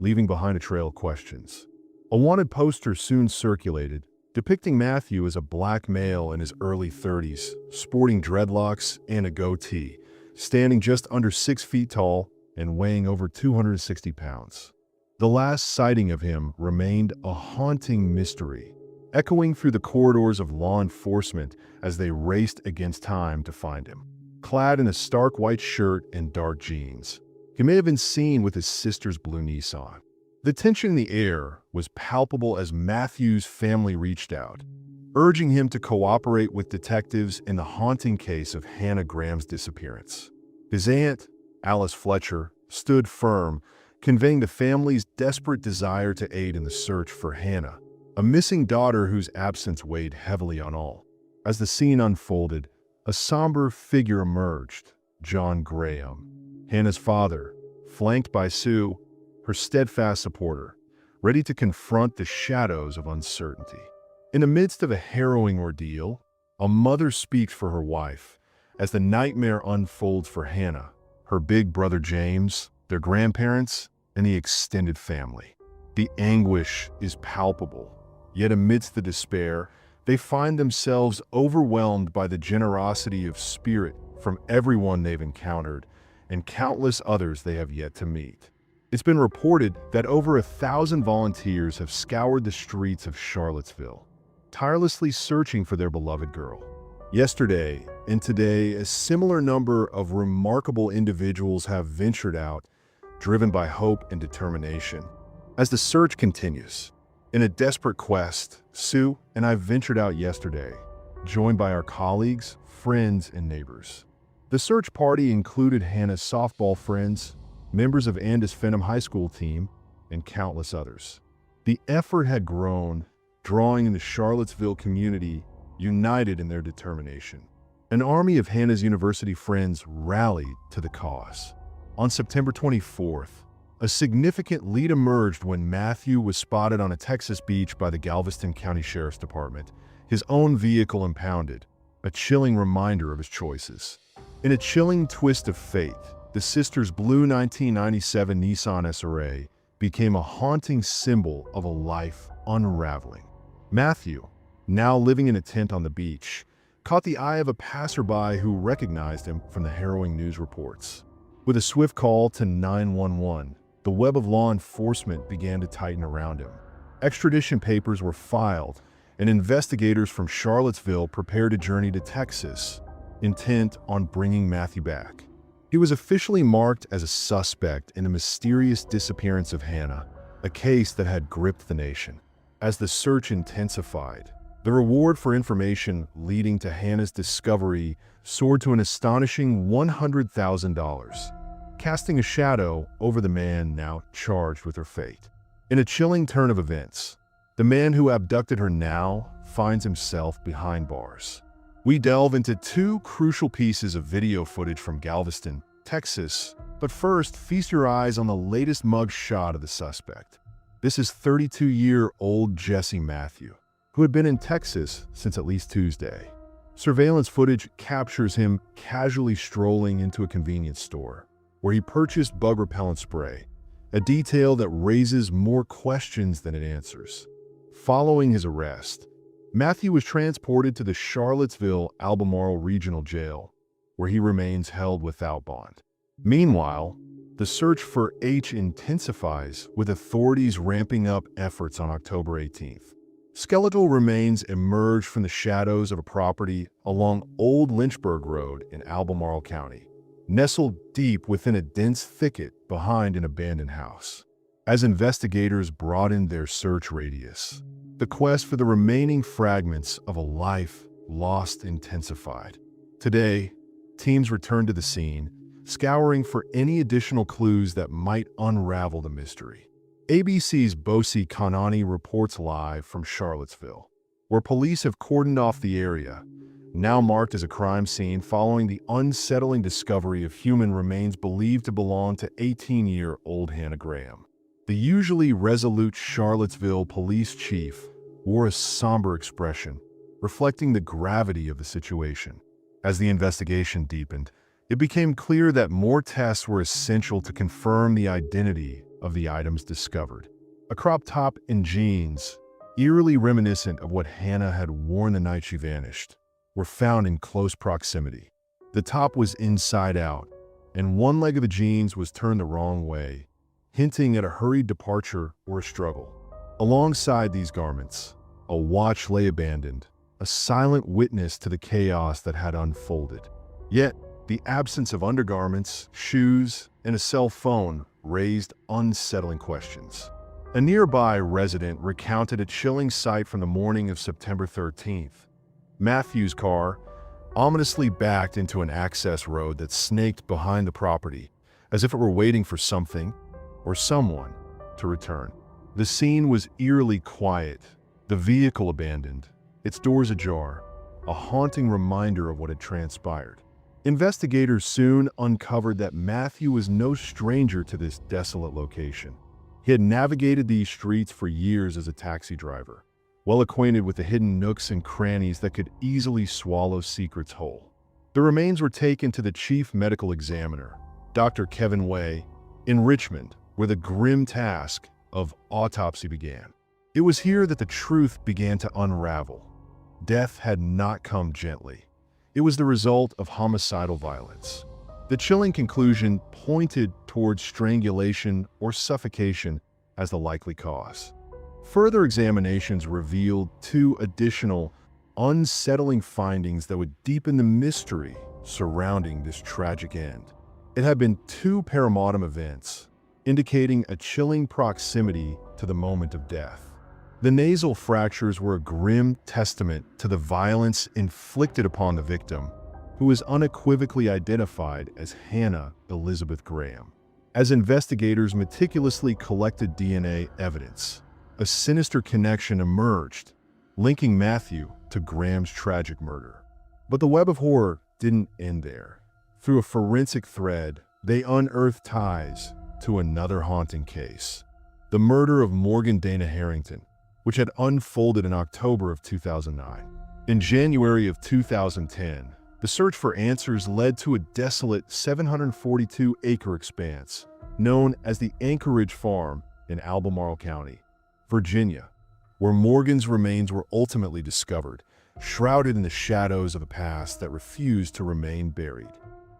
leaving behind a trail of questions. A wanted poster soon circulated, depicting Matthew as a black male in his early 30s, sporting dreadlocks and a goatee, standing just under 6 feet tall and weighing over 260 pounds. The last sighting of him remained a haunting mystery, echoing through the corridors of law enforcement as they raced against time to find him. Clad in a stark white shirt and dark jeans, he may have been seen with his sister's blue Nissan. The tension in the air was palpable as Matthew's family reached out, urging him to cooperate with detectives in the haunting case of Hannah Graham's disappearance. His aunt, Alice Fletcher, stood firm, conveying the family's desperate desire to aid in the search for Hannah, a missing daughter whose absence weighed heavily on all. As the scene unfolded, a somber figure emerged, John Graham, Hannah's father, flanked by Sue, her steadfast supporter, ready to confront the shadows of uncertainty. In the midst of a harrowing ordeal, a mother speaks for her wife as the nightmare unfolds for Hannah, her big brother James, their grandparents, and the extended family. The anguish is palpable, yet amidst the despair, they find themselves overwhelmed by the generosity of spirit from everyone they've encountered and countless others they have yet to meet. It's been reported that over 1,000 volunteers have scoured the streets of Charlottesville, tirelessly searching for their beloved girl. Yesterday and today, a similar number of remarkable individuals have ventured out, driven by hope and determination. As the search continues, in a desperate quest, Sue and I ventured out yesterday, joined by our colleagues, friends, and neighbors. The search party included Hannah's softball friends, members of Andis Fenham High School team, and countless others. The effort had grown, drawing in the Charlottesville community united in their determination. An army of Hannah's university friends rallied to the cause. On September 24th, a significant lead emerged when Matthew was spotted on a Texas beach by the Galveston County Sheriff's Department, his own vehicle impounded, a chilling reminder of his choices. In a chilling twist of fate, the sisters' blue 1997 Nissan SRA became a haunting symbol of a life unraveling. Matthew, now living in a tent on the beach, caught the eye of a passerby who recognized him from the harrowing news reports. With a swift call to 911, the web of law enforcement began to tighten around him. Extradition papers were filed, and investigators from Charlottesville prepared a journey to Texas, intent on bringing Matthew back. He was officially marked as a suspect in the mysterious disappearance of Hannah, a case that had gripped the nation. As the search intensified, the reward for information leading to Hannah's discovery soared to an astonishing $100,000, casting a shadow over the man now charged with her fate. In a chilling turn of events, the man who abducted her now finds himself behind bars. We delve into two crucial pieces of video footage from Galveston, Texas, but first, feast your eyes on the latest mug shot of the suspect. This is 32-year-old Jesse Matthew, who had been in Texas since at least Tuesday. Surveillance footage captures him casually strolling into a convenience store, where he purchased bug repellent spray, a detail that raises more questions than it answers. Following his arrest, Matthew was transported to the Charlottesville Albemarle Regional Jail, where he remains held without bond. Meanwhile, the search for H intensifies, with authorities ramping up efforts on October 18th. Skeletal remains emerged from the shadows of a property along Old Lynchburg Road in Albemarle County, nestled deep within a dense thicket behind an abandoned house. As investigators broadened their search radius, the quest for the remaining fragments of a life lost intensified. Today, teams returned to the scene, scouring for any additional clues that might unravel the mystery. ABC's Bosi Kanani reports live from Charlottesville, where police have cordoned off the area, now marked as a crime scene following the unsettling discovery of human remains believed to belong to 18-year-old Hannah Graham. The usually resolute Charlottesville police chief wore a somber expression, reflecting the gravity of the situation. As the investigation deepened, it became clear that more tests were essential to confirm the identity of the items discovered. A crop top and jeans, eerily reminiscent of what Hannah had worn the night she vanished, were found in close proximity. The top was inside out, and one leg of the jeans was turned the wrong way, hinting at a hurried departure or a struggle. Alongside these garments, a watch lay abandoned, a silent witness to the chaos that had unfolded. Yet, the absence of undergarments, shoes, and a cell phone raised unsettling questions. A nearby resident recounted a chilling sight from the morning of September 13th. Matthew's car ominously backed into an access road that snaked behind the property, as if it were waiting for something or someone to return. The scene was eerily quiet, the vehicle abandoned, its doors ajar, a haunting reminder of what had transpired. Investigators soon uncovered that Matthew was no stranger to this desolate location. He had navigated these streets for years as a taxi driver, well acquainted with the hidden nooks and crannies that could easily swallow secrets whole. The remains were taken to the chief medical examiner, Dr. Kevin Way, in Richmond, where the grim task of autopsy began. It was here that the truth began to unravel. Death had not come gently. It was the result of homicidal violence. The chilling conclusion pointed towards strangulation or suffocation as the likely cause. Further examinations revealed two additional, unsettling findings that would deepen the mystery surrounding this tragic end. It had been two paramortem events, indicating a chilling proximity to the moment of death. The nasal fractures were a grim testament to the violence inflicted upon the victim, who was unequivocally identified as Hannah Elizabeth Graham. as investigators meticulously collected DNA evidence. A sinister connection emerged, linking Matthew to Graham's tragic murder. But the web of horror didn't end there. Through a forensic thread, they unearthed ties to another haunting case: the murder of Morgan Dana Harrington, which had unfolded in October of 2009. In January of 2010, the search for answers led to a desolate 742-acre expanse known as the Anchorage Farm in Albemarle County, Virginia, where Morgan's remains were ultimately discovered, shrouded in the shadows of a past that refused to remain buried.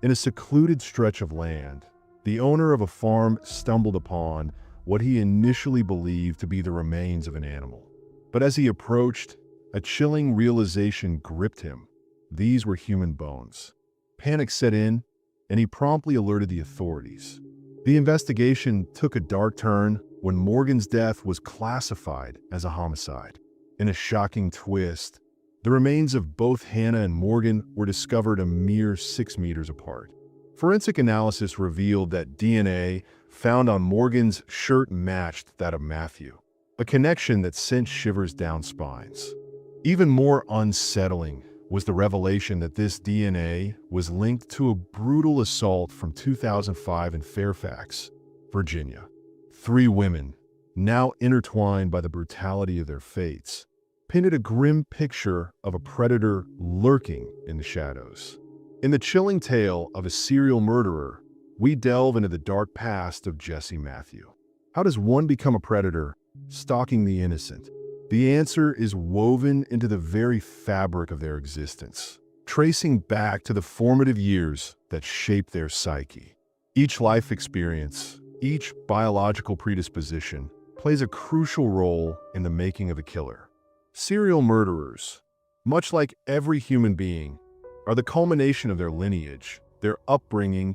In a secluded stretch of land, the owner of a farm stumbled upon what he initially believed to be the remains of an animal. But as he approached, a chilling realization gripped him. These were human bones. Panic set in, and he promptly alerted the authorities. The investigation took a dark turn when Morgan's death was classified as a homicide. In a shocking twist, the remains of both Hannah and Morgan were discovered a mere 6 meters apart. Forensic analysis revealed that DNA found on Morgan's shirt matched that of Matthew, a connection that sent shivers down spines. Even more unsettling was the revelation that this DNA was linked to a brutal assault from 2005 in Fairfax, Virginia. 3 women, now intertwined by the brutality of their fates, painted a grim picture of a predator lurking in the shadows. In the chilling tale of a serial murderer, we delve into the dark past of Jesse Matthew. How does one become a predator, stalking the innocent? The answer is woven into the very fabric of their existence, tracing back to the formative years that shaped their psyche. Each life experience, each biological predisposition, plays a crucial role in the making of a killer. Serial murderers, much like every human being, are the culmination of their lineage, their upbringing,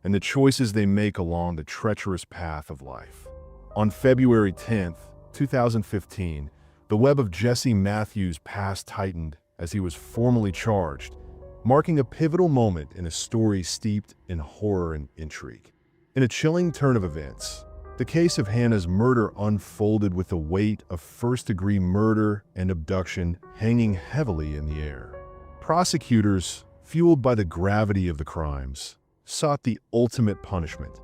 and the choices they make along the treacherous path of life. On February 10th, 2015, the web of Jesse Matthews' past tightened as he was formally charged, marking a pivotal moment in a story steeped in horror and intrigue. In a chilling turn of events, the case of Hannah's murder unfolded with the weight of first-degree murder and abduction hanging heavily in the air. Prosecutors, fueled by the gravity of the crimes, sought the ultimate punishment: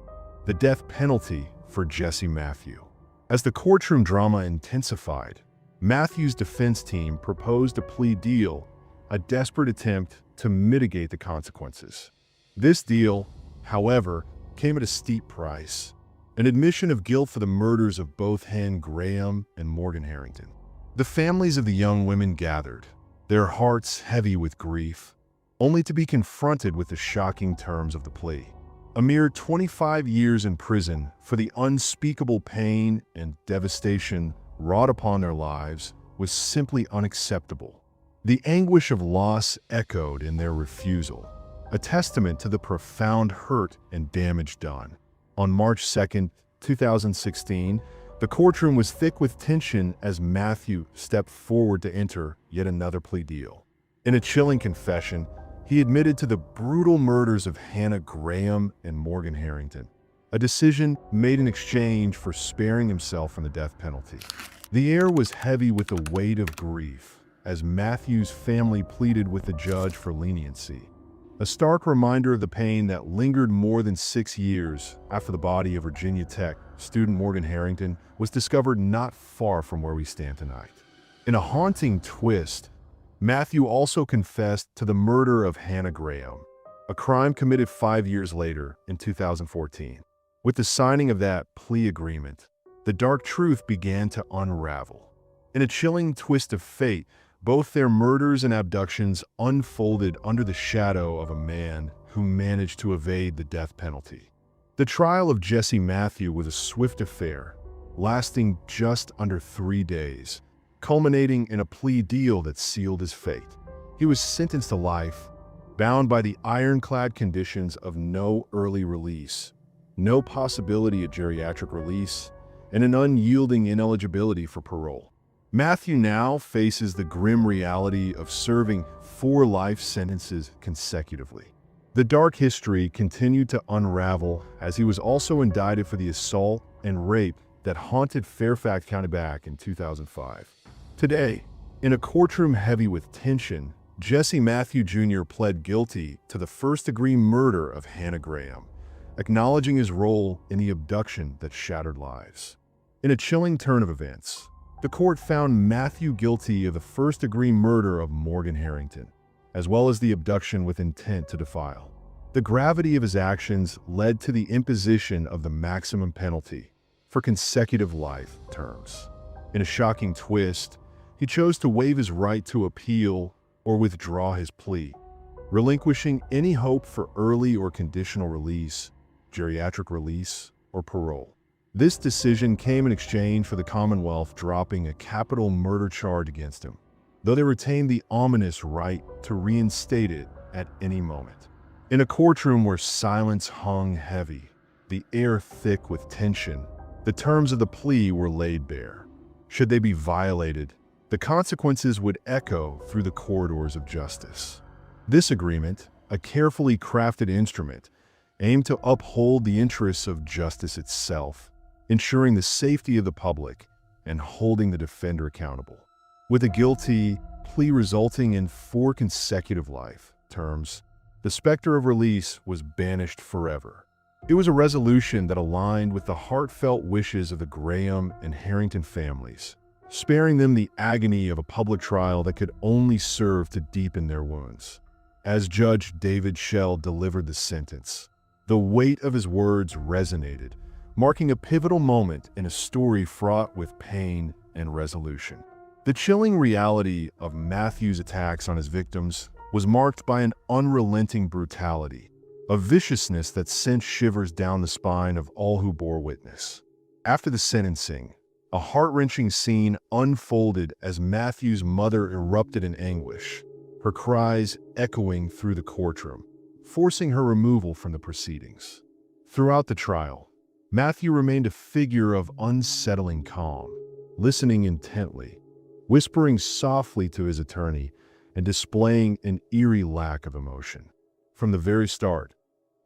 the death penalty for Jesse Matthew. As the courtroom drama intensified, Matthew's defense team proposed a plea deal, a desperate attempt to mitigate the consequences. This deal, however, came at a steep price: an admission of guilt for the murders of both Hannah Graham and Morgan Harrington. The families of the young women gathered, their hearts heavy with grief, only to be confronted with the shocking terms of the plea. A mere 25 years in prison for the unspeakable pain and devastation wrought upon their lives was simply unacceptable. The anguish of loss echoed in their refusal, a testament to the profound hurt and damage done. On March 2nd, 2016, the courtroom was thick with tension as Matthew stepped forward to enter yet another plea deal. In a chilling confession, he admitted to the brutal murders of Hannah Graham and Morgan Harrington, a decision made in exchange for sparing himself from the death penalty. The air was heavy with the weight of grief as Matthew's family pleaded with the judge for leniency, a stark reminder of the pain that lingered more than 6 years after the body of Virginia Tech student Morgan Harrington was discovered not far from where we stand tonight. In a haunting twist, Matthew also confessed to the murder of Hannah Graham, a crime committed 5 years later in 2014. With the signing of that plea agreement, the dark truth began to unravel. In a chilling twist of fate, both their murders and abductions unfolded under the shadow of a man who managed to evade the death penalty. The trial of Jesse Matthew was a swift affair, lasting just under 3 days, culminating in a plea deal that sealed his fate. He was sentenced to life, bound by the ironclad conditions of no early release, no possibility of geriatric release, and an unyielding ineligibility for parole. Matthew now faces the grim reality of serving 4 life sentences consecutively. The dark history continued to unravel as he was also indicted for the assault and rape that haunted Fairfax County back in 2005. Today, in a courtroom heavy with tension, Jesse Matthew Jr. pled guilty to the first-degree murder of Hannah Graham, acknowledging his role in the abduction that shattered lives. In a chilling turn of events, the court found Matthew guilty of the first-degree murder of Morgan Harrington, as well as the abduction with intent to defile. The gravity of his actions led to the imposition of the maximum penalty for consecutive life terms. In a shocking twist, he chose to waive his right to appeal or withdraw his plea, relinquishing any hope for early or conditional release, geriatric release, or parole. This decision came in exchange for the Commonwealth dropping a capital murder charge against him, though they retained the ominous right to reinstate it at any moment. In a courtroom where silence hung heavy, the air thick with tension, the terms of the plea were laid bare. Should they be violated, the consequences would echo through the corridors of justice. This agreement, a carefully crafted instrument, aimed to uphold the interests of justice itself, ensuring the safety of the public and holding the defender accountable. With a guilty plea resulting in 4 consecutive life terms, the specter of release was banished forever. It was a resolution that aligned with the heartfelt wishes of the Graham and Harrington families, sparing them the agony of a public trial that could only serve to deepen their wounds. As Judge David Schell delivered the sentence, the weight of his words resonated, marking a pivotal moment in a story fraught with pain and resolution. The chilling reality of Matthew's attacks on his victims was marked by an unrelenting brutality, a viciousness that sent shivers down the spine of all who bore witness. After the sentencing, a heart-wrenching scene unfolded as Matthew's mother erupted in anguish, her cries echoing through the courtroom, forcing her removal from the proceedings. Throughout the trial, Matthew remained a figure of unsettling calm, listening intently, whispering softly to his attorney, and displaying an eerie lack of emotion. From the very start,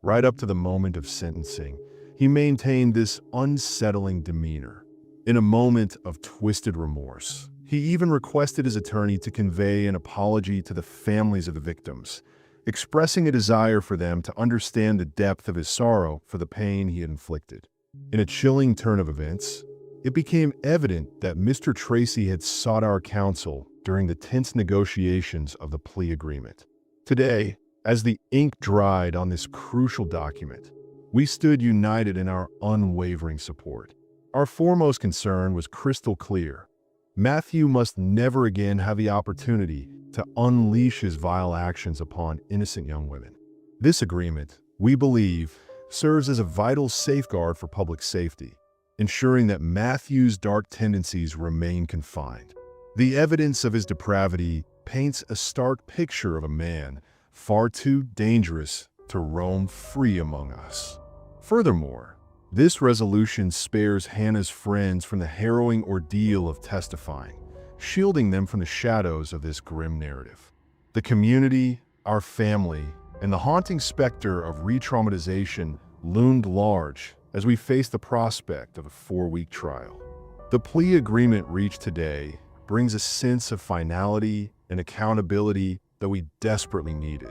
right up to the moment of sentencing, he maintained this unsettling demeanor. In a moment of twisted remorse, he even requested his attorney to convey an apology to the families of the victims, expressing a desire for them to understand the depth of his sorrow for the pain he had inflicted. In a chilling turn of events, it became evident that Mr. Tracy had sought our counsel during the tense negotiations of the plea agreement. Today, as the ink dried on this crucial document, we stood united in our unwavering support. Our foremost concern was crystal clear. Matthew must never again have the opportunity to unleash his vile actions upon innocent young women. This agreement, we believe, serves as a vital safeguard for public safety, ensuring that Matthew's dark tendencies remain confined. The evidence of his depravity paints a stark picture of a man far too dangerous to roam free among us. Furthermore, this resolution spares Hannah's friends from the harrowing ordeal of testifying, shielding them from the shadows of this grim narrative. The community, our family, and the haunting specter of re-traumatization loomed large as we faced the prospect of a 4-week trial. The plea agreement reached today brings a sense of finality and accountability that we desperately needed.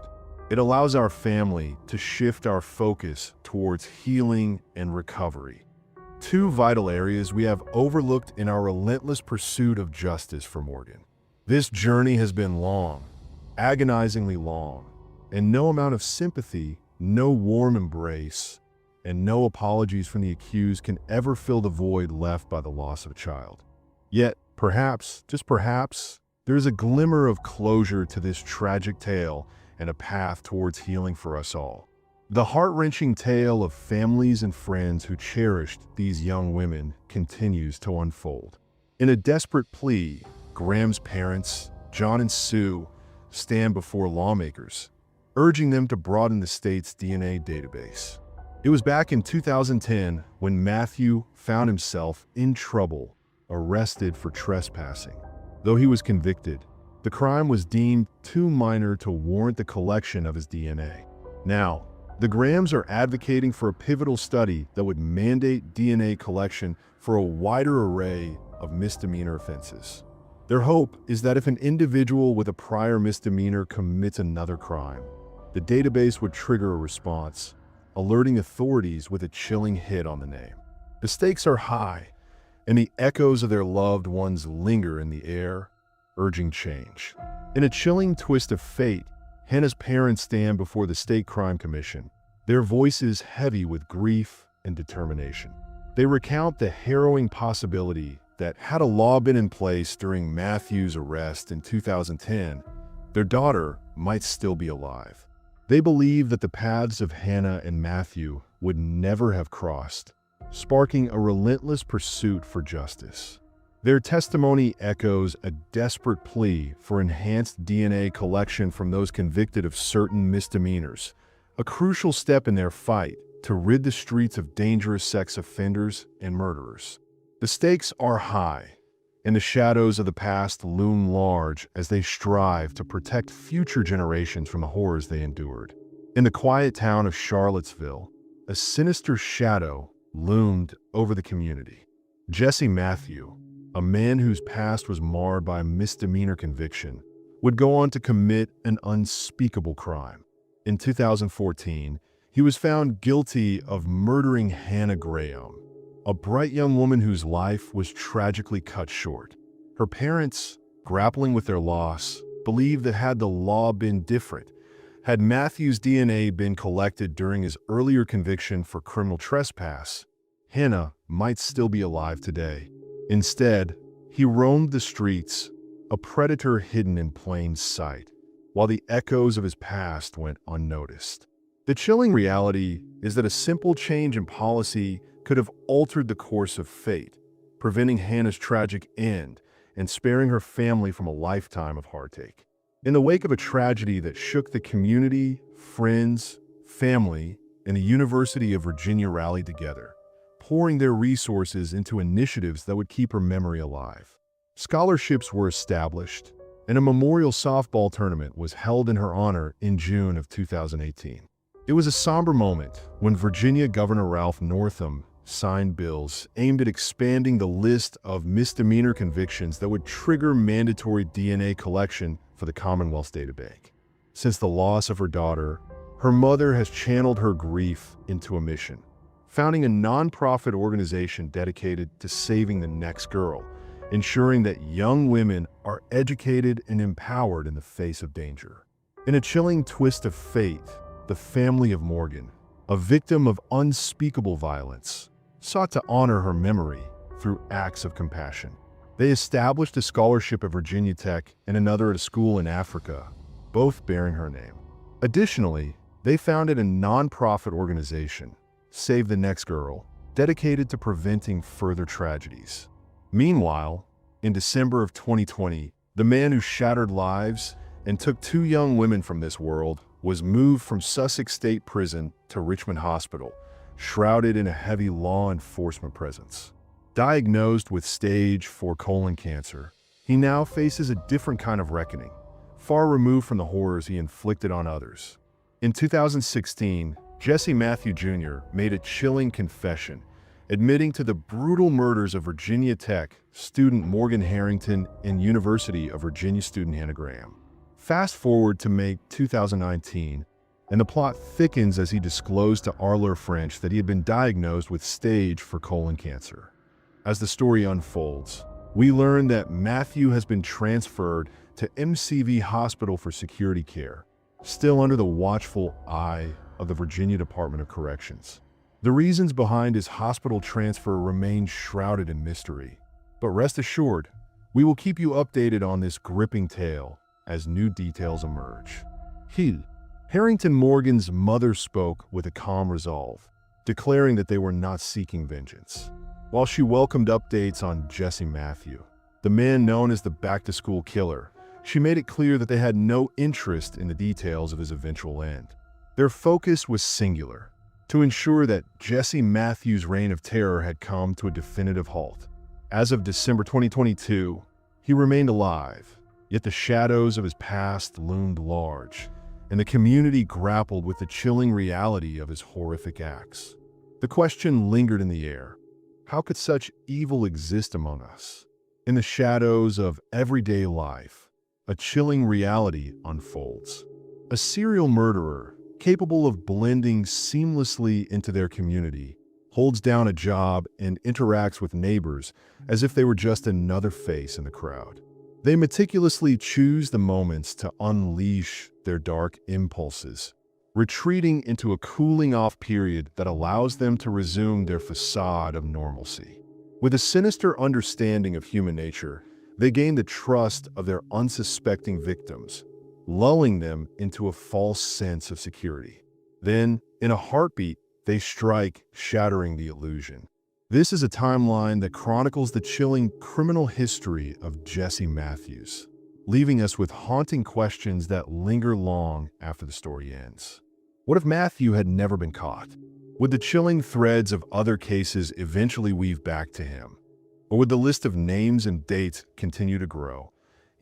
It allows our family to shift our focus towards healing and recovery, 2 vital areas we have overlooked in our relentless pursuit of justice for Morgan. This journey has been long, agonizingly long, and no amount of sympathy, no warm embrace, and no apologies from the accused can ever fill the void left by the loss of a child. Yet, perhaps, just perhaps, there is a glimmer of closure to this tragic tale and a path towards healing for us all. The heart-wrenching tale of families and friends who cherished these young women continues to unfold. In a desperate plea, Graham's parents, John and Sue, stand before lawmakers, urging them to broaden the state's DNA database. It was back in 2010 when Matthew found himself in trouble, arrested for trespassing. Though he was convicted, the crime was deemed too minor to warrant the collection of his DNA. Now, the Grahams are advocating for a pivotal study that would mandate DNA collection for a wider array of misdemeanor offenses. Their hope is that if an individual with a prior misdemeanor commits another crime, the database would trigger a response, alerting authorities with a chilling hit on the name. The stakes are high, and the echoes of their loved ones linger in the air, urging change. In a chilling twist of fate, Hannah's parents stand before the State Crime Commission, their voices heavy with grief and determination. They recount the harrowing possibility that had a law been in place during Matthew's arrest in 2010, their daughter might still be alive. They believe that the paths of Hannah and Matthew would never have crossed, sparking a relentless pursuit for justice. Their testimony echoes a desperate plea for enhanced DNA collection from those convicted of certain misdemeanors, a crucial step in their fight to rid the streets of dangerous sex offenders and murderers. The stakes are high, and the shadows of the past loom large as they strive to protect future generations from the horrors they endured. In the quiet town of Charlottesville, a sinister shadow loomed over the community. Jesse Matthew, a man whose past was marred by a misdemeanor conviction, would go on to commit an unspeakable crime. In 2014, he was found guilty of murdering Hannah Graham, a bright young woman whose life was tragically cut short. Her parents, grappling with their loss, believed that had the law been different, had Matthew's DNA been collected during his earlier conviction for criminal trespass, Hannah might still be alive today. Instead, he roamed the streets, a predator hidden in plain sight, while the echoes of his past went unnoticed. The chilling reality is that a simple change in policy could have altered the course of fate, preventing Hannah's tragic end and sparing her family from a lifetime of heartache. In the wake of a tragedy that shook the community, friends, family, and the University of Virginia rallied together, pouring their resources into initiatives that would keep her memory alive. Scholarships were established, and a memorial softball tournament was held in her honor in June of 2018. It was a somber moment when Virginia Governor Ralph Northam signed bills aimed at expanding the list of misdemeanor convictions that would trigger mandatory DNA collection for the Commonwealth's databank. Since the loss of her daughter, her mother has channeled her grief into a mission, founding a nonprofit organization dedicated to saving the next girl, ensuring that young women are educated and empowered in the face of danger. In a chilling twist of fate, the family of Morgan, a victim of unspeakable violence, sought to honor her memory through acts of compassion. They established a scholarship at Virginia Tech and another at a school in Africa, both bearing her name. Additionally, they founded a nonprofit organization, Save the Next Girl, dedicated to preventing further tragedies. Meanwhile, in December of 2020, the man who shattered lives and took two young women from this world was moved from Sussex State Prison to Richmond Hospital, shrouded in a heavy law enforcement presence. Diagnosed with stage 4 colon cancer, he now faces a different kind of reckoning, far removed from the horrors he inflicted on others. In 2016, Jesse Matthew Jr. made a chilling confession, admitting to the brutal murders of Virginia Tech student Morgan Harrington and University of Virginia student Hannah Graham. Fast forward to May 2019, and the plot thickens as he disclosed to Arler French that he had been diagnosed with stage 4 colon cancer. As the story unfolds, we learn that Matthew has been transferred to MCV Hospital for security care, still under the watchful eye of the Virginia Department of Corrections. The reasons behind his hospital transfer remain shrouded in mystery, but rest assured, we will keep you updated on this gripping tale as new details emerge. Harrington Morgan's mother spoke with a calm resolve, declaring that they were not seeking vengeance. While she welcomed updates on Jesse Matthew, the man known as the back-to-school killer, she made it clear that they had no interest in the details of his eventual end. Their focus was singular: to ensure that Jesse Matthews' reign of terror had come to a definitive halt. As of December 2022, he remained alive, yet the shadows of his past loomed large, and the community grappled with the chilling reality of his horrific acts. The question lingered in the air: how could such evil exist among us? In the shadows of everyday life, a chilling reality unfolds. A serial murderer, capable of blending seamlessly into their community, holds down a job and interacts with neighbors as if they were just another face in the crowd. They meticulously choose the moments to unleash their dark impulses, retreating into a cooling-off period that allows them to resume their facade of normalcy. With a sinister understanding of human nature, they gain the trust of their unsuspecting victims, lulling them into a false sense of security. Then, in a heartbeat, they strike, shattering the illusion. This is a timeline that chronicles the chilling criminal history of Jesse Matthews, leaving us with haunting questions that linger long after the story ends. What if Matthew had never been caught? Would the chilling threads of other cases eventually weave back to him? Or would the list of names and dates continue to grow,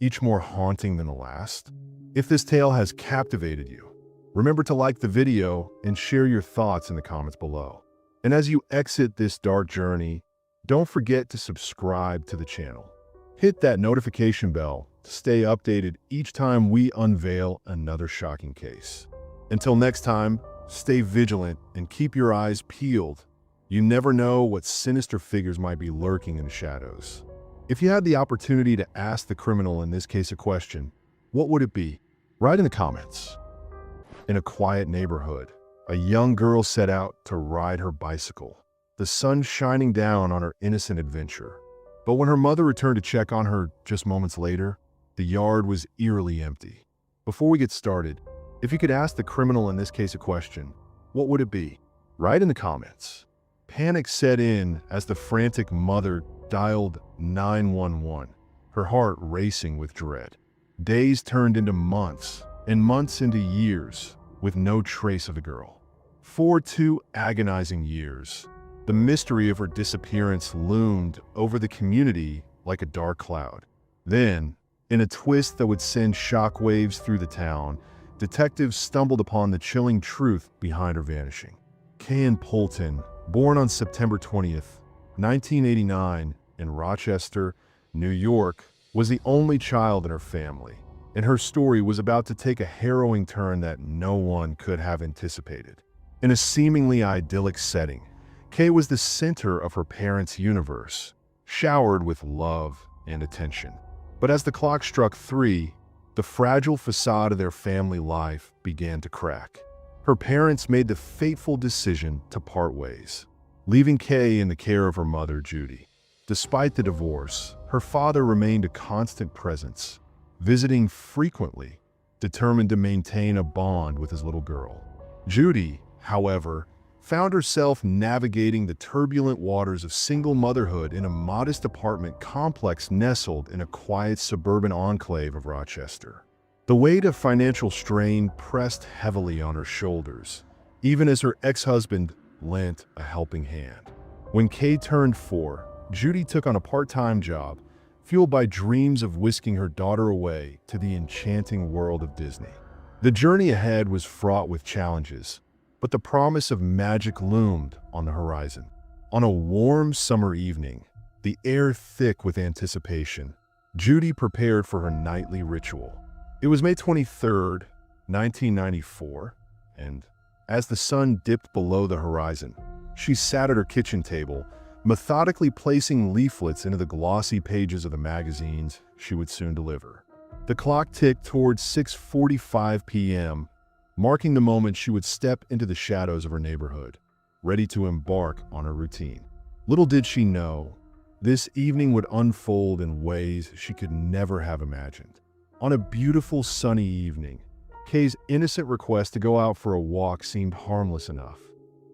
each more haunting than the last? If this tale has captivated you, remember to like the video and share your thoughts in the comments below. And as you exit this dark journey, don't forget to subscribe to the channel. Hit that notification bell to stay updated each time we unveil another shocking case. Until next time, stay vigilant and keep your eyes peeled. You never know what sinister figures might be lurking in the shadows. If you had the opportunity to ask the criminal in this case a question, what would it be? Write in the comments. In a quiet neighborhood, a young girl set out to ride her bicycle, the sun shining down on her innocent adventure. But when her mother returned to check on her just moments later, the yard was eerily empty. Before we get started, if you could ask the criminal in this case a question, what would it be? Write in the comments. Panic set in as the frantic mother dialed 911, her heart racing with dread. Days turned into months, and months into years, with no trace of the girl. For 2 agonizing years, the mystery of her disappearance loomed over the community like a dark cloud. Then, in a twist that would send shockwaves through the town, detectives stumbled upon the chilling truth behind her vanishing. Kay Polton, born on September 20th, 1989, in Rochester, New York, was the only child in her family, and her story was about to take a harrowing turn that no one could have anticipated. In a seemingly idyllic setting, Kay was the center of her parents' universe, showered with love and attention. But as the clock struck 3, the fragile facade of their family life began to crack. Her parents made the fateful decision to part ways, leaving Kay in the care of her mother, Judy. Despite the divorce, her father remained a constant presence, visiting frequently, determined to maintain a bond with his little girl. Judy, however, found herself navigating the turbulent waters of single motherhood in a modest apartment complex nestled in a quiet suburban enclave of Rochester. The weight of financial strain pressed heavily on her shoulders, even as her ex-husband lent a helping hand. When Kay turned 4, Judy took on a part-time job, fueled by dreams of whisking her daughter away to the enchanting world of Disney. The journey ahead was fraught with challenges, but the promise of magic loomed on the horizon. On a warm summer evening, the air thick with anticipation, Judy prepared for her nightly ritual. It was May 23rd, 1994, and as the sun dipped below the horizon, she sat at her kitchen table, methodically placing leaflets into the glossy pages of the magazines she would soon deliver. The clock ticked towards 6:45 p.m., marking the moment she would step into the shadows of her neighborhood, ready to embark on her routine. Little did she know, this evening would unfold in ways she could never have imagined. On a beautiful sunny evening, Kay's innocent request to go out for a walk seemed harmless enough.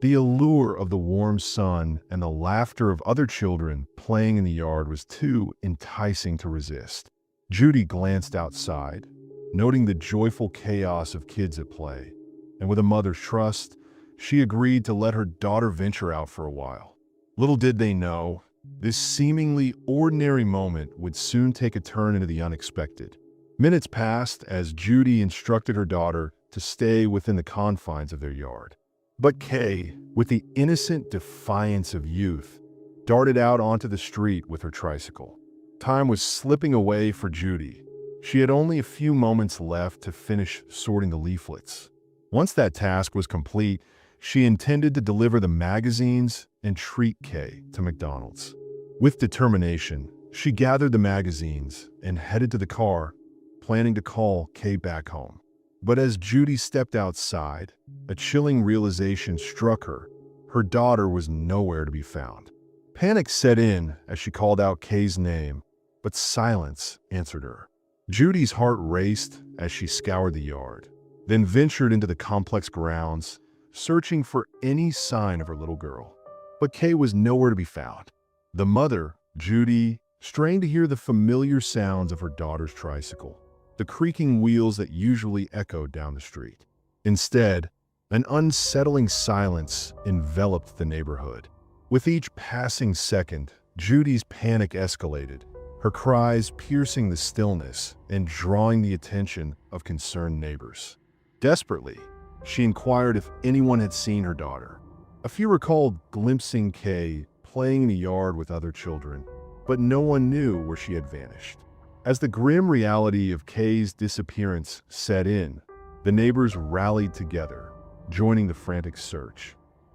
The allure of the warm sun and the laughter of other children playing in the yard was too enticing to resist. Judy glanced outside, noting the joyful chaos of kids at play, and with a mother's trust, she agreed to let her daughter venture out for a while. Little did they know, this seemingly ordinary moment would soon take a turn into the unexpected. Minutes passed as Judy instructed her daughter to stay within the confines of their yard. But Kay, with the innocent defiance of youth, darted out onto the street with her tricycle. Time was slipping away for Judy. She had only a few moments left to finish sorting the leaflets. Once that task was complete, she intended to deliver the magazines and treat Kay to McDonald's. With determination, she gathered the magazines and headed to the car, planning to call Kay back home. But as Judy stepped outside, a chilling realization struck her. Her daughter was nowhere to be found. Panic set in as she called out Kay's name, but silence answered her. Judy's heart raced as she scoured the yard, then ventured into the complex grounds, searching for any sign of her little girl. But Kay was nowhere to be found. The mother, Judy, strained to hear the familiar sounds of her daughter's tricycle, the creaking wheels that usually echoed down the street. Instead, an unsettling silence enveloped the neighborhood. With each passing second, Judy's panic escalated, her cries piercing the stillness and drawing the attention of concerned neighbors. Desperately, she inquired if anyone had seen her daughter. A few recalled glimpsing Kay playing in the yard with other children, but no one knew where she had vanished. As the grim reality of Kay's disappearance set in, the neighbors rallied together, joining the frantic search.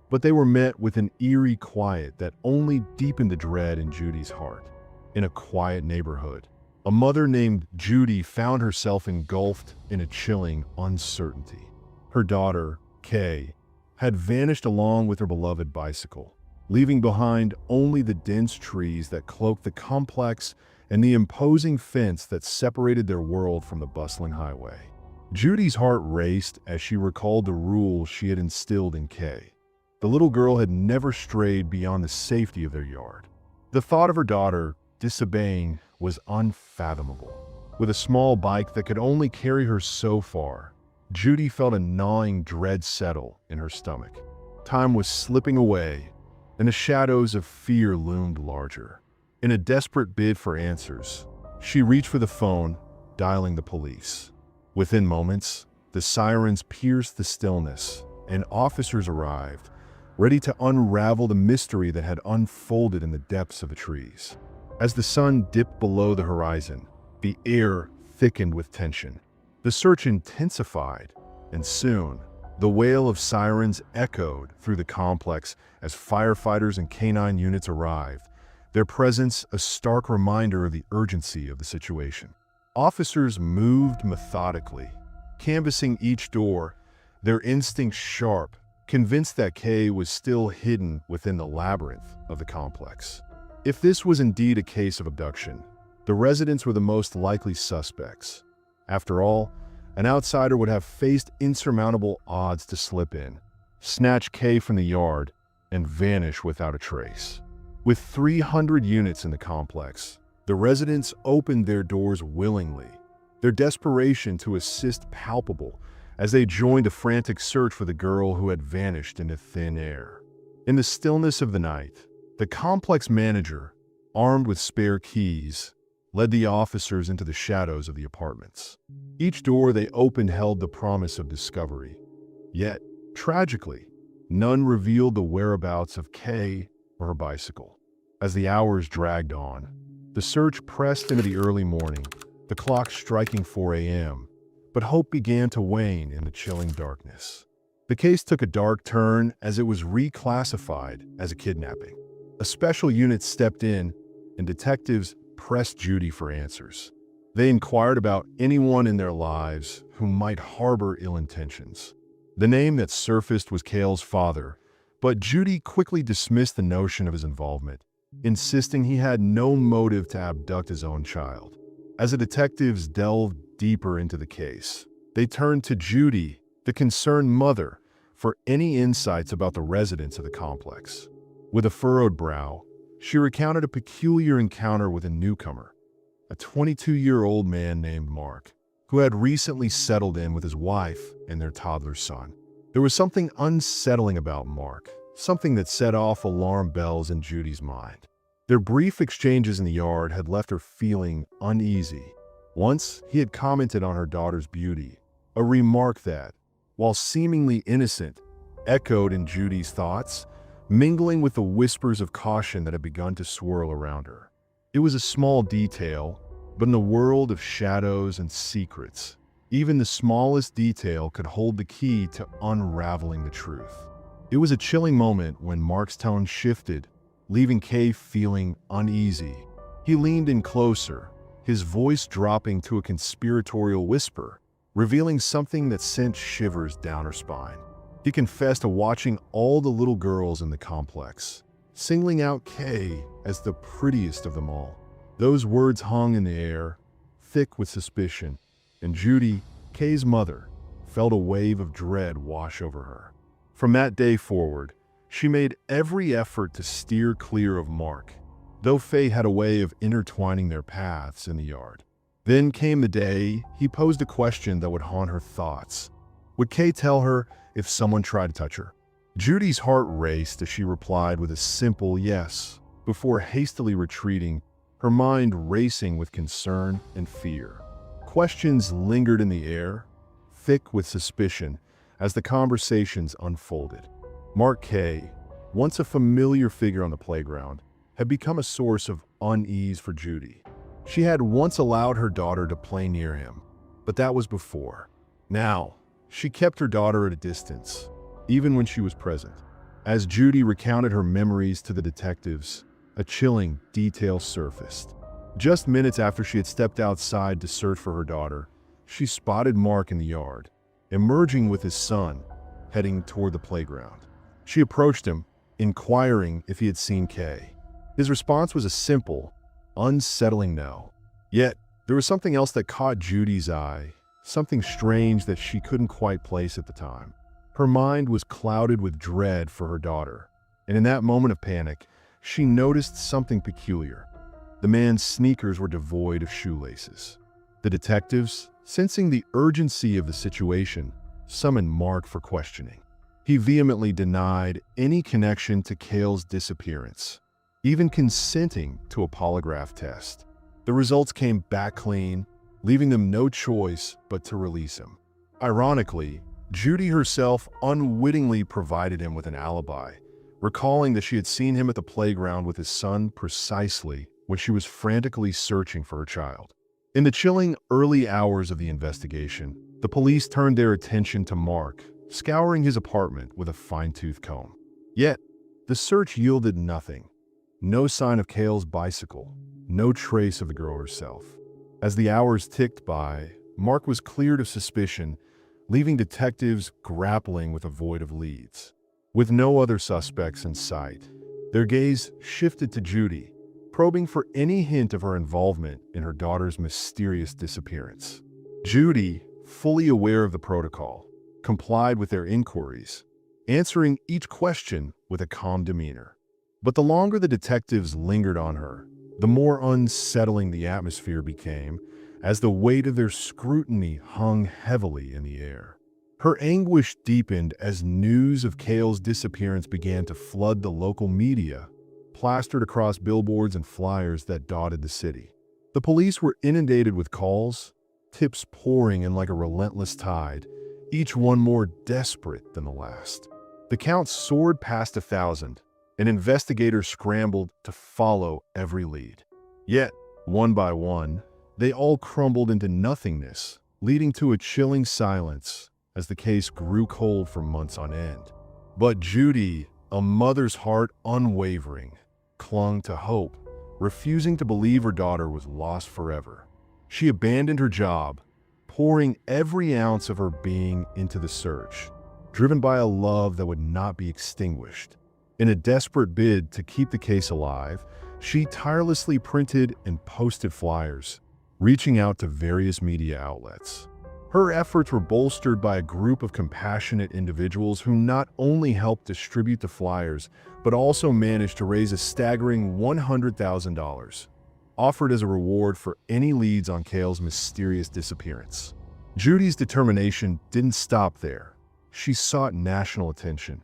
But they were met with an eerie quiet that only deepened the dread in Judy's heart. In a quiet neighborhood, a mother named Judy found herself engulfed in a chilling uncertainty. Her daughter, Kay, had vanished along with her beloved bicycle, leaving behind only the dense trees that cloaked the complex and the imposing fence that separated their world from the bustling highway. Judy's heart raced as she recalled the rules she had instilled in Kay. The little girl had never strayed beyond the safety of their yard. The thought of her daughter disobeying was unfathomable. With a small bike that could only carry her so far, Judy felt a gnawing dread settle in her stomach. Time was slipping away, and the shadows of fear loomed larger. In a desperate bid for answers, she reached for the phone, dialing the police. Within moments, the sirens pierced the stillness, and officers arrived, ready to unravel the mystery that had unfolded in the depths of the trees. As the sun dipped below the horizon, the air thickened with tension. The search intensified, and soon, the wail of sirens echoed through the complex as firefighters and canine units arrived, their presence a stark reminder of the urgency of the situation. Officers moved methodically, canvassing each door, their instincts sharp, convinced that Kay was still hidden within the labyrinth of the complex. If this was indeed a case of abduction, the residents were the most likely suspects. After all, an outsider would have faced insurmountable odds to slip in, snatch Kay from the yard, and vanish without a trace. With 300 units in the complex, the residents opened their doors willingly, their desperation to assist palpable as they joined a frantic search for the girl who had vanished into thin air. In the stillness of the night, the complex manager, armed with spare keys, led the officers into the shadows of the apartments. Each door they opened held the promise of discovery. Yet, tragically, none revealed the whereabouts of Kay or her bicycle. As the hours dragged on, the search pressed into the early morning, the clock striking 4 a.m., but hope began to wane in the chilling darkness. The case took a dark turn as it was reclassified as a kidnapping. A special unit stepped in, and detectives pressed Judy for answers. They inquired about anyone in their lives who might harbor ill intentions. The name that surfaced was Kayle's father, but Judy quickly dismissed the notion of his involvement, insisting he had no motive to abduct his own child. As the detectives delved deeper into the case, they turned to Judy, the concerned mother, for any insights about the residents of the complex. With a furrowed brow, she recounted a peculiar encounter with a newcomer, a 22-year-old man named Mark, who had recently settled in with his wife and their toddler son. There was something unsettling about Mark, something that set off alarm bells in Judy's mind. Their brief exchanges in the yard had left her feeling uneasy. Once, he had commented on her daughter's beauty, a remark that, while seemingly innocent, echoed in Judy's thoughts, mingling with the whispers of caution that had begun to swirl around her. It was a small detail, but in a world of shadows and secrets, even the smallest detail could hold the key to unraveling the truth. It was a chilling moment when Mark's tone shifted, leaving Kay feeling uneasy. He leaned in closer, his voice dropping to a conspiratorial whisper, revealing something that sent shivers down her spine. He confessed to watching all the little girls in the complex, singling out Kay as the prettiest of them all. Those words hung in the air, thick with suspicion, and Judy, Kay's mother, felt a wave of dread wash over her. From that day forward, she made every effort to steer clear of Mark, though fate had a way of intertwining their paths in the yard. Then came the day he posed a question that would haunt her thoughts. Would Kay tell her if someone tried to touch her? Judy's heart raced as she replied with a simple yes, before hastily retreating, her mind racing with concern and fear. Questions lingered in the air, thick with suspicion, as the conversations unfolded. Mark Kay, once a familiar figure on the playground, had become a source of unease for Judy. She had once allowed her daughter to play near him, but that was before. Now, she kept her daughter at a distance, even when she was present. As Judy recounted her memories to the detectives, a chilling detail surfaced. Just minutes after she had stepped outside to search for her daughter, she spotted Mark in the yard, emerging with his son, heading toward the playground. She approached him, inquiring if he had seen Kay. His response was a simple, unsettling no. Yet, there was something else that caught Judy's eye, something strange that she couldn't quite place at the time. Her mind was clouded with dread for her daughter, and in that moment of panic, she noticed something peculiar. The man's sneakers were devoid of shoelaces. The detectives, sensing the urgency of the situation, summoned Mark for questioning. He vehemently denied any connection to Kay's disappearance, even consenting to a polygraph test. The results came back clean, leaving them no choice but to release him. Ironically, Judy herself unwittingly provided him with an alibi, recalling that she had seen him at the playground with his son precisely when she was frantically searching for her child. In the chilling early hours of the investigation, the police turned their attention to Mark, scouring his apartment with a fine-tooth comb. Yet, the search yielded nothing. No sign of Kay's bicycle, no trace of the girl herself. As the hours ticked by, Mark was cleared of suspicion, leaving detectives grappling with a void of leads. With no other suspects in sight, their gaze shifted to Judy, probing for any hint of her involvement in her daughter's mysterious disappearance. Judy, fully aware of the protocol, complied with their inquiries, answering each question with a calm demeanor. But the longer the detectives lingered on her, the more unsettling the atmosphere became, as the weight of their scrutiny hung heavily in the air. Her anguish deepened as news of Kay's disappearance began to flood the local media, plastered across billboards and flyers that dotted the city. The police were inundated with calls, tips pouring in like a relentless tide, each one more desperate than the last. The count soared past 1,000, and investigators scrambled to follow every lead. Yet, one by one, they all crumbled into nothingness, leading to a chilling silence as the case grew cold for months on end. But Judy, a mother's heart unwavering, clung to hope, refusing to believe her daughter was lost forever. She abandoned her job, pouring every ounce of her being into the search, driven by a love that would not be extinguished. In a desperate bid to keep the case alive, she tirelessly printed and posted flyers, reaching out to various media outlets. Her efforts were bolstered by a group of compassionate individuals who not only helped distribute the flyers, but also managed to raise a staggering $100,000, offered as a reward for any leads on Kay's mysterious disappearance. Judy's determination didn't stop there. She sought national attention,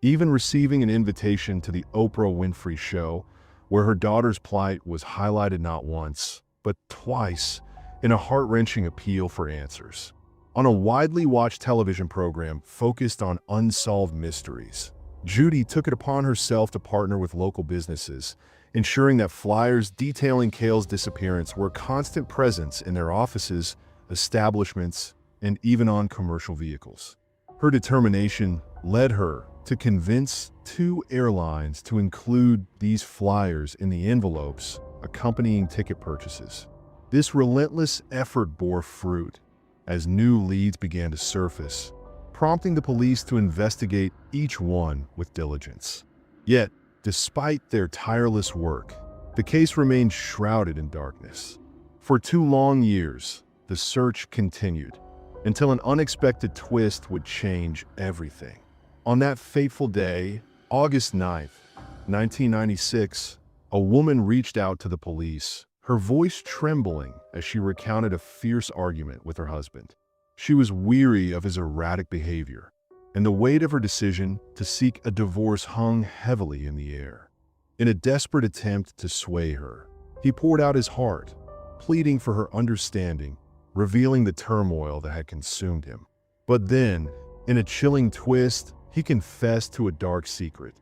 even receiving an invitation to the Oprah Winfrey Show, where her daughter's plight was highlighted not once, but twice, in a heart-wrenching appeal for answers. on a widely watched television program focused on unsolved mysteries. Judy took it upon herself to partner with local businesses, ensuring that flyers detailing Cale's disappearance were a constant presence in their offices, establishments, and even on commercial vehicles. Her determination led her to convince 2 airlines to include these flyers in the envelopes accompanying ticket purchases. This relentless effort bore fruit as new leads began to surface, prompting the police to investigate each one with diligence. Yet, despite their tireless work, the case remained shrouded in darkness. For 2 long years, the search continued, until an unexpected twist would change everything. On that fateful day, August 9th, 1996, a woman reached out to the police, her voice trembling as she recounted a fierce argument with her husband. She was weary of his erratic behavior, and the weight of her decision to seek a divorce hung heavily in the air. In a desperate attempt to sway her, he poured out his heart, pleading for her understanding, revealing the turmoil that had consumed him. But then, in a chilling twist, he confessed to a dark secret: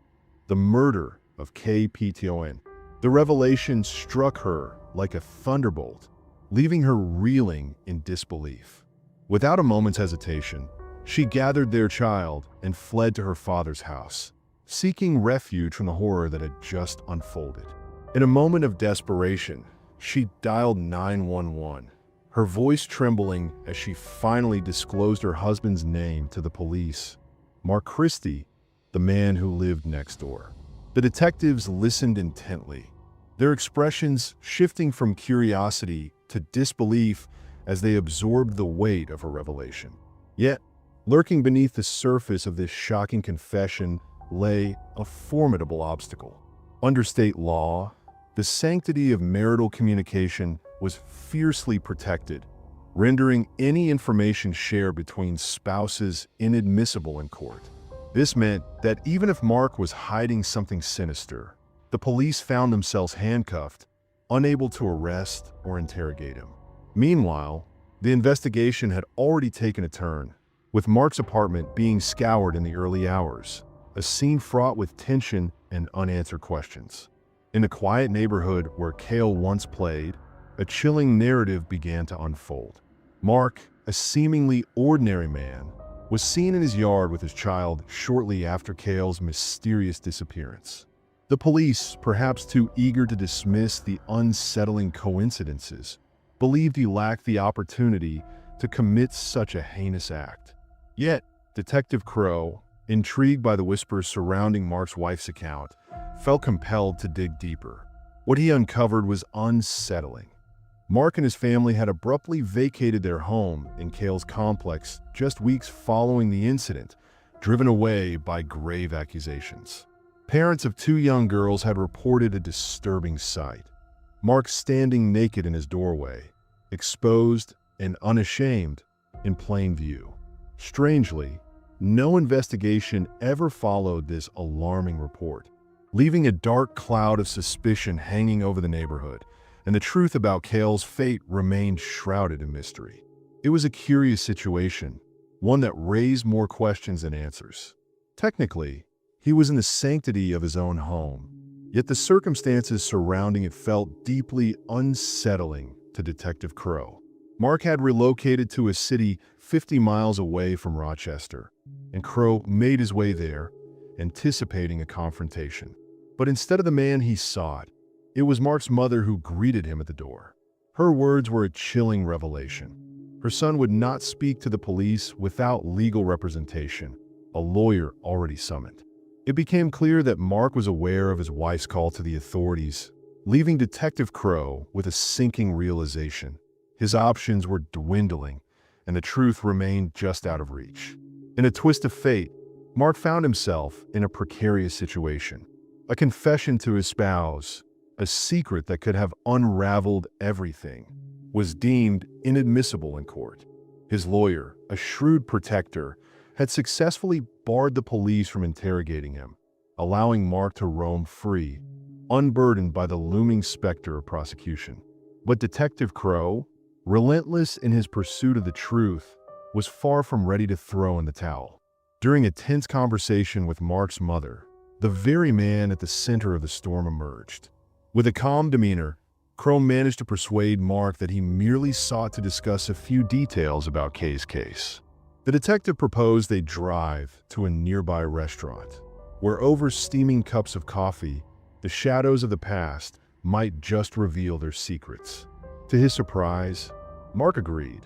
the murder of Caitlyn. The revelation struck her like a thunderbolt, leaving her reeling in disbelief. Without a moment's hesitation, she gathered their child and fled to her father's house, seeking refuge from the horror that had just unfolded. In a moment of desperation, she dialed 911, her voice trembling as she finally disclosed her husband's name to the police: Mark Christie, the man who lived next door. The detectives listened intently, their expressions shifting from curiosity to disbelief as they absorbed the weight of her revelation. Yet, lurking beneath the surface of this shocking confession lay a formidable obstacle. Under state law, the sanctity of marital communication was fiercely protected, rendering any information shared between spouses inadmissible in court. This meant that even if Mark was hiding something sinister, the police found themselves handcuffed, unable to arrest or interrogate him. Meanwhile, the investigation had already taken a turn, with Mark's apartment being scoured in the early hours, a scene fraught with tension and unanswered questions. In the quiet neighborhood where Cale once played, a chilling narrative began to unfold. Mark, a seemingly ordinary man, was seen in his yard with his child shortly after Cale's mysterious disappearance. The police, perhaps too eager to dismiss the unsettling coincidences, believed he lacked the opportunity to commit such a heinous act. Yet, Detective Crow, intrigued by the whispers surrounding Mark's wife's account, felt compelled to dig deeper. What he uncovered was unsettling. Mark and his family had abruptly vacated their home in Cale's complex just weeks following the incident, driven away by grave accusations. Parents of 2 young girls had reported a disturbing sight: Mark standing naked in his doorway, exposed and unashamed, in plain view. Strangely, no investigation ever followed this alarming report, leaving a dark cloud of suspicion hanging over the neighborhood, and the truth about Cale's fate remained shrouded in mystery. It was a curious situation, one that raised more questions than answers. Technically, he was in the sanctity of his own home, yet the circumstances surrounding it felt deeply unsettling to Detective Crow. Mark had relocated to a city 50 miles away from Rochester, and Crow made his way there, anticipating a confrontation. But instead of the man he sought, it was Mark's mother who greeted him at the door. Her words were a chilling revelation. Her son would not speak to the police without legal representation, a lawyer already summoned. It became clear that Mark was aware of his wife's call to the authorities, leaving Detective Crow with a sinking realization. His options were dwindling, and the truth remained just out of reach. In a twist of fate, Mark found himself in a precarious situation. A confession to his spouse, a secret that could have unraveled everything, was deemed inadmissible in court. His lawyer, a shrewd protector, had successfully barred the police from interrogating him, allowing Mark to roam free, unburdened by the looming specter of prosecution. But Detective Crow, relentless in his pursuit of the truth, was far from ready to throw in the towel. During a tense conversation with Mark's mother, the very man at the center of the storm emerged. With a calm demeanor, Crow managed to persuade Mark that he merely sought to discuss a few details about Kay's case. The detective proposed they drive to a nearby restaurant, where over steaming cups of coffee, the shadows of the past might just reveal their secrets. To his surprise, Mark agreed,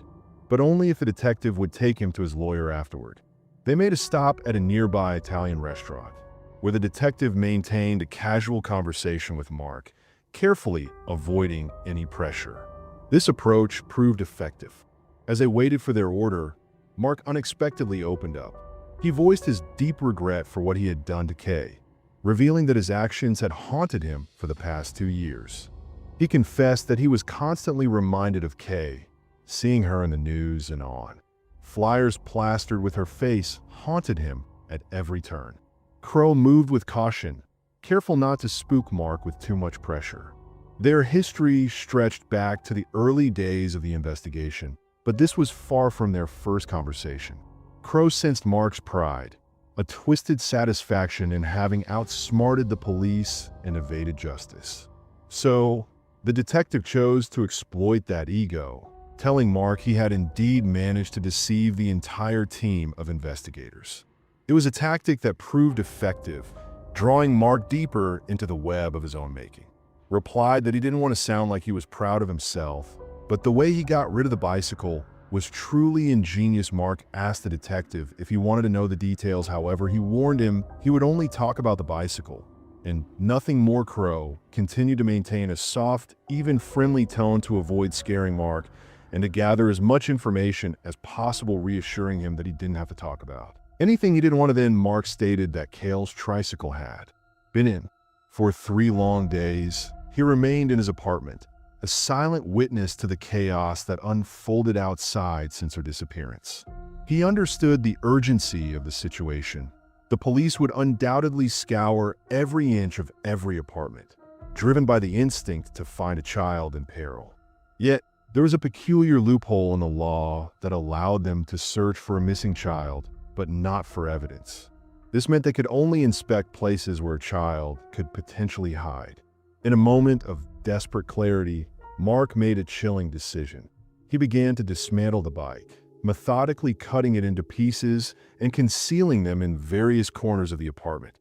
but only if the detective would take him to his lawyer afterward. They made a stop at a nearby Italian restaurant, where the detective maintained a casual conversation with Mark, carefully avoiding any pressure. This approach proved effective. As they waited for their order, Mark unexpectedly opened up. He voiced his deep regret for what he had done to Kay, revealing that his actions had haunted him for the past 2 years. He confessed that he was constantly reminded of Kay, seeing her in the news and on. Flyers plastered with her face haunted him at every turn. Crow moved with caution, careful not to spook Mark with too much pressure. Their history stretched back to the early days of the investigation, but this was far from their first conversation. Crow sensed Mark's pride, a twisted satisfaction in having outsmarted the police and evaded justice. So, the detective chose to exploit that ego, telling Mark he had indeed managed to deceive the entire team of investigators. It was a tactic that proved effective, drawing Mark deeper into the web of his own making. Replied that he didn't want to sound like he was proud of himself, but the way he got rid of the bicycle was truly ingenious. Mark asked the detective if he wanted to know the details. However, he warned him he would only talk about the bicycle, and nothing more. Crow continued to maintain a soft, even friendly tone to avoid scaring Mark and to gather as much information as possible, reassuring him that he didn't have to talk about anything he didn't want to. Then Mark stated that Cale's tricycle had been in for 3 long days. He remained in his apartment, a silent witness to the chaos that unfolded outside since her disappearance. He understood the urgency of the situation. The police would undoubtedly scour every inch of every apartment, driven by the instinct to find a child in peril. Yet, there was a peculiar loophole in the law that allowed them to search for a missing child, but not for evidence. This meant they could only inspect places where a child could potentially hide. In a moment of desperate clarity, Mark made a chilling decision. He began to dismantle the bike, methodically cutting it into pieces and concealing them in various corners of the apartment,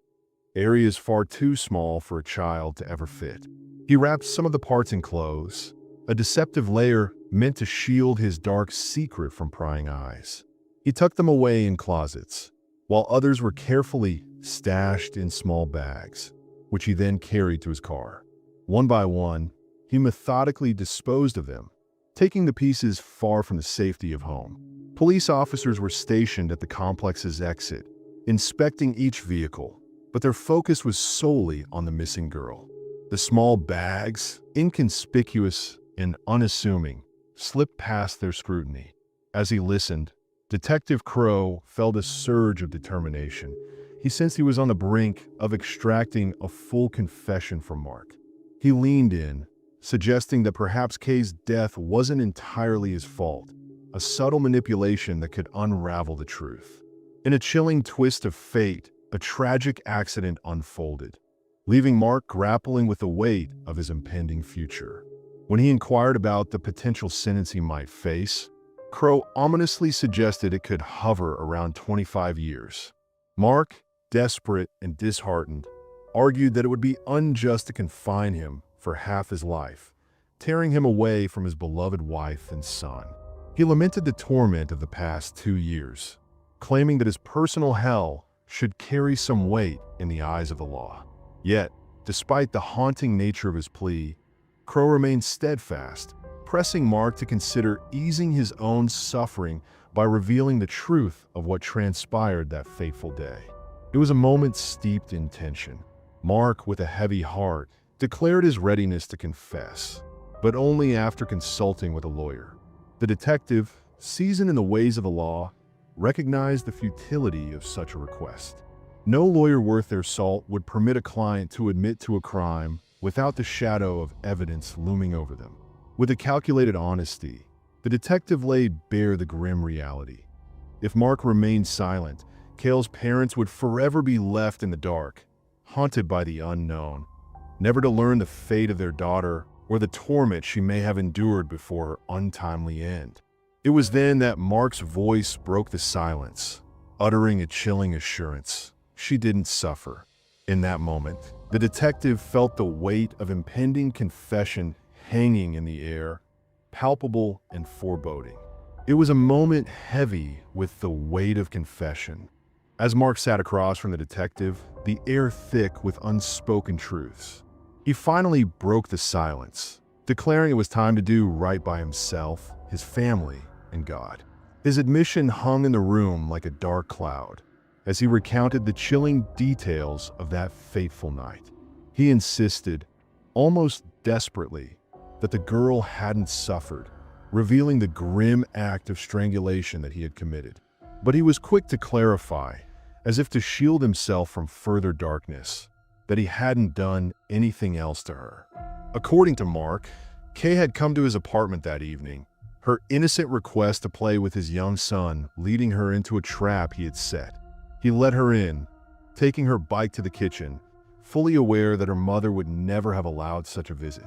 areas far too small for a child to ever fit. He wrapped some of the parts in clothes, a deceptive layer meant to shield his dark secret from prying eyes. He tucked them away in closets, while others were carefully stashed in small bags, which he then carried to his car. One by one, he methodically disposed of them, taking the pieces far from the safety of home. Police officers were stationed at the complex's exit, inspecting each vehicle, but their focus was solely on the missing girl. The small bags, inconspicuous and unassuming, slipped past their scrutiny. As he listened, Detective Crow felt a surge of determination. He sensed he was on the brink of extracting a full confession from Mark. He leaned in, suggesting that perhaps Kay's death wasn't entirely his fault, a subtle manipulation that could unravel the truth. In a chilling twist of fate, a tragic accident unfolded, leaving Mark grappling with the weight of his impending future. When he inquired about the potential sentence he might face, Crow ominously suggested it could hover around 25 years. Mark, desperate and disheartened, argued that it would be unjust to confine him for half his life, tearing him away from his beloved wife and son. He lamented the torment of the past 2 years, claiming that his personal hell should carry some weight in the eyes of the law. Yet, despite the haunting nature of his plea, Crow remained steadfast, pressing Mark to consider easing his own suffering by revealing the truth of what transpired that fateful day. It was a moment steeped in tension. Mark, with a heavy heart, declared his readiness to confess, but only after consulting with a lawyer. The detective, seasoned in the ways of the law, recognized the futility of such a request. No lawyer worth their salt would permit a client to admit to a crime without the shadow of evidence looming over them. With a calculated honesty, the detective laid bare the grim reality. If Mark remained silent, Kayle's parents would forever be left in the dark, haunted by the unknown, never to learn the fate of their daughter or the torment she may have endured before her untimely end. It was then that Mark's voice broke the silence, uttering a chilling assurance. She didn't suffer. In that moment, the detective felt the weight of impending confession hanging in the air, palpable and foreboding. It was a moment heavy with the weight of confession. As Mark sat across from the detective, the air thick with unspoken truths, he finally broke the silence, declaring it was time to do right by himself, his family, and God. His admission hung in the room like a dark cloud as he recounted the chilling details of that fateful night. He insisted, almost desperately, that the girl hadn't suffered, revealing the grim act of strangulation that he had committed. But he was quick to clarify, as if to shield himself from further darkness, that he hadn't done anything else to her. According to Mark, Kay had come to his apartment that evening, her innocent request to play with his young son leading her into a trap he had set. He let her in, taking her bike to the kitchen, fully aware that her mother would never have allowed such a visit.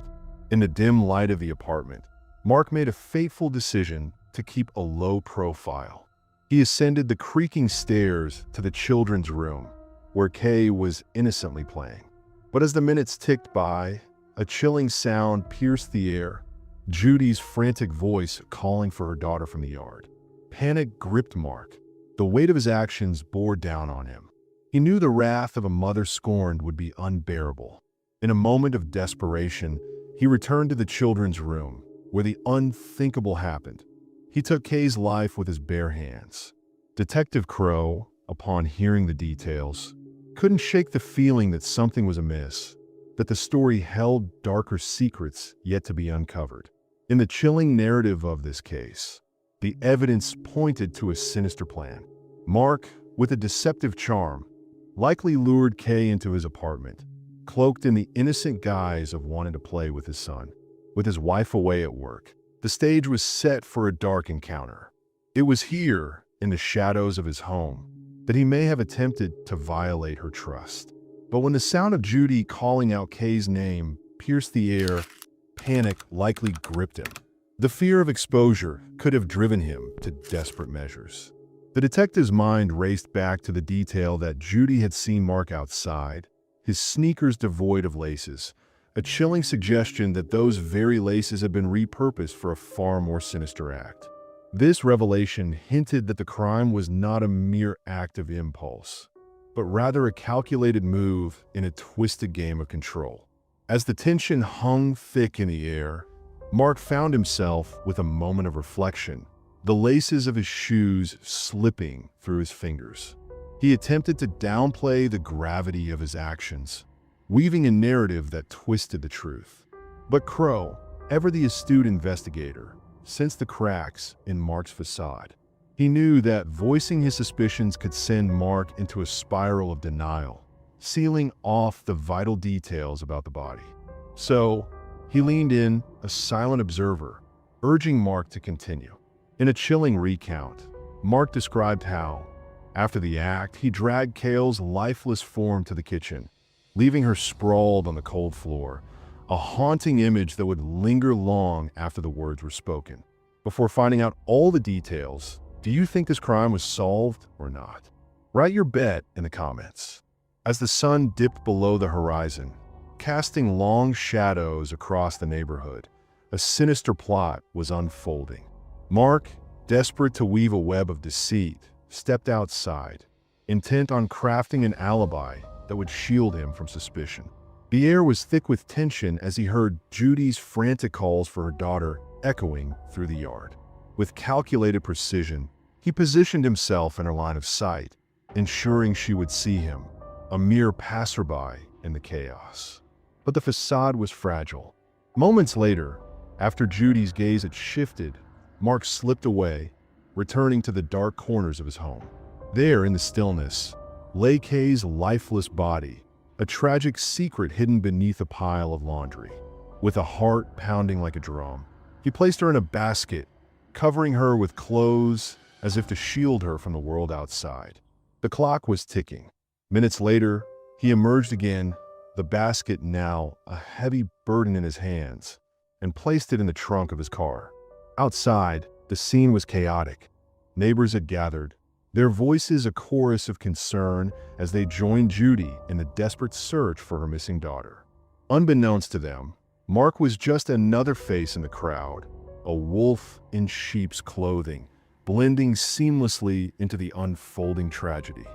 In the dim light of the apartment, Mark made a fateful decision to keep a low profile. He ascended the creaking stairs to the children's room, where Kay was innocently playing. But as the minutes ticked by, a chilling sound pierced the air, Judy's frantic voice calling for her daughter from the yard. Panic gripped Mark. The weight of his actions bore down on him. He knew the wrath of a mother scorned would be unbearable. In a moment of desperation, he returned to the children's room, where the unthinkable happened. He took Kay's life with his bare hands. Detective Crow, upon hearing the details, couldn't shake the feeling that something was amiss, that the story held darker secrets yet to be uncovered. In the chilling narrative of this case, the evidence pointed to a sinister plan. Mark, with a deceptive charm, likely lured Kay into his apartment, cloaked in the innocent guise of wanting to play with his son. With his wife away at work, the stage was set for a dark encounter. It was here, in the shadows of his home, that he may have attempted to violate her trust. But when the sound of Judy calling out Kay's name pierced the air, panic likely gripped him. The fear of exposure could have driven him to desperate measures. The detective's mind raced back to the detail that Judy had seen Mark outside, his sneakers devoid of laces, a chilling suggestion that those very laces had been repurposed for a far more sinister act. This revelation hinted that the crime was not a mere act of impulse, but rather a calculated move in a twisted game of control. As the tension hung thick in the air, Mark found himself with a moment of reflection, the laces of his shoes slipping through his fingers. He attempted to downplay the gravity of his actions, weaving a narrative that twisted the truth. But Crow, ever the astute investigator, sensed the cracks in Mark's facade. He knew that voicing his suspicions could send Mark into a spiral of denial, sealing off the vital details about the body. So, he leaned in, a silent observer, urging Mark to continue. In a chilling recount, Mark described how, after the act, he dragged Kayle's lifeless form to the kitchen, leaving her sprawled on the cold floor, a haunting image that would linger long after the words were spoken. Before finding out all the details, do you think this crime was solved or not? Write your bet in the comments. As the sun dipped below the horizon, casting long shadows across the neighborhood, a sinister plot was unfolding. Mark, desperate to weave a web of deceit, stepped outside, intent on crafting an alibi that would shield him from suspicion. The air was thick with tension as he heard Judy's frantic calls for her daughter echoing through the yard. With calculated precision, he positioned himself in her line of sight, ensuring she would see him, a mere passerby in the chaos. But the facade was fragile. Moments later, after Judy's gaze had shifted, Mark slipped away, returning to the dark corners of his home. There, in the stillness, lay Kay's lifeless body, a tragic secret hidden beneath a pile of laundry. With a heart pounding like a drum, he placed her in a basket, covering her with clothes as if to shield her from the world outside. The clock was ticking. Minutes later, he emerged again, the basket now a heavy burden in his hands, and placed it in the trunk of his car. Outside, the scene was chaotic. Neighbors had gathered, their voices a chorus of concern as they joined Judy in the desperate search for her missing daughter. Unbeknownst to them, Mark was just another face in the crowd, a wolf in sheep's clothing, blending seamlessly into the unfolding tragedy.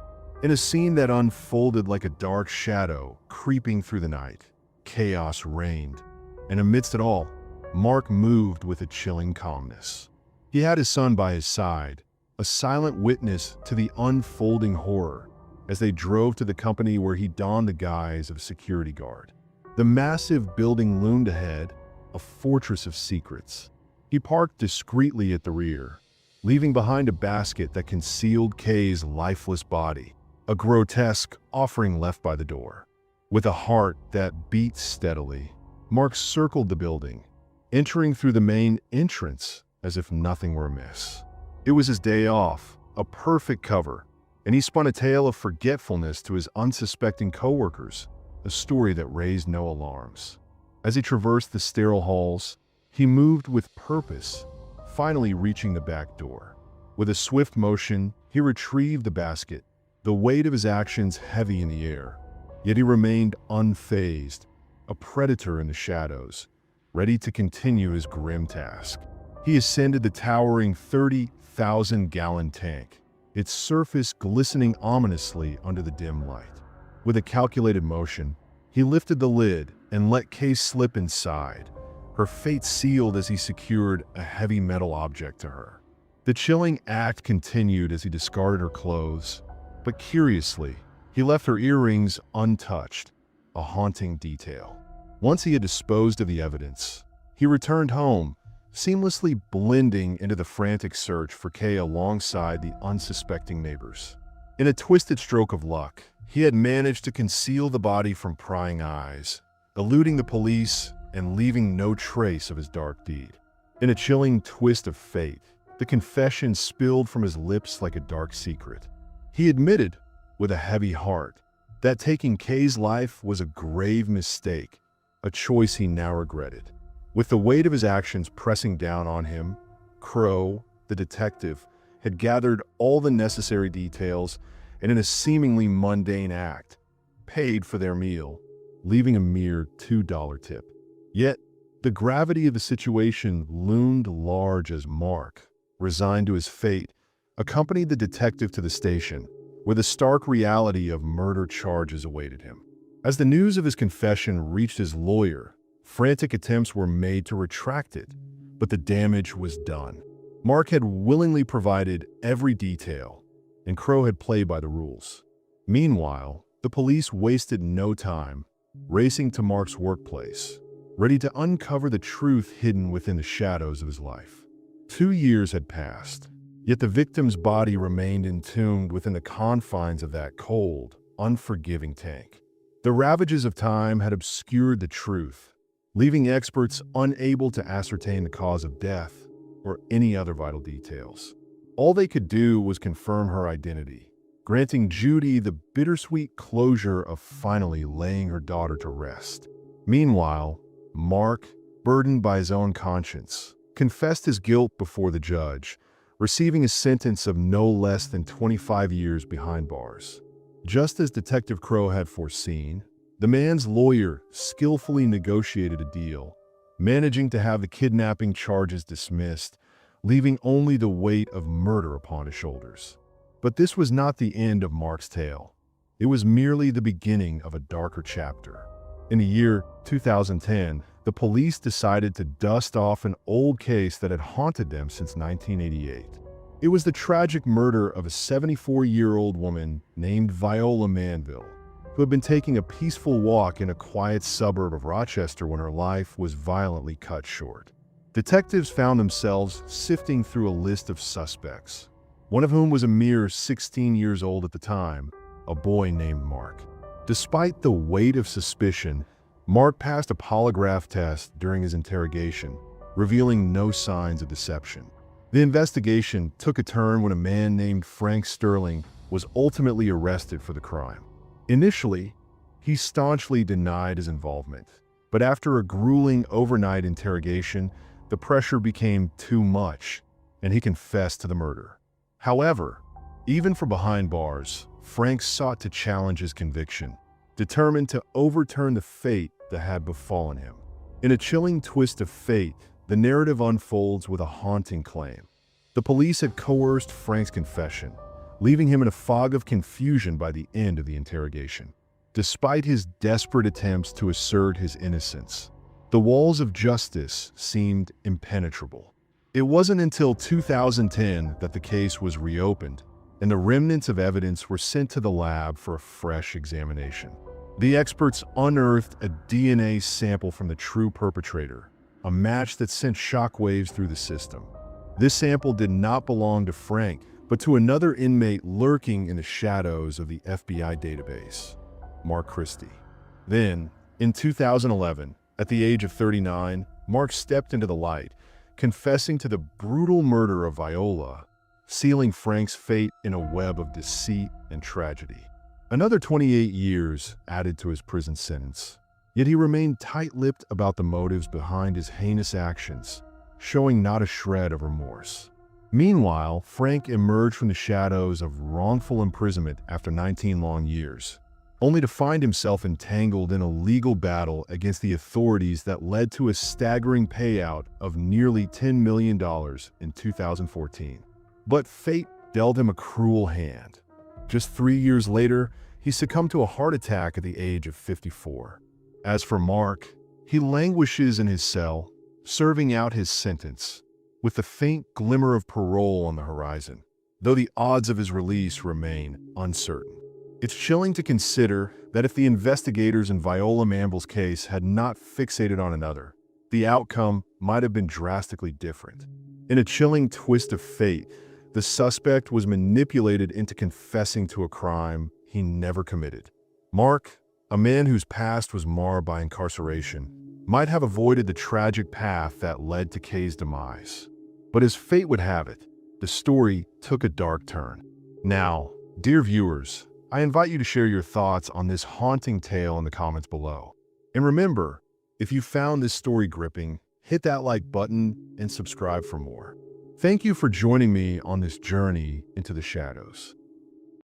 In a scene that unfolded like a dark shadow creeping through the night, chaos reigned, and amidst it all, Mark moved with a chilling calmness. He had his son by his side, a silent witness to the unfolding horror, as they drove to the company where he donned the guise of a security guard. The massive building loomed ahead, a fortress of secrets. He parked discreetly at the rear, leaving behind a basket that concealed Kay's lifeless body, a grotesque offering left by the door. With a heart that beat steadily, Mark circled the building, entering through the main entrance as if nothing were amiss. It was his day off, a perfect cover, and he spun a tale of forgetfulness to his unsuspecting coworkers, a story that raised no alarms. As he traversed the sterile halls, he moved with purpose, finally reaching the back door. With a swift motion, he retrieved the basket, the weight of his actions heavy in the air. Yet he remained unfazed, a predator in the shadows, ready to continue his grim task. He ascended the towering 30,000-gallon tank, its surface glistening ominously under the dim light. With a calculated motion, he lifted the lid and let Kay slip inside, her fate sealed as he secured a heavy metal object to her. The chilling act continued as he discarded her clothes, but curiously, he left her earrings untouched, a haunting detail. Once he had disposed of the evidence, he returned home, seamlessly blending into the frantic search for Kay alongside the unsuspecting neighbors. In a twisted stroke of luck, he had managed to conceal the body from prying eyes, eluding the police and leaving no trace of his dark deed. In a chilling twist of fate, the confession spilled from his lips like a dark secret. He admitted, with a heavy heart, that taking Kay's life was a grave mistake, a choice he now regretted. With the weight of his actions pressing down on him, Crow, the detective, had gathered all the necessary details and in a seemingly mundane act, paid for their meal, leaving a mere $2 tip. Yet, the gravity of the situation loomed large as Mark, resigned to his fate, accompanied the detective to the station, where the stark reality of murder charges awaited him. As the news of his confession reached his lawyer, frantic attempts were made to retract it, but the damage was done. Mark had willingly provided every detail, and Crow had played by the rules. Meanwhile, the police wasted no time, racing to Mark's workplace, ready to uncover the truth hidden within the shadows of his life. 2 years had passed, yet the victim's body remained entombed within the confines of that cold, unforgiving tank. The ravages of time had obscured the truth, leaving experts unable to ascertain the cause of death or any other vital details. All they could do was confirm her identity, granting Judy the bittersweet closure of finally laying her daughter to rest. Meanwhile, Mark, burdened by his own conscience, confessed his guilt before the judge, receiving a sentence of no less than 25 years behind bars. Just as Detective Crow had foreseen, the man's lawyer skillfully negotiated a deal, managing to have the kidnapping charges dismissed, leaving only the weight of murder upon his shoulders. But this was not the end of Mark's tale. It was merely the beginning of a darker chapter. In the year 2010, the police decided to dust off an old case that had haunted them since 1988. It was the tragic murder of a 74-year-old woman named Viola Manville, who had been taking a peaceful walk in a quiet suburb of Rochester when her life was violently cut short. Detectives found themselves sifting through a list of suspects, one of whom was a mere 16 years old at the time, a boy named Mark. Despite the weight of suspicion, Mark passed a polygraph test during his interrogation, revealing no signs of deception. The investigation took a turn when a man named Frank Sterling was ultimately arrested for the crime. Initially, he staunchly denied his involvement, but after a grueling overnight interrogation, the pressure became too much, and he confessed to the murder. However, even from behind bars, Frank sought to challenge his conviction, determined to overturn the fate that had befallen him. In a chilling twist of fate, the narrative unfolds with a haunting claim. The police had coerced Frank's confession, leaving him in a fog of confusion by the end of the interrogation. Despite his desperate attempts to assert his innocence, the walls of justice seemed impenetrable. It wasn't until 2010 that the case was reopened, and the remnants of evidence were sent to the lab for a fresh examination. The experts unearthed a DNA sample from the true perpetrator, a match that sent shockwaves through the system. This sample did not belong to Frank, but to another inmate lurking in the shadows of the FBI database, Mark Christie. Then, in 2011, at the age of 39, Mark stepped into the light, confessing to the brutal murder of Viola, sealing Frank's fate in a web of deceit and tragedy. Another 28 years added to his prison sentence, yet he remained tight-lipped about the motives behind his heinous actions, showing not a shred of remorse. Meanwhile, Frank emerged from the shadows of wrongful imprisonment after 19 long years, only to find himself entangled in a legal battle against the authorities that led to a staggering payout of nearly $10 million in 2014. But fate dealt him a cruel hand. Just 3 years later, he succumbed to a heart attack at the age of 54. As for Mark, he languishes in his cell, serving out his sentence, with the faint glimmer of parole on the horizon, though the odds of his release remain uncertain. It's chilling to consider that if the investigators in Viola Mamble's case had not fixated on another, the outcome might have been drastically different. In a chilling twist of fate, the suspect was manipulated into confessing to a crime he never committed. Mark, a man whose past was marred by incarceration, might have avoided the tragic path that led to Kay's demise. But as fate would have it, the story took a dark turn. Now, dear viewers, I invite you to share your thoughts on this haunting tale in the comments below. And remember, if you found this story gripping, hit that like button and subscribe for more. Thank you for joining me on this journey into the shadows.